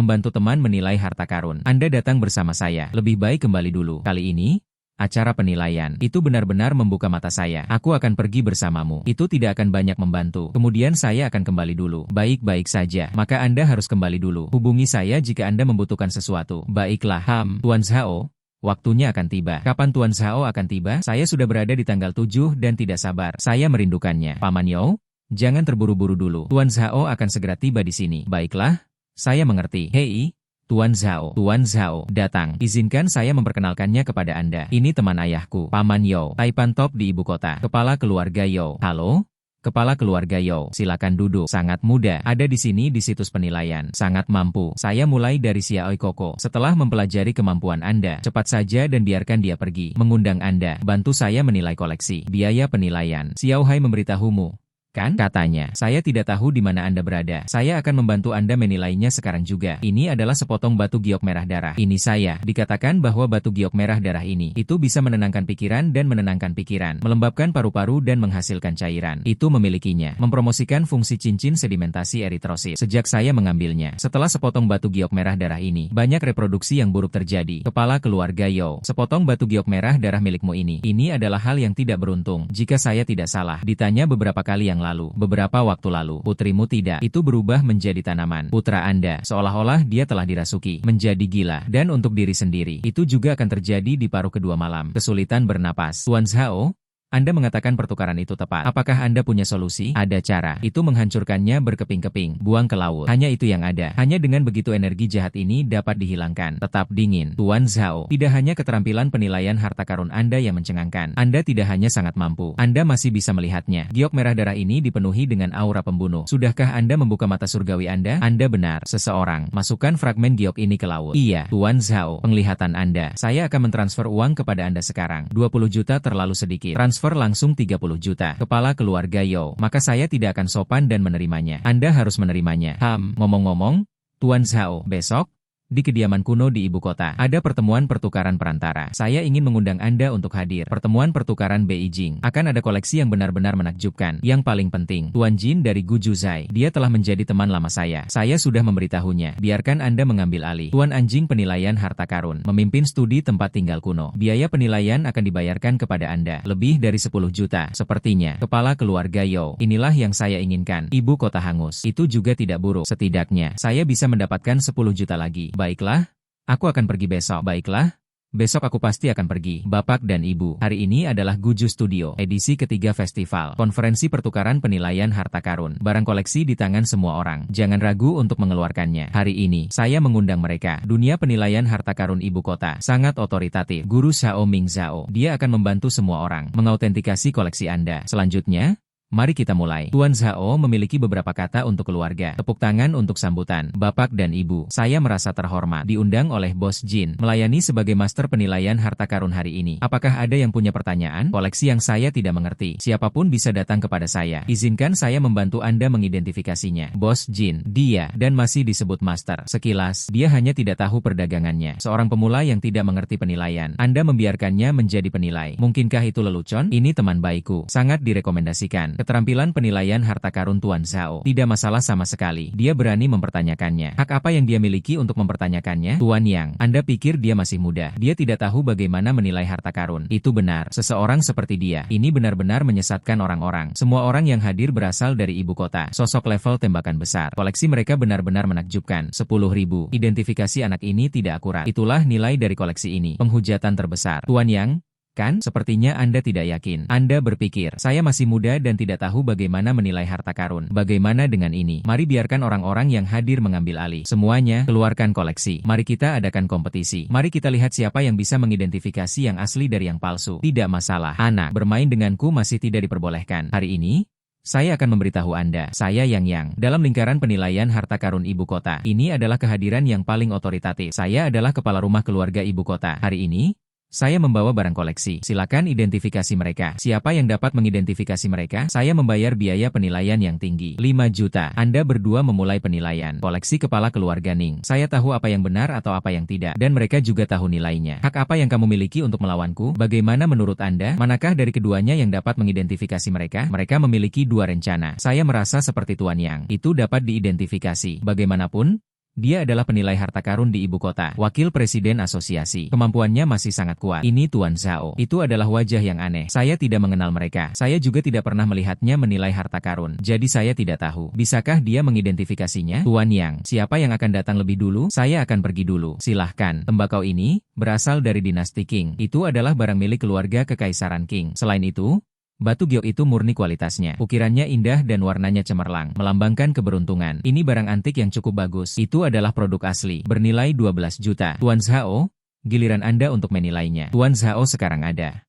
Anda datang bersama saya. Lebih baik kembali dulu. Kali ini, acara penilaian itu benar-benar membuka mata saya. Aku akan pergi bersamamu. Itu tidak akan banyak membantu. Kemudian saya akan kembali dulu. Baik-baik saja. Maka Anda harus kembali dulu. Hubungi saya jika Anda membutuhkan sesuatu. Baiklah, Tuan Zhao. Waktunya akan tiba. Kapan Tuan Zhao akan tiba? Saya sudah berada di tanggal 7 dan tidak sabar. Saya merindukannya. Paman You, jangan terburu-buru dulu. Tuan Zhao akan segera tiba di sini. Baiklah, saya mengerti. Hei, Tuan Zhao, datang. Izinkan saya memperkenalkannya kepada Anda. Ini teman ayahku, Paman You, Taipan Top di ibu kota. Kepala keluarga You. Halo? Kepala keluarga You, silakan duduk. Sangat muda, ada di sini di situs penilaian. Sangat mampu. Saya mulai dari Xiaoi Koko. Setelah mempelajari kemampuan Anda, cepat saja dan biarkan dia pergi. Mengundang Anda, bantu saya menilai koleksi. Biaya penilaian. Xiao Hai memberitahumu. Kan? Katanya, saya tidak tahu di mana Anda berada. Saya akan membantu Anda menilainya sekarang juga. Ini adalah sepotong batu giok merah darah. Ini saya. Dikatakan bahwa batu giok merah darah ini, itu bisa menenangkan pikiran dan menenangkan pikiran, melembabkan paru-paru dan menghasilkan cairan. Itu memilikinya. Mempromosikan fungsi cincin sedimentasi eritrosit. Sejak saya mengambilnya, setelah sepotong batu giok merah darah ini, banyak reproduksi yang buruk terjadi. Kepala keluarga Yo, sepotong batu giok merah darah milikmu ini. Ini adalah hal yang tidak beruntung. Jika saya tidak salah, ditanya beberapa kali yang beberapa waktu lalu, putrimu tidak, itu berubah menjadi tanaman. Putra Anda, seolah-olah dia telah dirasuki, menjadi gila, dan untuk diri sendiri, itu juga akan terjadi di paruh kedua malam. Kesulitan bernapas. Tuan Zhao, Anda mengatakan pertukaran itu tepat. Apakah Anda punya solusi? Ada cara. Itu menghancurkannya berkeping-keping. Buang ke laut. Hanya itu yang ada. Hanya dengan begitu energi jahat ini dapat dihilangkan. Tetap dingin. Tuan Zhao, tidak hanya keterampilan penilaian harta karun Anda yang mencengangkan. Anda tidak hanya sangat mampu. Anda masih bisa melihatnya. Giok merah darah ini dipenuhi dengan aura pembunuh. Sudahkah Anda membuka mata surgawi Anda? Anda benar. Seseorang. Masukkan fragmen giok ini ke laut. Iya. Tuan Zhao, penglihatan Anda. Saya akan mentransfer uang kepada Anda sekarang. 20 juta terlalu sedikit. Transfer langsung 30 juta. Kepala keluarga Yo, maka saya tidak akan sopan dan menerimanya. Anda harus menerimanya. Ngomong-ngomong, Tuan Zhao, besok, Di kediaman kuno di ibu kota, ada pertemuan pertukaran perantara. Saya ingin mengundang Anda untuk hadir. Pertemuan pertukaran Beijing. Akan ada koleksi yang benar-benar menakjubkan. Yang paling penting, Tuan Jin dari Guju Zai. Dia telah menjadi teman lama saya. Saya sudah memberitahunya. Biarkan Anda mengambil alih. Tuan Anjing penilaian harta karun. Memimpin studi tempat tinggal kuno. Biaya penilaian akan dibayarkan kepada Anda. Lebih dari 10 juta. Sepertinya, kepala keluarga Yo. Inilah yang saya inginkan. Ibu kota hangus. Itu juga tidak buruk. Setidaknya, saya bisa mendapatkan 10 juta lagi. Baiklah, aku akan pergi besok. Baiklah, besok aku pasti akan pergi. Bapak dan Ibu, hari ini adalah Guju Studio, edisi ketiga festival. Konferensi pertukaran penilaian harta karun. Barang koleksi di tangan semua orang. Jangan ragu untuk mengeluarkannya. Hari ini, saya mengundang mereka. Dunia penilaian harta karun ibu kota. Sangat otoritatif. Guru Xiao Ming Zhao. Dia akan membantu semua orang mengautentikasi koleksi Anda. Selanjutnya, mari kita mulai. Tuan Zhao memiliki beberapa kata untuk keluarga. Tepuk tangan untuk sambutan. Bapak dan Ibu, saya merasa terhormat diundang oleh Bos Jin melayani sebagai master penilaian harta karun hari ini. Apakah ada yang punya pertanyaan? Koleksi yang saya tidak mengerti. Siapapun bisa datang kepada saya. Izinkan saya membantu Anda mengidentifikasinya. Bos Jin, dia dan masih disebut master. Sekilas, dia hanya tidak tahu perdagangannya. Seorang pemula yang tidak mengerti penilaian. Anda membiarkannya menjadi penilai. Mungkinkah itu lelucon? Ini teman baikku. Sangat direkomendasikan. Keterampilan penilaian harta karun Tuan Zhao tidak masalah sama sekali. Dia berani mempertanyakannya. Hak apa yang dia miliki untuk mempertanyakannya? Tuan Yang, Anda pikir dia masih muda? Dia tidak tahu bagaimana menilai harta karun. Itu benar. Seseorang seperti dia, ini benar-benar menyesatkan orang-orang. Semua orang yang hadir berasal dari ibu kota. Sosok level tembakan besar. Koleksi mereka benar-benar menakjubkan. 10.000. Identifikasi anak ini tidak akurat. Itulah nilai dari koleksi ini. Penghujatan terbesar. Tuan Yang, kan? Sepertinya Anda tidak yakin. Anda berpikir, saya masih muda dan tidak tahu bagaimana menilai harta karun. Bagaimana dengan ini? Mari biarkan orang-orang yang hadir mengambil alih. Semuanya, keluarkan koleksi. Mari kita adakan kompetisi. Mari kita lihat siapa yang bisa mengidentifikasi yang asli dari yang palsu. Tidak masalah. Anak, bermain denganku masih tidak diperbolehkan. Hari ini, saya akan memberitahu Anda, saya Yang dalam lingkaran penilaian harta karun ibu kota. Ini adalah kehadiran yang paling otoritatif. Saya adalah kepala rumah keluarga ibu kota. Hari ini, saya membawa barang koleksi. Silakan identifikasi mereka. Siapa yang dapat mengidentifikasi mereka? Saya membayar biaya penilaian yang tinggi. 5 juta. Anda berdua memulai penilaian. Koleksi kepala keluarga Ning. Saya tahu apa yang benar atau apa yang tidak. Dan mereka juga tahu nilainya. Hak apa yang kamu miliki untuk melawanku? Bagaimana menurut Anda? Manakah dari keduanya yang dapat mengidentifikasi mereka? Mereka memiliki 2 rencana. Saya merasa seperti Tuan Yang. Itu dapat diidentifikasi. Bagaimanapun, dia adalah penilai harta karun di ibu kota, wakil presiden asosiasi. Kemampuannya masih sangat kuat. Ini Tuan Zhao. Itu adalah wajah yang aneh. Saya tidak mengenal mereka. Saya juga tidak pernah melihatnya menilai harta karun. Jadi saya tidak tahu. Bisakah dia mengidentifikasinya? Tuan Yang, siapa yang akan datang lebih dulu? Saya akan pergi dulu. Silahkan. Tembakau ini berasal dari dinasti Qing. Itu adalah barang milik keluarga kekaisaran Qing. Selain itu, batu giok itu murni kualitasnya. Ukirannya indah dan warnanya cemerlang, melambangkan keberuntungan. Ini barang antik yang cukup bagus. Itu adalah produk asli, bernilai 12 juta. Tuan Zhao, giliran Anda untuk menilainya. Tuan Zhao sekarang ada.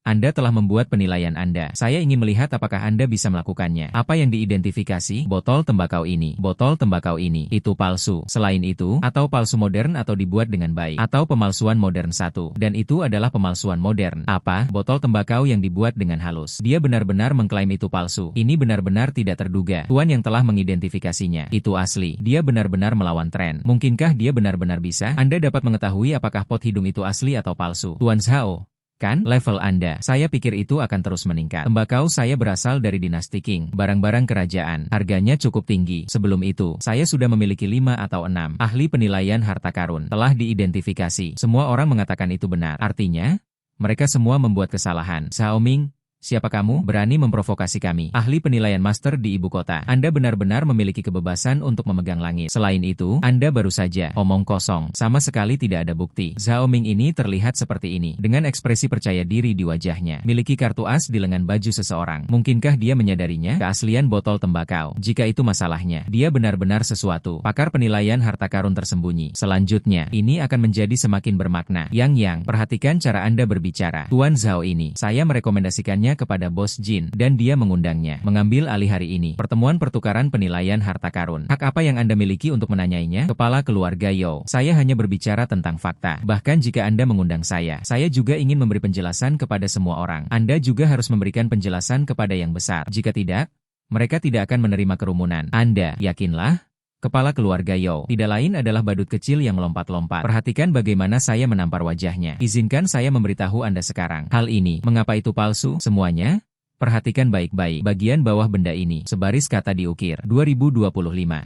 Anda telah membuat penilaian Anda. Saya ingin melihat apakah Anda bisa melakukannya. Apa yang diidentifikasi? Botol tembakau ini. Botol tembakau ini. Itu palsu. Selain itu, atau palsu modern atau dibuat dengan baik. Atau pemalsuan modern satu. Dan itu adalah pemalsuan modern. Apa? Botol tembakau yang dibuat dengan halus. Dia benar-benar mengklaim itu palsu. Ini benar-benar tidak terduga. Tuan yang telah mengidentifikasinya. Itu asli. Dia benar-benar melawan tren. Mungkinkah dia benar-benar bisa? Anda dapat mengetahui apakah pot hidung itu asli atau palsu. Tuan Zhao, kan? Level Anda. Saya pikir itu akan terus meningkat. Tembakau saya berasal dari dinasti Qing. Barang-barang kerajaan. Harganya cukup tinggi. Sebelum itu, saya sudah memiliki 5 atau 6 ahli penilaian harta karun. Telah diidentifikasi. Semua orang mengatakan itu benar. Artinya, mereka semua membuat kesalahan. Xiao Ming, siapa kamu? Berani memprovokasi kami. Ahli penilaian master di ibu kota. Anda benar-benar memiliki kebebasan untuk memegang langit. Selain itu, Anda baru saja omong kosong. Sama sekali tidak ada bukti. Xiao Ming ini terlihat seperti ini. Dengan ekspresi percaya diri di wajahnya. Miliki kartu as di lengan baju seseorang. Mungkinkah dia menyadarinya? Keaslian botol tembakau. Jika itu masalahnya, dia benar-benar sesuatu. Pakar penilaian harta karun tersembunyi. Selanjutnya, ini akan menjadi semakin bermakna. Yang, perhatikan cara Anda berbicara. Tuan Zhao ini, saya merekomendasikannya kepada Bos Jin, dan dia mengundangnya mengambil alih hari ini. Pertemuan pertukaran penilaian harta karun. Hak apa yang Anda miliki untuk menanyainya? Kepala keluarga Yo. Saya hanya berbicara tentang fakta. Bahkan jika Anda mengundang saya juga ingin memberi penjelasan kepada semua orang. Anda juga harus memberikan penjelasan kepada yang besar. Jika tidak, mereka tidak akan menerima kerumunan. Anda, yakinlah? Kepala keluarga Yao tidak lain adalah badut kecil yang melompat-lompat. Perhatikan bagaimana saya menampar wajahnya. Izinkan saya memberitahu Anda sekarang. Hal ini, mengapa itu palsu? Semuanya? Perhatikan baik-baik bagian bawah benda ini. Sebaris kata diukir. 2025, 15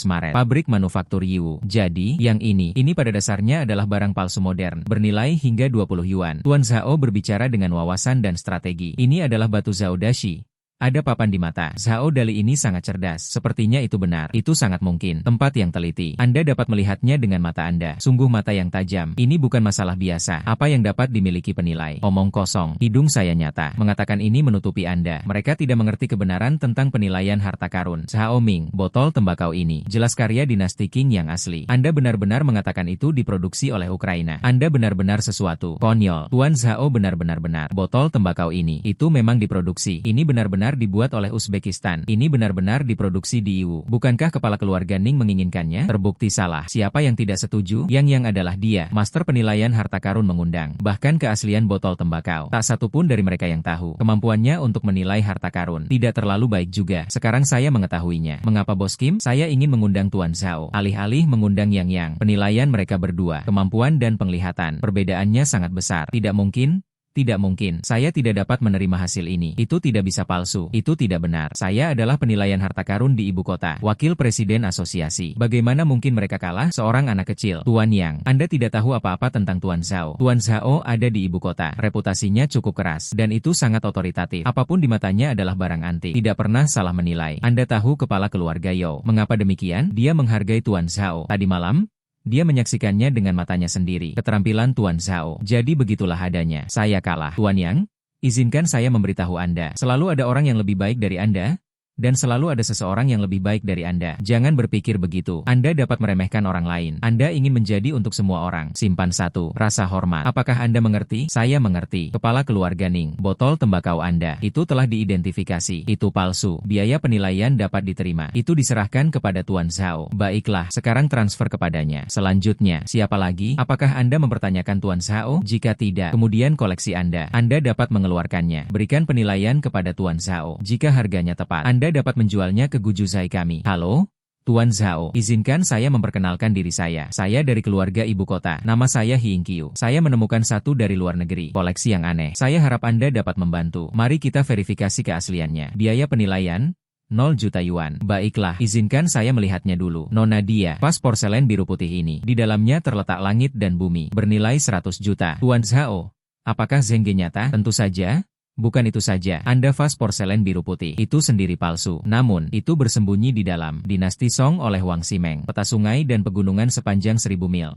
Maret. Pabrik manufaktur Yiwu. Jadi, yang ini pada dasarnya adalah barang palsu modern. Bernilai hingga 20 yuan. Tuan Zhao berbicara dengan wawasan dan strategi. Ini adalah batu Zhao Dashi. Ada papan di mata. Zhao Dali ini sangat cerdas. Sepertinya itu benar. Itu sangat mungkin. Tempat yang teliti. Anda dapat melihatnya dengan mata Anda. Sungguh mata yang tajam. Ini bukan masalah biasa. Apa yang dapat dimiliki penilai? Omong kosong. Hidung saya nyata. Mengatakan ini menutupi Anda. Mereka tidak mengerti kebenaran tentang penilaian harta karun. Zhao Ming, botol tembakau ini jelas karya dinasti Qing yang asli. Anda benar-benar mengatakan itu diproduksi oleh Ukraina. Anda benar-benar sesuatu konyol. Tuan Zhao benar-benar benar. Botol tembakau ini, itu memang diproduksi. Ini benar-benar dibuat oleh Uzbekistan. Ini benar-benar diproduksi di Yiwu. Bukankah kepala keluarga Ning menginginkannya? Terbukti salah. Siapa yang tidak setuju? Yang adalah dia. Master penilaian harta karun mengundang. Bahkan keaslian botol tembakau. Tak satu pun dari mereka yang tahu. Kemampuannya untuk menilai harta karun tidak terlalu baik juga. Sekarang saya mengetahuinya. Mengapa Bos Kim? Saya ingin mengundang Tuan Zhao. Alih-alih mengundang Yang. Penilaian mereka berdua. Kemampuan dan penglihatan. Perbedaannya sangat besar. Tidak mungkin. Tidak mungkin, saya tidak dapat menerima hasil ini. Itu tidak bisa palsu, itu tidak benar. Saya adalah penilaian harta karun di ibu kota, wakil presiden asosiasi. Bagaimana mungkin mereka kalah? Seorang anak kecil. Tuan Yang, Anda tidak tahu apa-apa tentang Tuan Zhao. Tuan Zhao ada di ibu kota, reputasinya cukup keras, dan itu sangat otoritatif. Apapun di matanya adalah barang antik, tidak pernah salah menilai. Anda tahu kepala keluarga Yao. Mengapa demikian? Dia menghargai Tuan Zhao. Tadi malam, dia menyaksikannya dengan matanya sendiri. Keterampilan Tuan Zhao. Jadi begitulah adanya. Saya kalah. Tuan Yang, izinkan saya memberitahu Anda. Selalu ada orang yang lebih baik dari Anda. Dan selalu ada seseorang yang lebih baik dari Anda. Jangan berpikir begitu. Anda dapat meremehkan orang lain. Anda ingin menjadi untuk semua orang. Simpan satu. Rasa hormat. Apakah Anda mengerti? Saya mengerti. Kepala keluarga Ning. Botol tembakau Anda. Itu telah diidentifikasi. Itu palsu. Biaya penilaian dapat diterima. Itu diserahkan kepada Tuan Zhao. Baiklah, sekarang transfer kepadanya. Selanjutnya, siapa lagi? Apakah Anda mempertanyakan Tuan Zhao? Jika tidak, kemudian koleksi Anda. Anda dapat mengeluarkannya. Berikan penilaian kepada Tuan Zhao. Jika harganya tepat, Anda dapat menjualnya ke Gujuzai kami. Halo? Tuan Zhao, izinkan saya memperkenalkan diri saya. Saya dari keluarga ibu kota. Nama saya Hing Qiu. Saya menemukan satu dari luar negeri. Koleksi yang aneh. Saya harap Anda dapat membantu. Mari kita verifikasi keasliannya. Biaya penilaian? 0 juta yuan. Baiklah, izinkan saya melihatnya dulu. Nona dia, vas porselen biru putih ini. Di dalamnya terletak langit dan bumi. Bernilai 100 juta. Tuan Zhao, apakah Zhengge nyata? Tentu saja. Bukan itu saja, Anda vas porselen biru putih. Itu sendiri palsu. Namun, itu bersembunyi di dalam dinasti Song oleh Wang Ximeng. Peta sungai dan pegunungan sepanjang 1000 mil.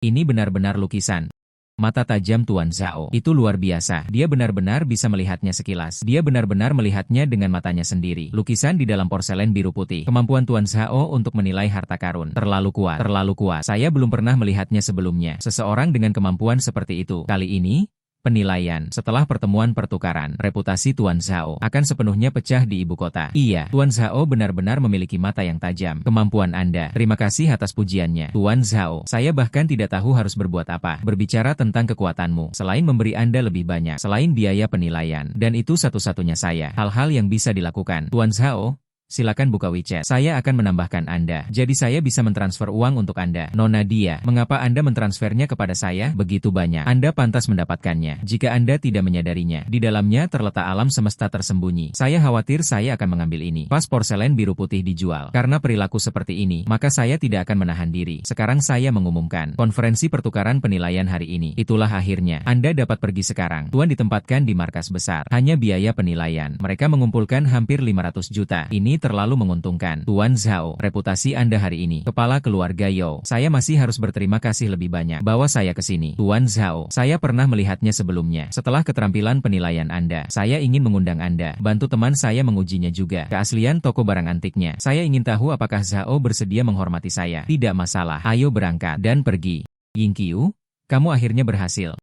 Ini benar-benar lukisan. Mata tajam Tuan Zhao. Itu luar biasa. Dia benar-benar bisa melihatnya sekilas. Dia benar-benar melihatnya dengan matanya sendiri. Lukisan di dalam porselen biru putih. Kemampuan Tuan Zhao untuk menilai harta karun. Terlalu kuat. Terlalu kuat. Saya belum pernah melihatnya sebelumnya. Seseorang dengan kemampuan seperti itu. Kali ini, penilaian. Setelah pertemuan pertukaran, reputasi Tuan Zhao akan sepenuhnya pecah di ibu kota. Iya, Tuan Zhao benar-benar memiliki mata yang tajam. Kemampuan Anda. Terima kasih atas pujiannya. Tuan Zhao, saya bahkan tidak tahu harus berbuat apa. Berbicara tentang kekuatanmu, selain memberi Anda lebih banyak, selain biaya penilaian. Dan itu satu-satunya saya. Hal-hal yang bisa dilakukan. Tuan Zhao, silakan buka WeChat. Saya akan menambahkan Anda. Jadi saya bisa mentransfer uang untuk Anda. Nona dia, mengapa Anda mentransfernya kepada saya? Begitu banyak. Anda pantas mendapatkannya. Jika Anda tidak menyadarinya, di dalamnya terletak alam semesta tersembunyi. Saya khawatir saya akan mengambil ini. Pas porselen biru putih dijual. Karena perilaku seperti ini, maka saya tidak akan menahan diri. Sekarang saya mengumumkan konferensi pertukaran penilaian hari ini. Itulah akhirnya. Anda dapat pergi sekarang. Tuan ditempatkan di markas besar. Hanya biaya penilaian. Mereka mengumpulkan hampir 500 juta. Ini terlalu menguntungkan. Tuan Zhao, reputasi Anda hari ini. Kepala keluarga Yao, saya masih harus berterima kasih lebih banyak. Bawa saya ke sini. Tuan Zhao, saya pernah melihatnya sebelumnya. Setelah keterampilan penilaian Anda, saya ingin mengundang Anda. Bantu teman saya mengujinya juga. Keaslian toko barang antiknya. Saya ingin tahu apakah Zhao bersedia menghormati saya. Tidak masalah. Ayo berangkat dan pergi. Ying Qiu, kamu akhirnya berhasil.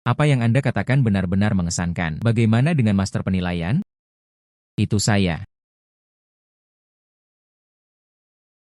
Apa yang Anda katakan benar-benar mengesankan. Bagaimana dengan master penilaian? Itu saya.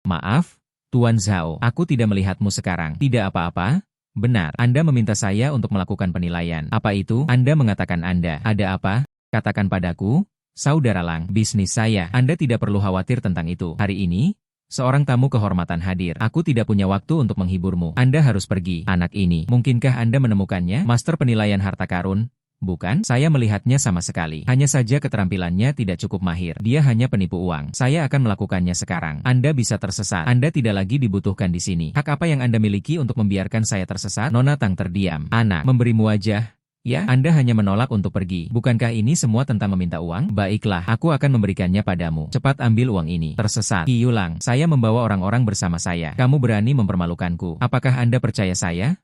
Maaf, Tuan Zhao, aku tidak melihatmu sekarang. Tidak apa-apa, Benar, Anda meminta saya untuk melakukan penilaian. Apa itu? Anda mengatakan Anda. Ada apa? Katakan padaku, Saudara Lang, bisnis saya. Anda tidak perlu khawatir tentang itu. Hari ini, seorang tamu kehormatan hadir. Aku tidak punya waktu untuk menghiburmu. Anda harus pergi. Anak ini, mungkinkah Anda menemukannya? Master penilaian harta karun? Bukan, saya melihatnya sama sekali. Hanya saja keterampilannya tidak cukup mahir. Dia hanya penipu uang. Saya akan melakukannya sekarang. Anda bisa tersesat. Anda tidak lagi dibutuhkan di sini. Hak apa yang Anda miliki untuk membiarkan saya tersesat? Nona Tang terdiam. Anak, memberimu wajah. Ya, Anda hanya menolak untuk pergi. Bukankah ini semua tentang meminta uang? Baiklah, aku akan memberikannya padamu. Cepat ambil uang ini. Tersesat. Qiu Lang, saya membawa orang-orang bersama saya. Kamu berani mempermalukanku. Apakah Anda percaya saya?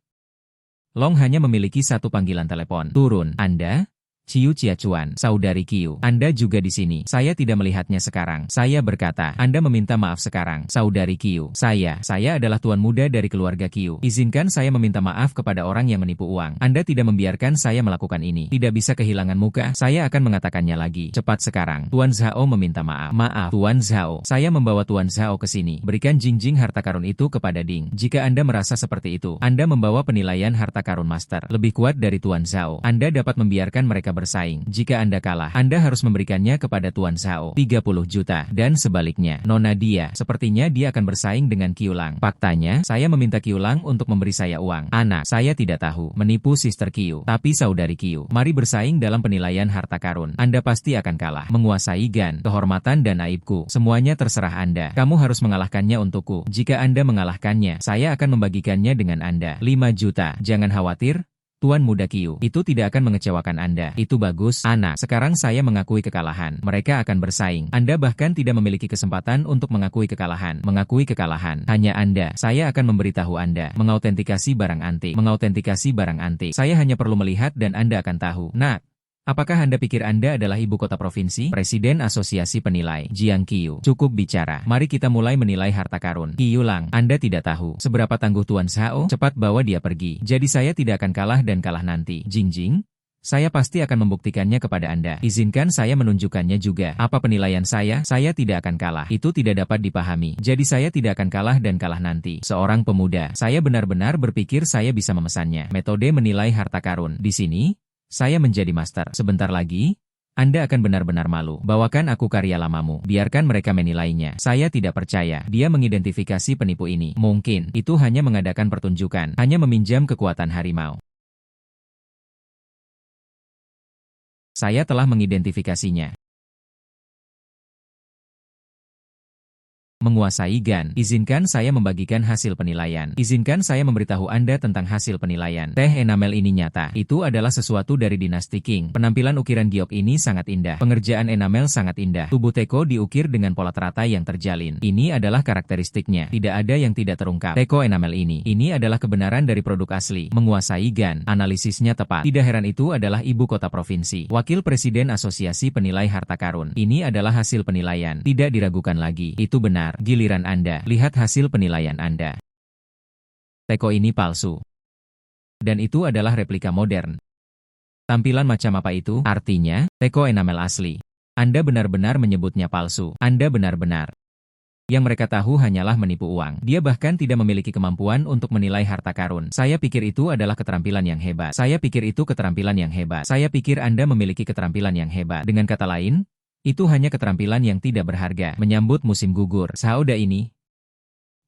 Long hanya memiliki satu panggilan telepon. Turun. Anda? Ciu Chiachuan, saudari Qiu. Anda juga di sini. Saya tidak melihatnya sekarang. Saya berkata, Anda meminta maaf sekarang. Saudari Qiu. Saya adalah tuan muda dari keluarga Qiu. Izinkan saya meminta maaf kepada orang yang menipu uang. Anda tidak membiarkan saya melakukan ini. Tidak bisa kehilangan muka. Saya akan mengatakannya lagi. Cepat sekarang. Tuan Zhao meminta maaf. Maaf, Tuan Zhao. Saya membawa Tuan Zhao ke sini. Berikan jinjing harta karun itu kepada Ding. Jika Anda merasa seperti itu, Anda membawa penilaian harta karun master. Lebih kuat dari Tuan Zhao. Anda dapat membiarkan mereka bersaing. Jika Anda kalah, Anda harus memberikannya kepada Tuan Zhao. 30 juta. Dan sebaliknya, Nona dia, sepertinya dia akan bersaing dengan Qiu Lang. Faktanya, saya meminta Qiu Lang untuk memberi saya uang. Anak, saya tidak tahu. Menipu Sister Qiu. Tapi saudari Qiu, mari bersaing dalam penilaian harta karun. Anda pasti akan kalah. Menguasai Gan, kehormatan dan aibku. Semuanya terserah Anda. Kamu harus mengalahkannya untukku. Jika Anda mengalahkannya, saya akan membagikannya dengan Anda. 5 juta. Jangan khawatir, Tuan Muda Qiu, itu tidak akan mengecewakan Anda. Itu bagus, anak. Sekarang saya mengakui kekalahan. Mereka akan bersaing. Anda bahkan tidak memiliki kesempatan untuk mengakui kekalahan. Mengakui kekalahan. Hanya Anda. Saya akan memberitahu Anda. Mengautentikasi barang antik. Mengautentikasi barang antik. Saya hanya perlu melihat dan Anda akan tahu. Nak, apakah Anda pikir Anda adalah ibu kota provinsi? Presiden Asosiasi Penilai, Jiang Qiu. Cukup bicara. Mari kita mulai menilai harta karun. Qiu Lang, Anda tidak tahu seberapa tangguh Tuan Zhao. Cepat bawa dia pergi. Jadi saya tidak akan kalah dan kalah nanti. Jingjing, saya pasti akan membuktikannya kepada Anda. Izinkan saya menunjukkannya juga. Apa penilaian saya? Saya tidak akan kalah. Itu tidak dapat dipahami. Jadi saya tidak akan kalah dan kalah nanti. Seorang pemuda. Saya benar-benar berpikir saya bisa memesannya. Metode menilai harta karun. Di sini, saya menjadi master. Sebentar lagi, Anda akan benar-benar malu. Bawakan aku karya lamamu. Biarkan mereka menilainya. Saya tidak percaya. Dia mengidentifikasi penipu ini. Mungkin, itu hanya mengadakan pertunjukan. Hanya meminjam kekuatan harimau. Saya telah mengidentifikasinya. Menguasai Gan. Izinkan saya membagikan hasil penilaian. Izinkan saya memberitahu Anda tentang hasil penilaian. Teh enamel ini nyata. Itu adalah sesuatu dari dinasti Qing. Penampilan ukiran giok ini sangat indah. Pengerjaan enamel sangat indah. Tubuh teko diukir dengan pola teratai yang terjalin. Ini adalah karakteristiknya. Tidak ada yang tidak terungkap. Teko enamel ini adalah kebenaran dari produk asli. Menguasai Gan. Analisisnya tepat. Tidak heran itu adalah ibu kota provinsi. Wakil Presiden Asosiasi Penilai Harta Karun. Ini adalah hasil penilaian. Tidak diragukan lagi. Itu benar. Giliran Anda, lihat hasil penilaian Anda. Teko ini palsu. Dan itu adalah replika modern. Tampilan macam apa itu? Artinya, teko enamel asli. Anda benar-benar menyebutnya palsu. Anda benar-benar. Yang mereka tahu hanyalah menipu uang. Dia bahkan tidak memiliki kemampuan untuk menilai harta karun. Saya pikir itu adalah keterampilan yang hebat. Saya pikir itu keterampilan yang hebat. Saya pikir Anda memiliki keterampilan yang hebat. Dengan kata lain, itu hanya keterampilan yang tidak berharga. Menyambut musim gugur. Sauda ini.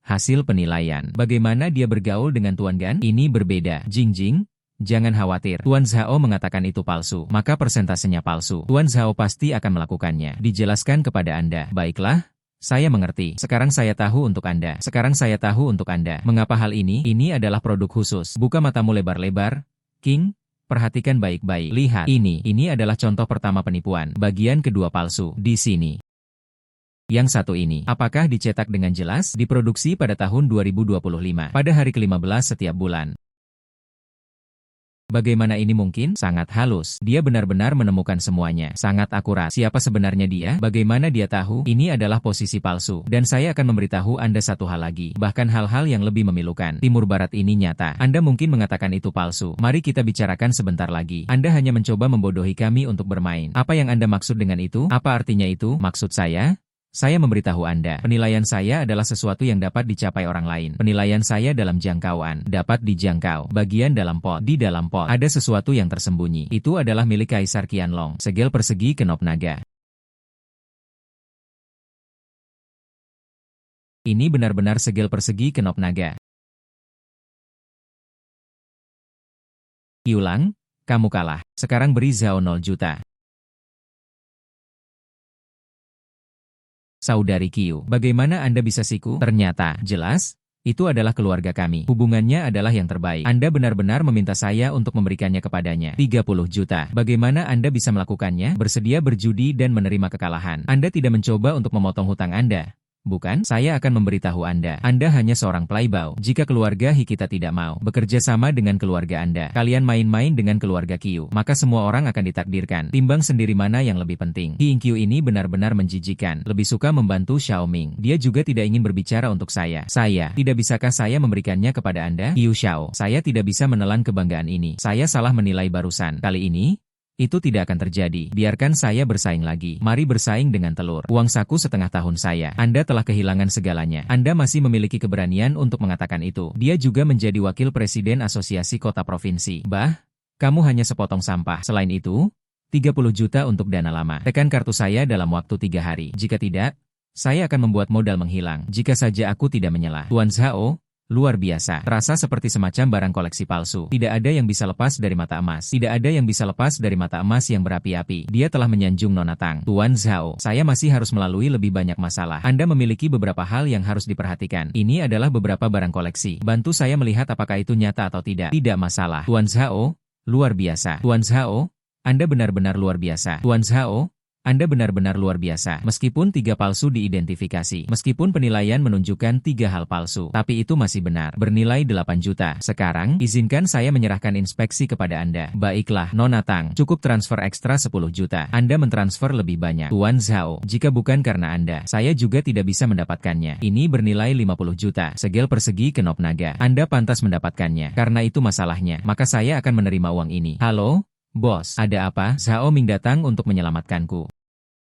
Hasil penilaian. Bagaimana dia bergaul dengan Tuan Gan? Ini berbeda. Jingjing, jangan khawatir. Tuan Zhao mengatakan itu palsu. Maka persentasenya palsu. Tuan Zhao pasti akan melakukannya. Dijelaskan kepada Anda. Baiklah, saya mengerti. Sekarang saya tahu untuk Anda. Sekarang saya tahu untuk Anda. Mengapa hal ini? Ini adalah produk khusus. Buka matamu lebar-lebar. King. Perhatikan baik-baik. Lihat, ini adalah contoh pertama penipuan. Bagian kedua palsu. Di sini. Yang satu ini. Apakah dicetak dengan jelas? Diproduksi pada tahun 2025. Pada hari ke-15 setiap bulan. Bagaimana ini mungkin? Sangat halus. Dia benar-benar menemukan semuanya. Sangat akurat. Siapa sebenarnya dia? Bagaimana dia tahu? Ini adalah posisi palsu. Dan saya akan memberitahu Anda satu hal lagi. Bahkan hal-hal yang lebih memilukan. Timur Barat ini nyata. Anda mungkin mengatakan itu palsu. Mari kita bicarakan sebentar lagi. Anda hanya mencoba membodohi kami untuk bermain. Apa yang Anda maksud dengan itu? Apa artinya itu? Maksud saya, Saya memberitahu Anda, penilaian saya adalah sesuatu yang dapat dicapai orang lain. Penilaian saya dalam jangkauan, dapat dijangkau. Bagian dalam pot, di dalam pot, ada sesuatu yang tersembunyi. Itu adalah milik Kaisar Qianlong, segel persegi kenop naga. Ini benar-benar segel persegi kenop naga. Yulang, kamu kalah. Sekarang beri Zhao 0 juta. Saudari Qiu, bagaimana Anda bisa siku? Ternyata, jelas, itu adalah keluarga kami. Hubungannya adalah yang terbaik. Anda benar-benar meminta saya untuk memberikannya kepadanya. 30 juta. Bagaimana Anda bisa melakukannya? Bersedia berjudi dan menerima kekalahan. Anda tidak mencoba untuk memotong hutang Anda. Bukan, saya akan memberitahu Anda. Anda hanya seorang playboy. Jika keluarga Hi kita tidak mau bekerja sama dengan keluarga Anda, kalian main-main dengan keluarga Qiu, maka semua orang akan ditakdirkan. Timbang sendiri mana yang lebih penting. Hi Qiu ini benar-benar menjijikan. Lebih suka membantu Xiaoming. Dia juga tidak ingin berbicara untuk saya. Tidak bisakah saya memberikannya kepada Anda? Qiu Xiao, saya tidak bisa menelan kebanggaan ini. Saya salah menilai barusan. Kali ini, itu tidak akan terjadi. Biarkan saya bersaing lagi. Mari bersaing dengan telur. Uang saku setengah tahun saya. Anda telah kehilangan segalanya. Anda masih memiliki keberanian untuk mengatakan itu. Dia juga menjadi wakil presiden asosiasi kota provinsi. Bah, kamu hanya sepotong sampah. Selain itu, 30 juta untuk dana lama. Tekan kartu saya dalam waktu 3 hari. Jika tidak, saya akan membuat modal menghilang. Jika saja aku tidak menyela. Tuan Zhao, luar biasa. Terasa seperti semacam barang koleksi palsu. Tidak ada yang bisa lepas dari mata emas. Tidak ada yang bisa lepas dari mata emas yang berapi-api. Dia telah menyanjung Nona Tang. Tuan Zhao, saya masih harus melalui lebih banyak masalah. Anda memiliki beberapa hal yang harus diperhatikan. Ini adalah beberapa barang koleksi. Bantu saya melihat apakah itu nyata atau tidak. Tidak masalah. Tuan Zhao, luar biasa. Tuan Zhao, Anda benar-benar luar biasa. Tuan Zhao, Anda benar-benar luar biasa. Meskipun 3 palsu diidentifikasi, meskipun penilaian menunjukkan 3 hal palsu, tapi itu masih benar. Bernilai 8 juta. Sekarang, izinkan saya menyerahkan inspeksi kepada Anda. Baiklah, Nona Tang, cukup transfer ekstra 10 juta. Anda mentransfer lebih banyak. Tuan Zhao, jika bukan karena Anda, saya juga tidak bisa mendapatkannya. Ini bernilai 50 juta. Segel persegi kenop naga. Anda pantas mendapatkannya. Karena itu masalahnya, maka saya akan menerima uang ini. Halo? Bos, ada apa? Zhao Ming datang untuk menyelamatkanku.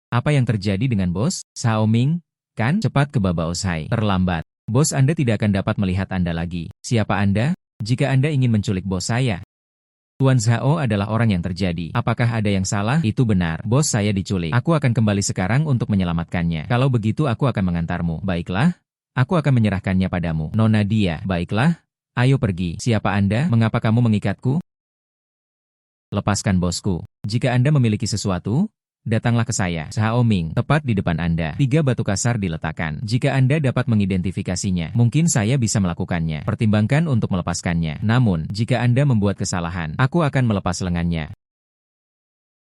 Apa yang terjadi dengan bos? Xiaoming, kan? Cepat ke Baba Osai. Terlambat. Bos Anda tidak akan dapat melihat Anda lagi. Siapa Anda? Jika Anda ingin menculik bos saya. Tuan Zhao adalah orang yang terjadi. Apakah ada yang salah? Itu benar. Bos saya diculik. Aku akan kembali sekarang untuk menyelamatkannya. Kalau begitu aku akan mengantarmu. Baiklah. Aku akan menyerahkannya padamu. Nona dia. Baiklah. Ayo pergi. Siapa Anda? Mengapa kamu mengikatku? Lepaskan bosku. Jika Anda memiliki sesuatu, datanglah ke saya. Xiaoming, tepat di depan Anda. 3 batu kasar diletakkan. Jika Anda dapat mengidentifikasinya, mungkin saya bisa melakukannya. Pertimbangkan untuk melepaskannya. Namun, jika Anda membuat kesalahan, aku akan melepas lengannya.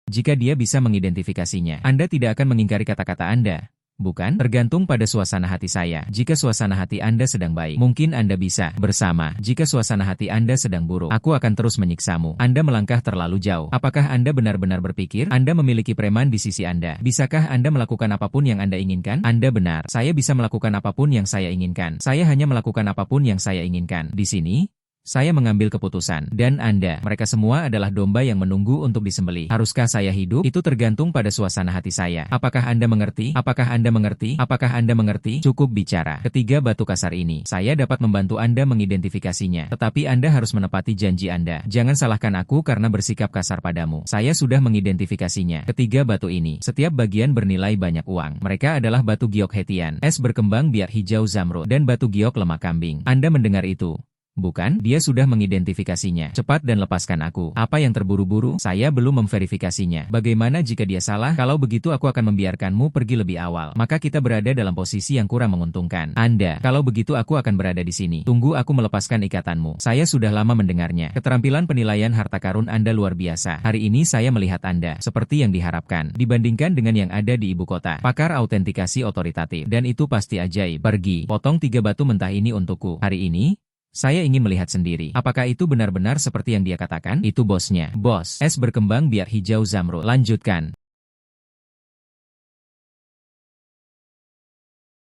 Jika dia bisa mengidentifikasinya, Anda tidak akan mengingkari kata-kata Anda. Bukan? Tergantung pada suasana hati saya. Jika suasana hati Anda sedang baik, mungkin Anda bisa bersama. Jika suasana hati Anda sedang buruk, aku akan terus menyiksamu. Anda melangkah terlalu jauh. Apakah Anda benar-benar berpikir Anda memiliki preman di sisi Anda? Bisakah Anda melakukan apapun yang Anda inginkan? Anda benar. Saya bisa melakukan apapun yang saya inginkan. Saya hanya melakukan apapun yang saya inginkan. Di sini, saya mengambil keputusan. Dan Anda, mereka semua adalah domba yang menunggu untuk disembelih. Haruskah saya hidup? Itu tergantung pada suasana hati saya. Apakah Anda mengerti? Apakah Anda mengerti? Apakah Anda mengerti? Cukup bicara. Ketiga batu kasar ini, saya dapat membantu Anda mengidentifikasinya. Tetapi Anda harus menepati janji Anda. Jangan salahkan aku karena bersikap kasar padamu. Saya sudah mengidentifikasinya. Ketiga batu ini, setiap bagian bernilai banyak uang. Mereka adalah batu giok hetian, es berkembang biar hijau zamrud, dan batu giok lemak kambing. Anda mendengar itu? Bukan, dia sudah mengidentifikasinya. Cepat dan lepaskan aku. Apa yang terburu-buru? Saya belum memverifikasinya. Bagaimana jika dia salah? Kalau begitu aku akan membiarkanmu pergi lebih awal. Maka kita berada dalam posisi yang kurang menguntungkan. Anda, kalau begitu aku akan berada di sini. Tunggu aku melepaskan ikatanmu. Saya sudah lama mendengarnya. Keterampilan penilaian harta karun Anda luar biasa. Hari ini saya melihat Anda seperti yang diharapkan. Dibandingkan dengan yang ada di ibu kota. Pakar autentikasi otoritatif. Dan itu pasti ajaib. Pergi. Potong 3 batu mentah ini untukku. Hari ini, saya ingin melihat sendiri. Apakah itu benar-benar seperti yang dia katakan? Itu bosnya. Bos, es berkembang biar hijau zamrud. Lanjutkan.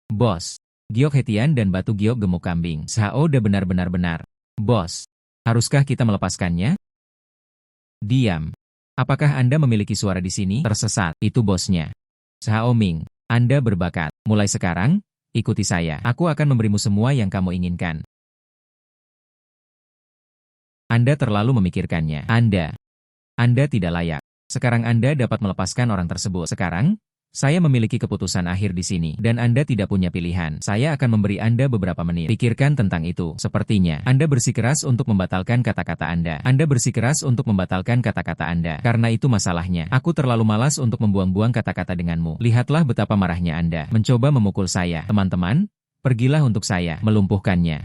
Bos, giok hetian dan batu giok gemuk kambing. Zhao udah benar-benar. Bos, haruskah kita melepaskannya? Diam. Apakah Anda memiliki suara di sini? Tersesat. Itu bosnya. Xiaoming. Anda berbakat. Mulai sekarang, ikuti saya. Aku akan memberimu semua yang kamu inginkan. Anda terlalu memikirkannya. Anda tidak layak. Sekarang Anda dapat melepaskan orang tersebut. Sekarang, saya memiliki keputusan akhir di sini, dan Anda tidak punya pilihan. Saya akan memberi Anda beberapa menit. Pikirkan tentang itu. Sepertinya, Anda bersikeras untuk membatalkan kata-kata Anda. Anda bersikeras untuk membatalkan kata-kata Anda. Karena itu masalahnya. Aku terlalu malas untuk membuang-buang kata-kata denganmu. Lihatlah betapa marahnya Anda. Mencoba memukul saya. Teman-teman, pergilah untuk saya. Melumpuhkannya.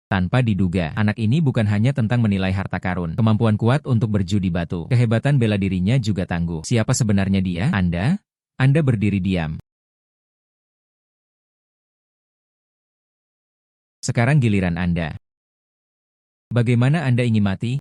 Tanpa diduga, anak ini bukan hanya tentang menilai harta karun, kemampuan kuat untuk berjudi batu, kehebatan bela dirinya juga tangguh. Siapa sebenarnya dia? Anda? Anda berdiri diam. Sekarang giliran Anda. Bagaimana Anda ingin mati?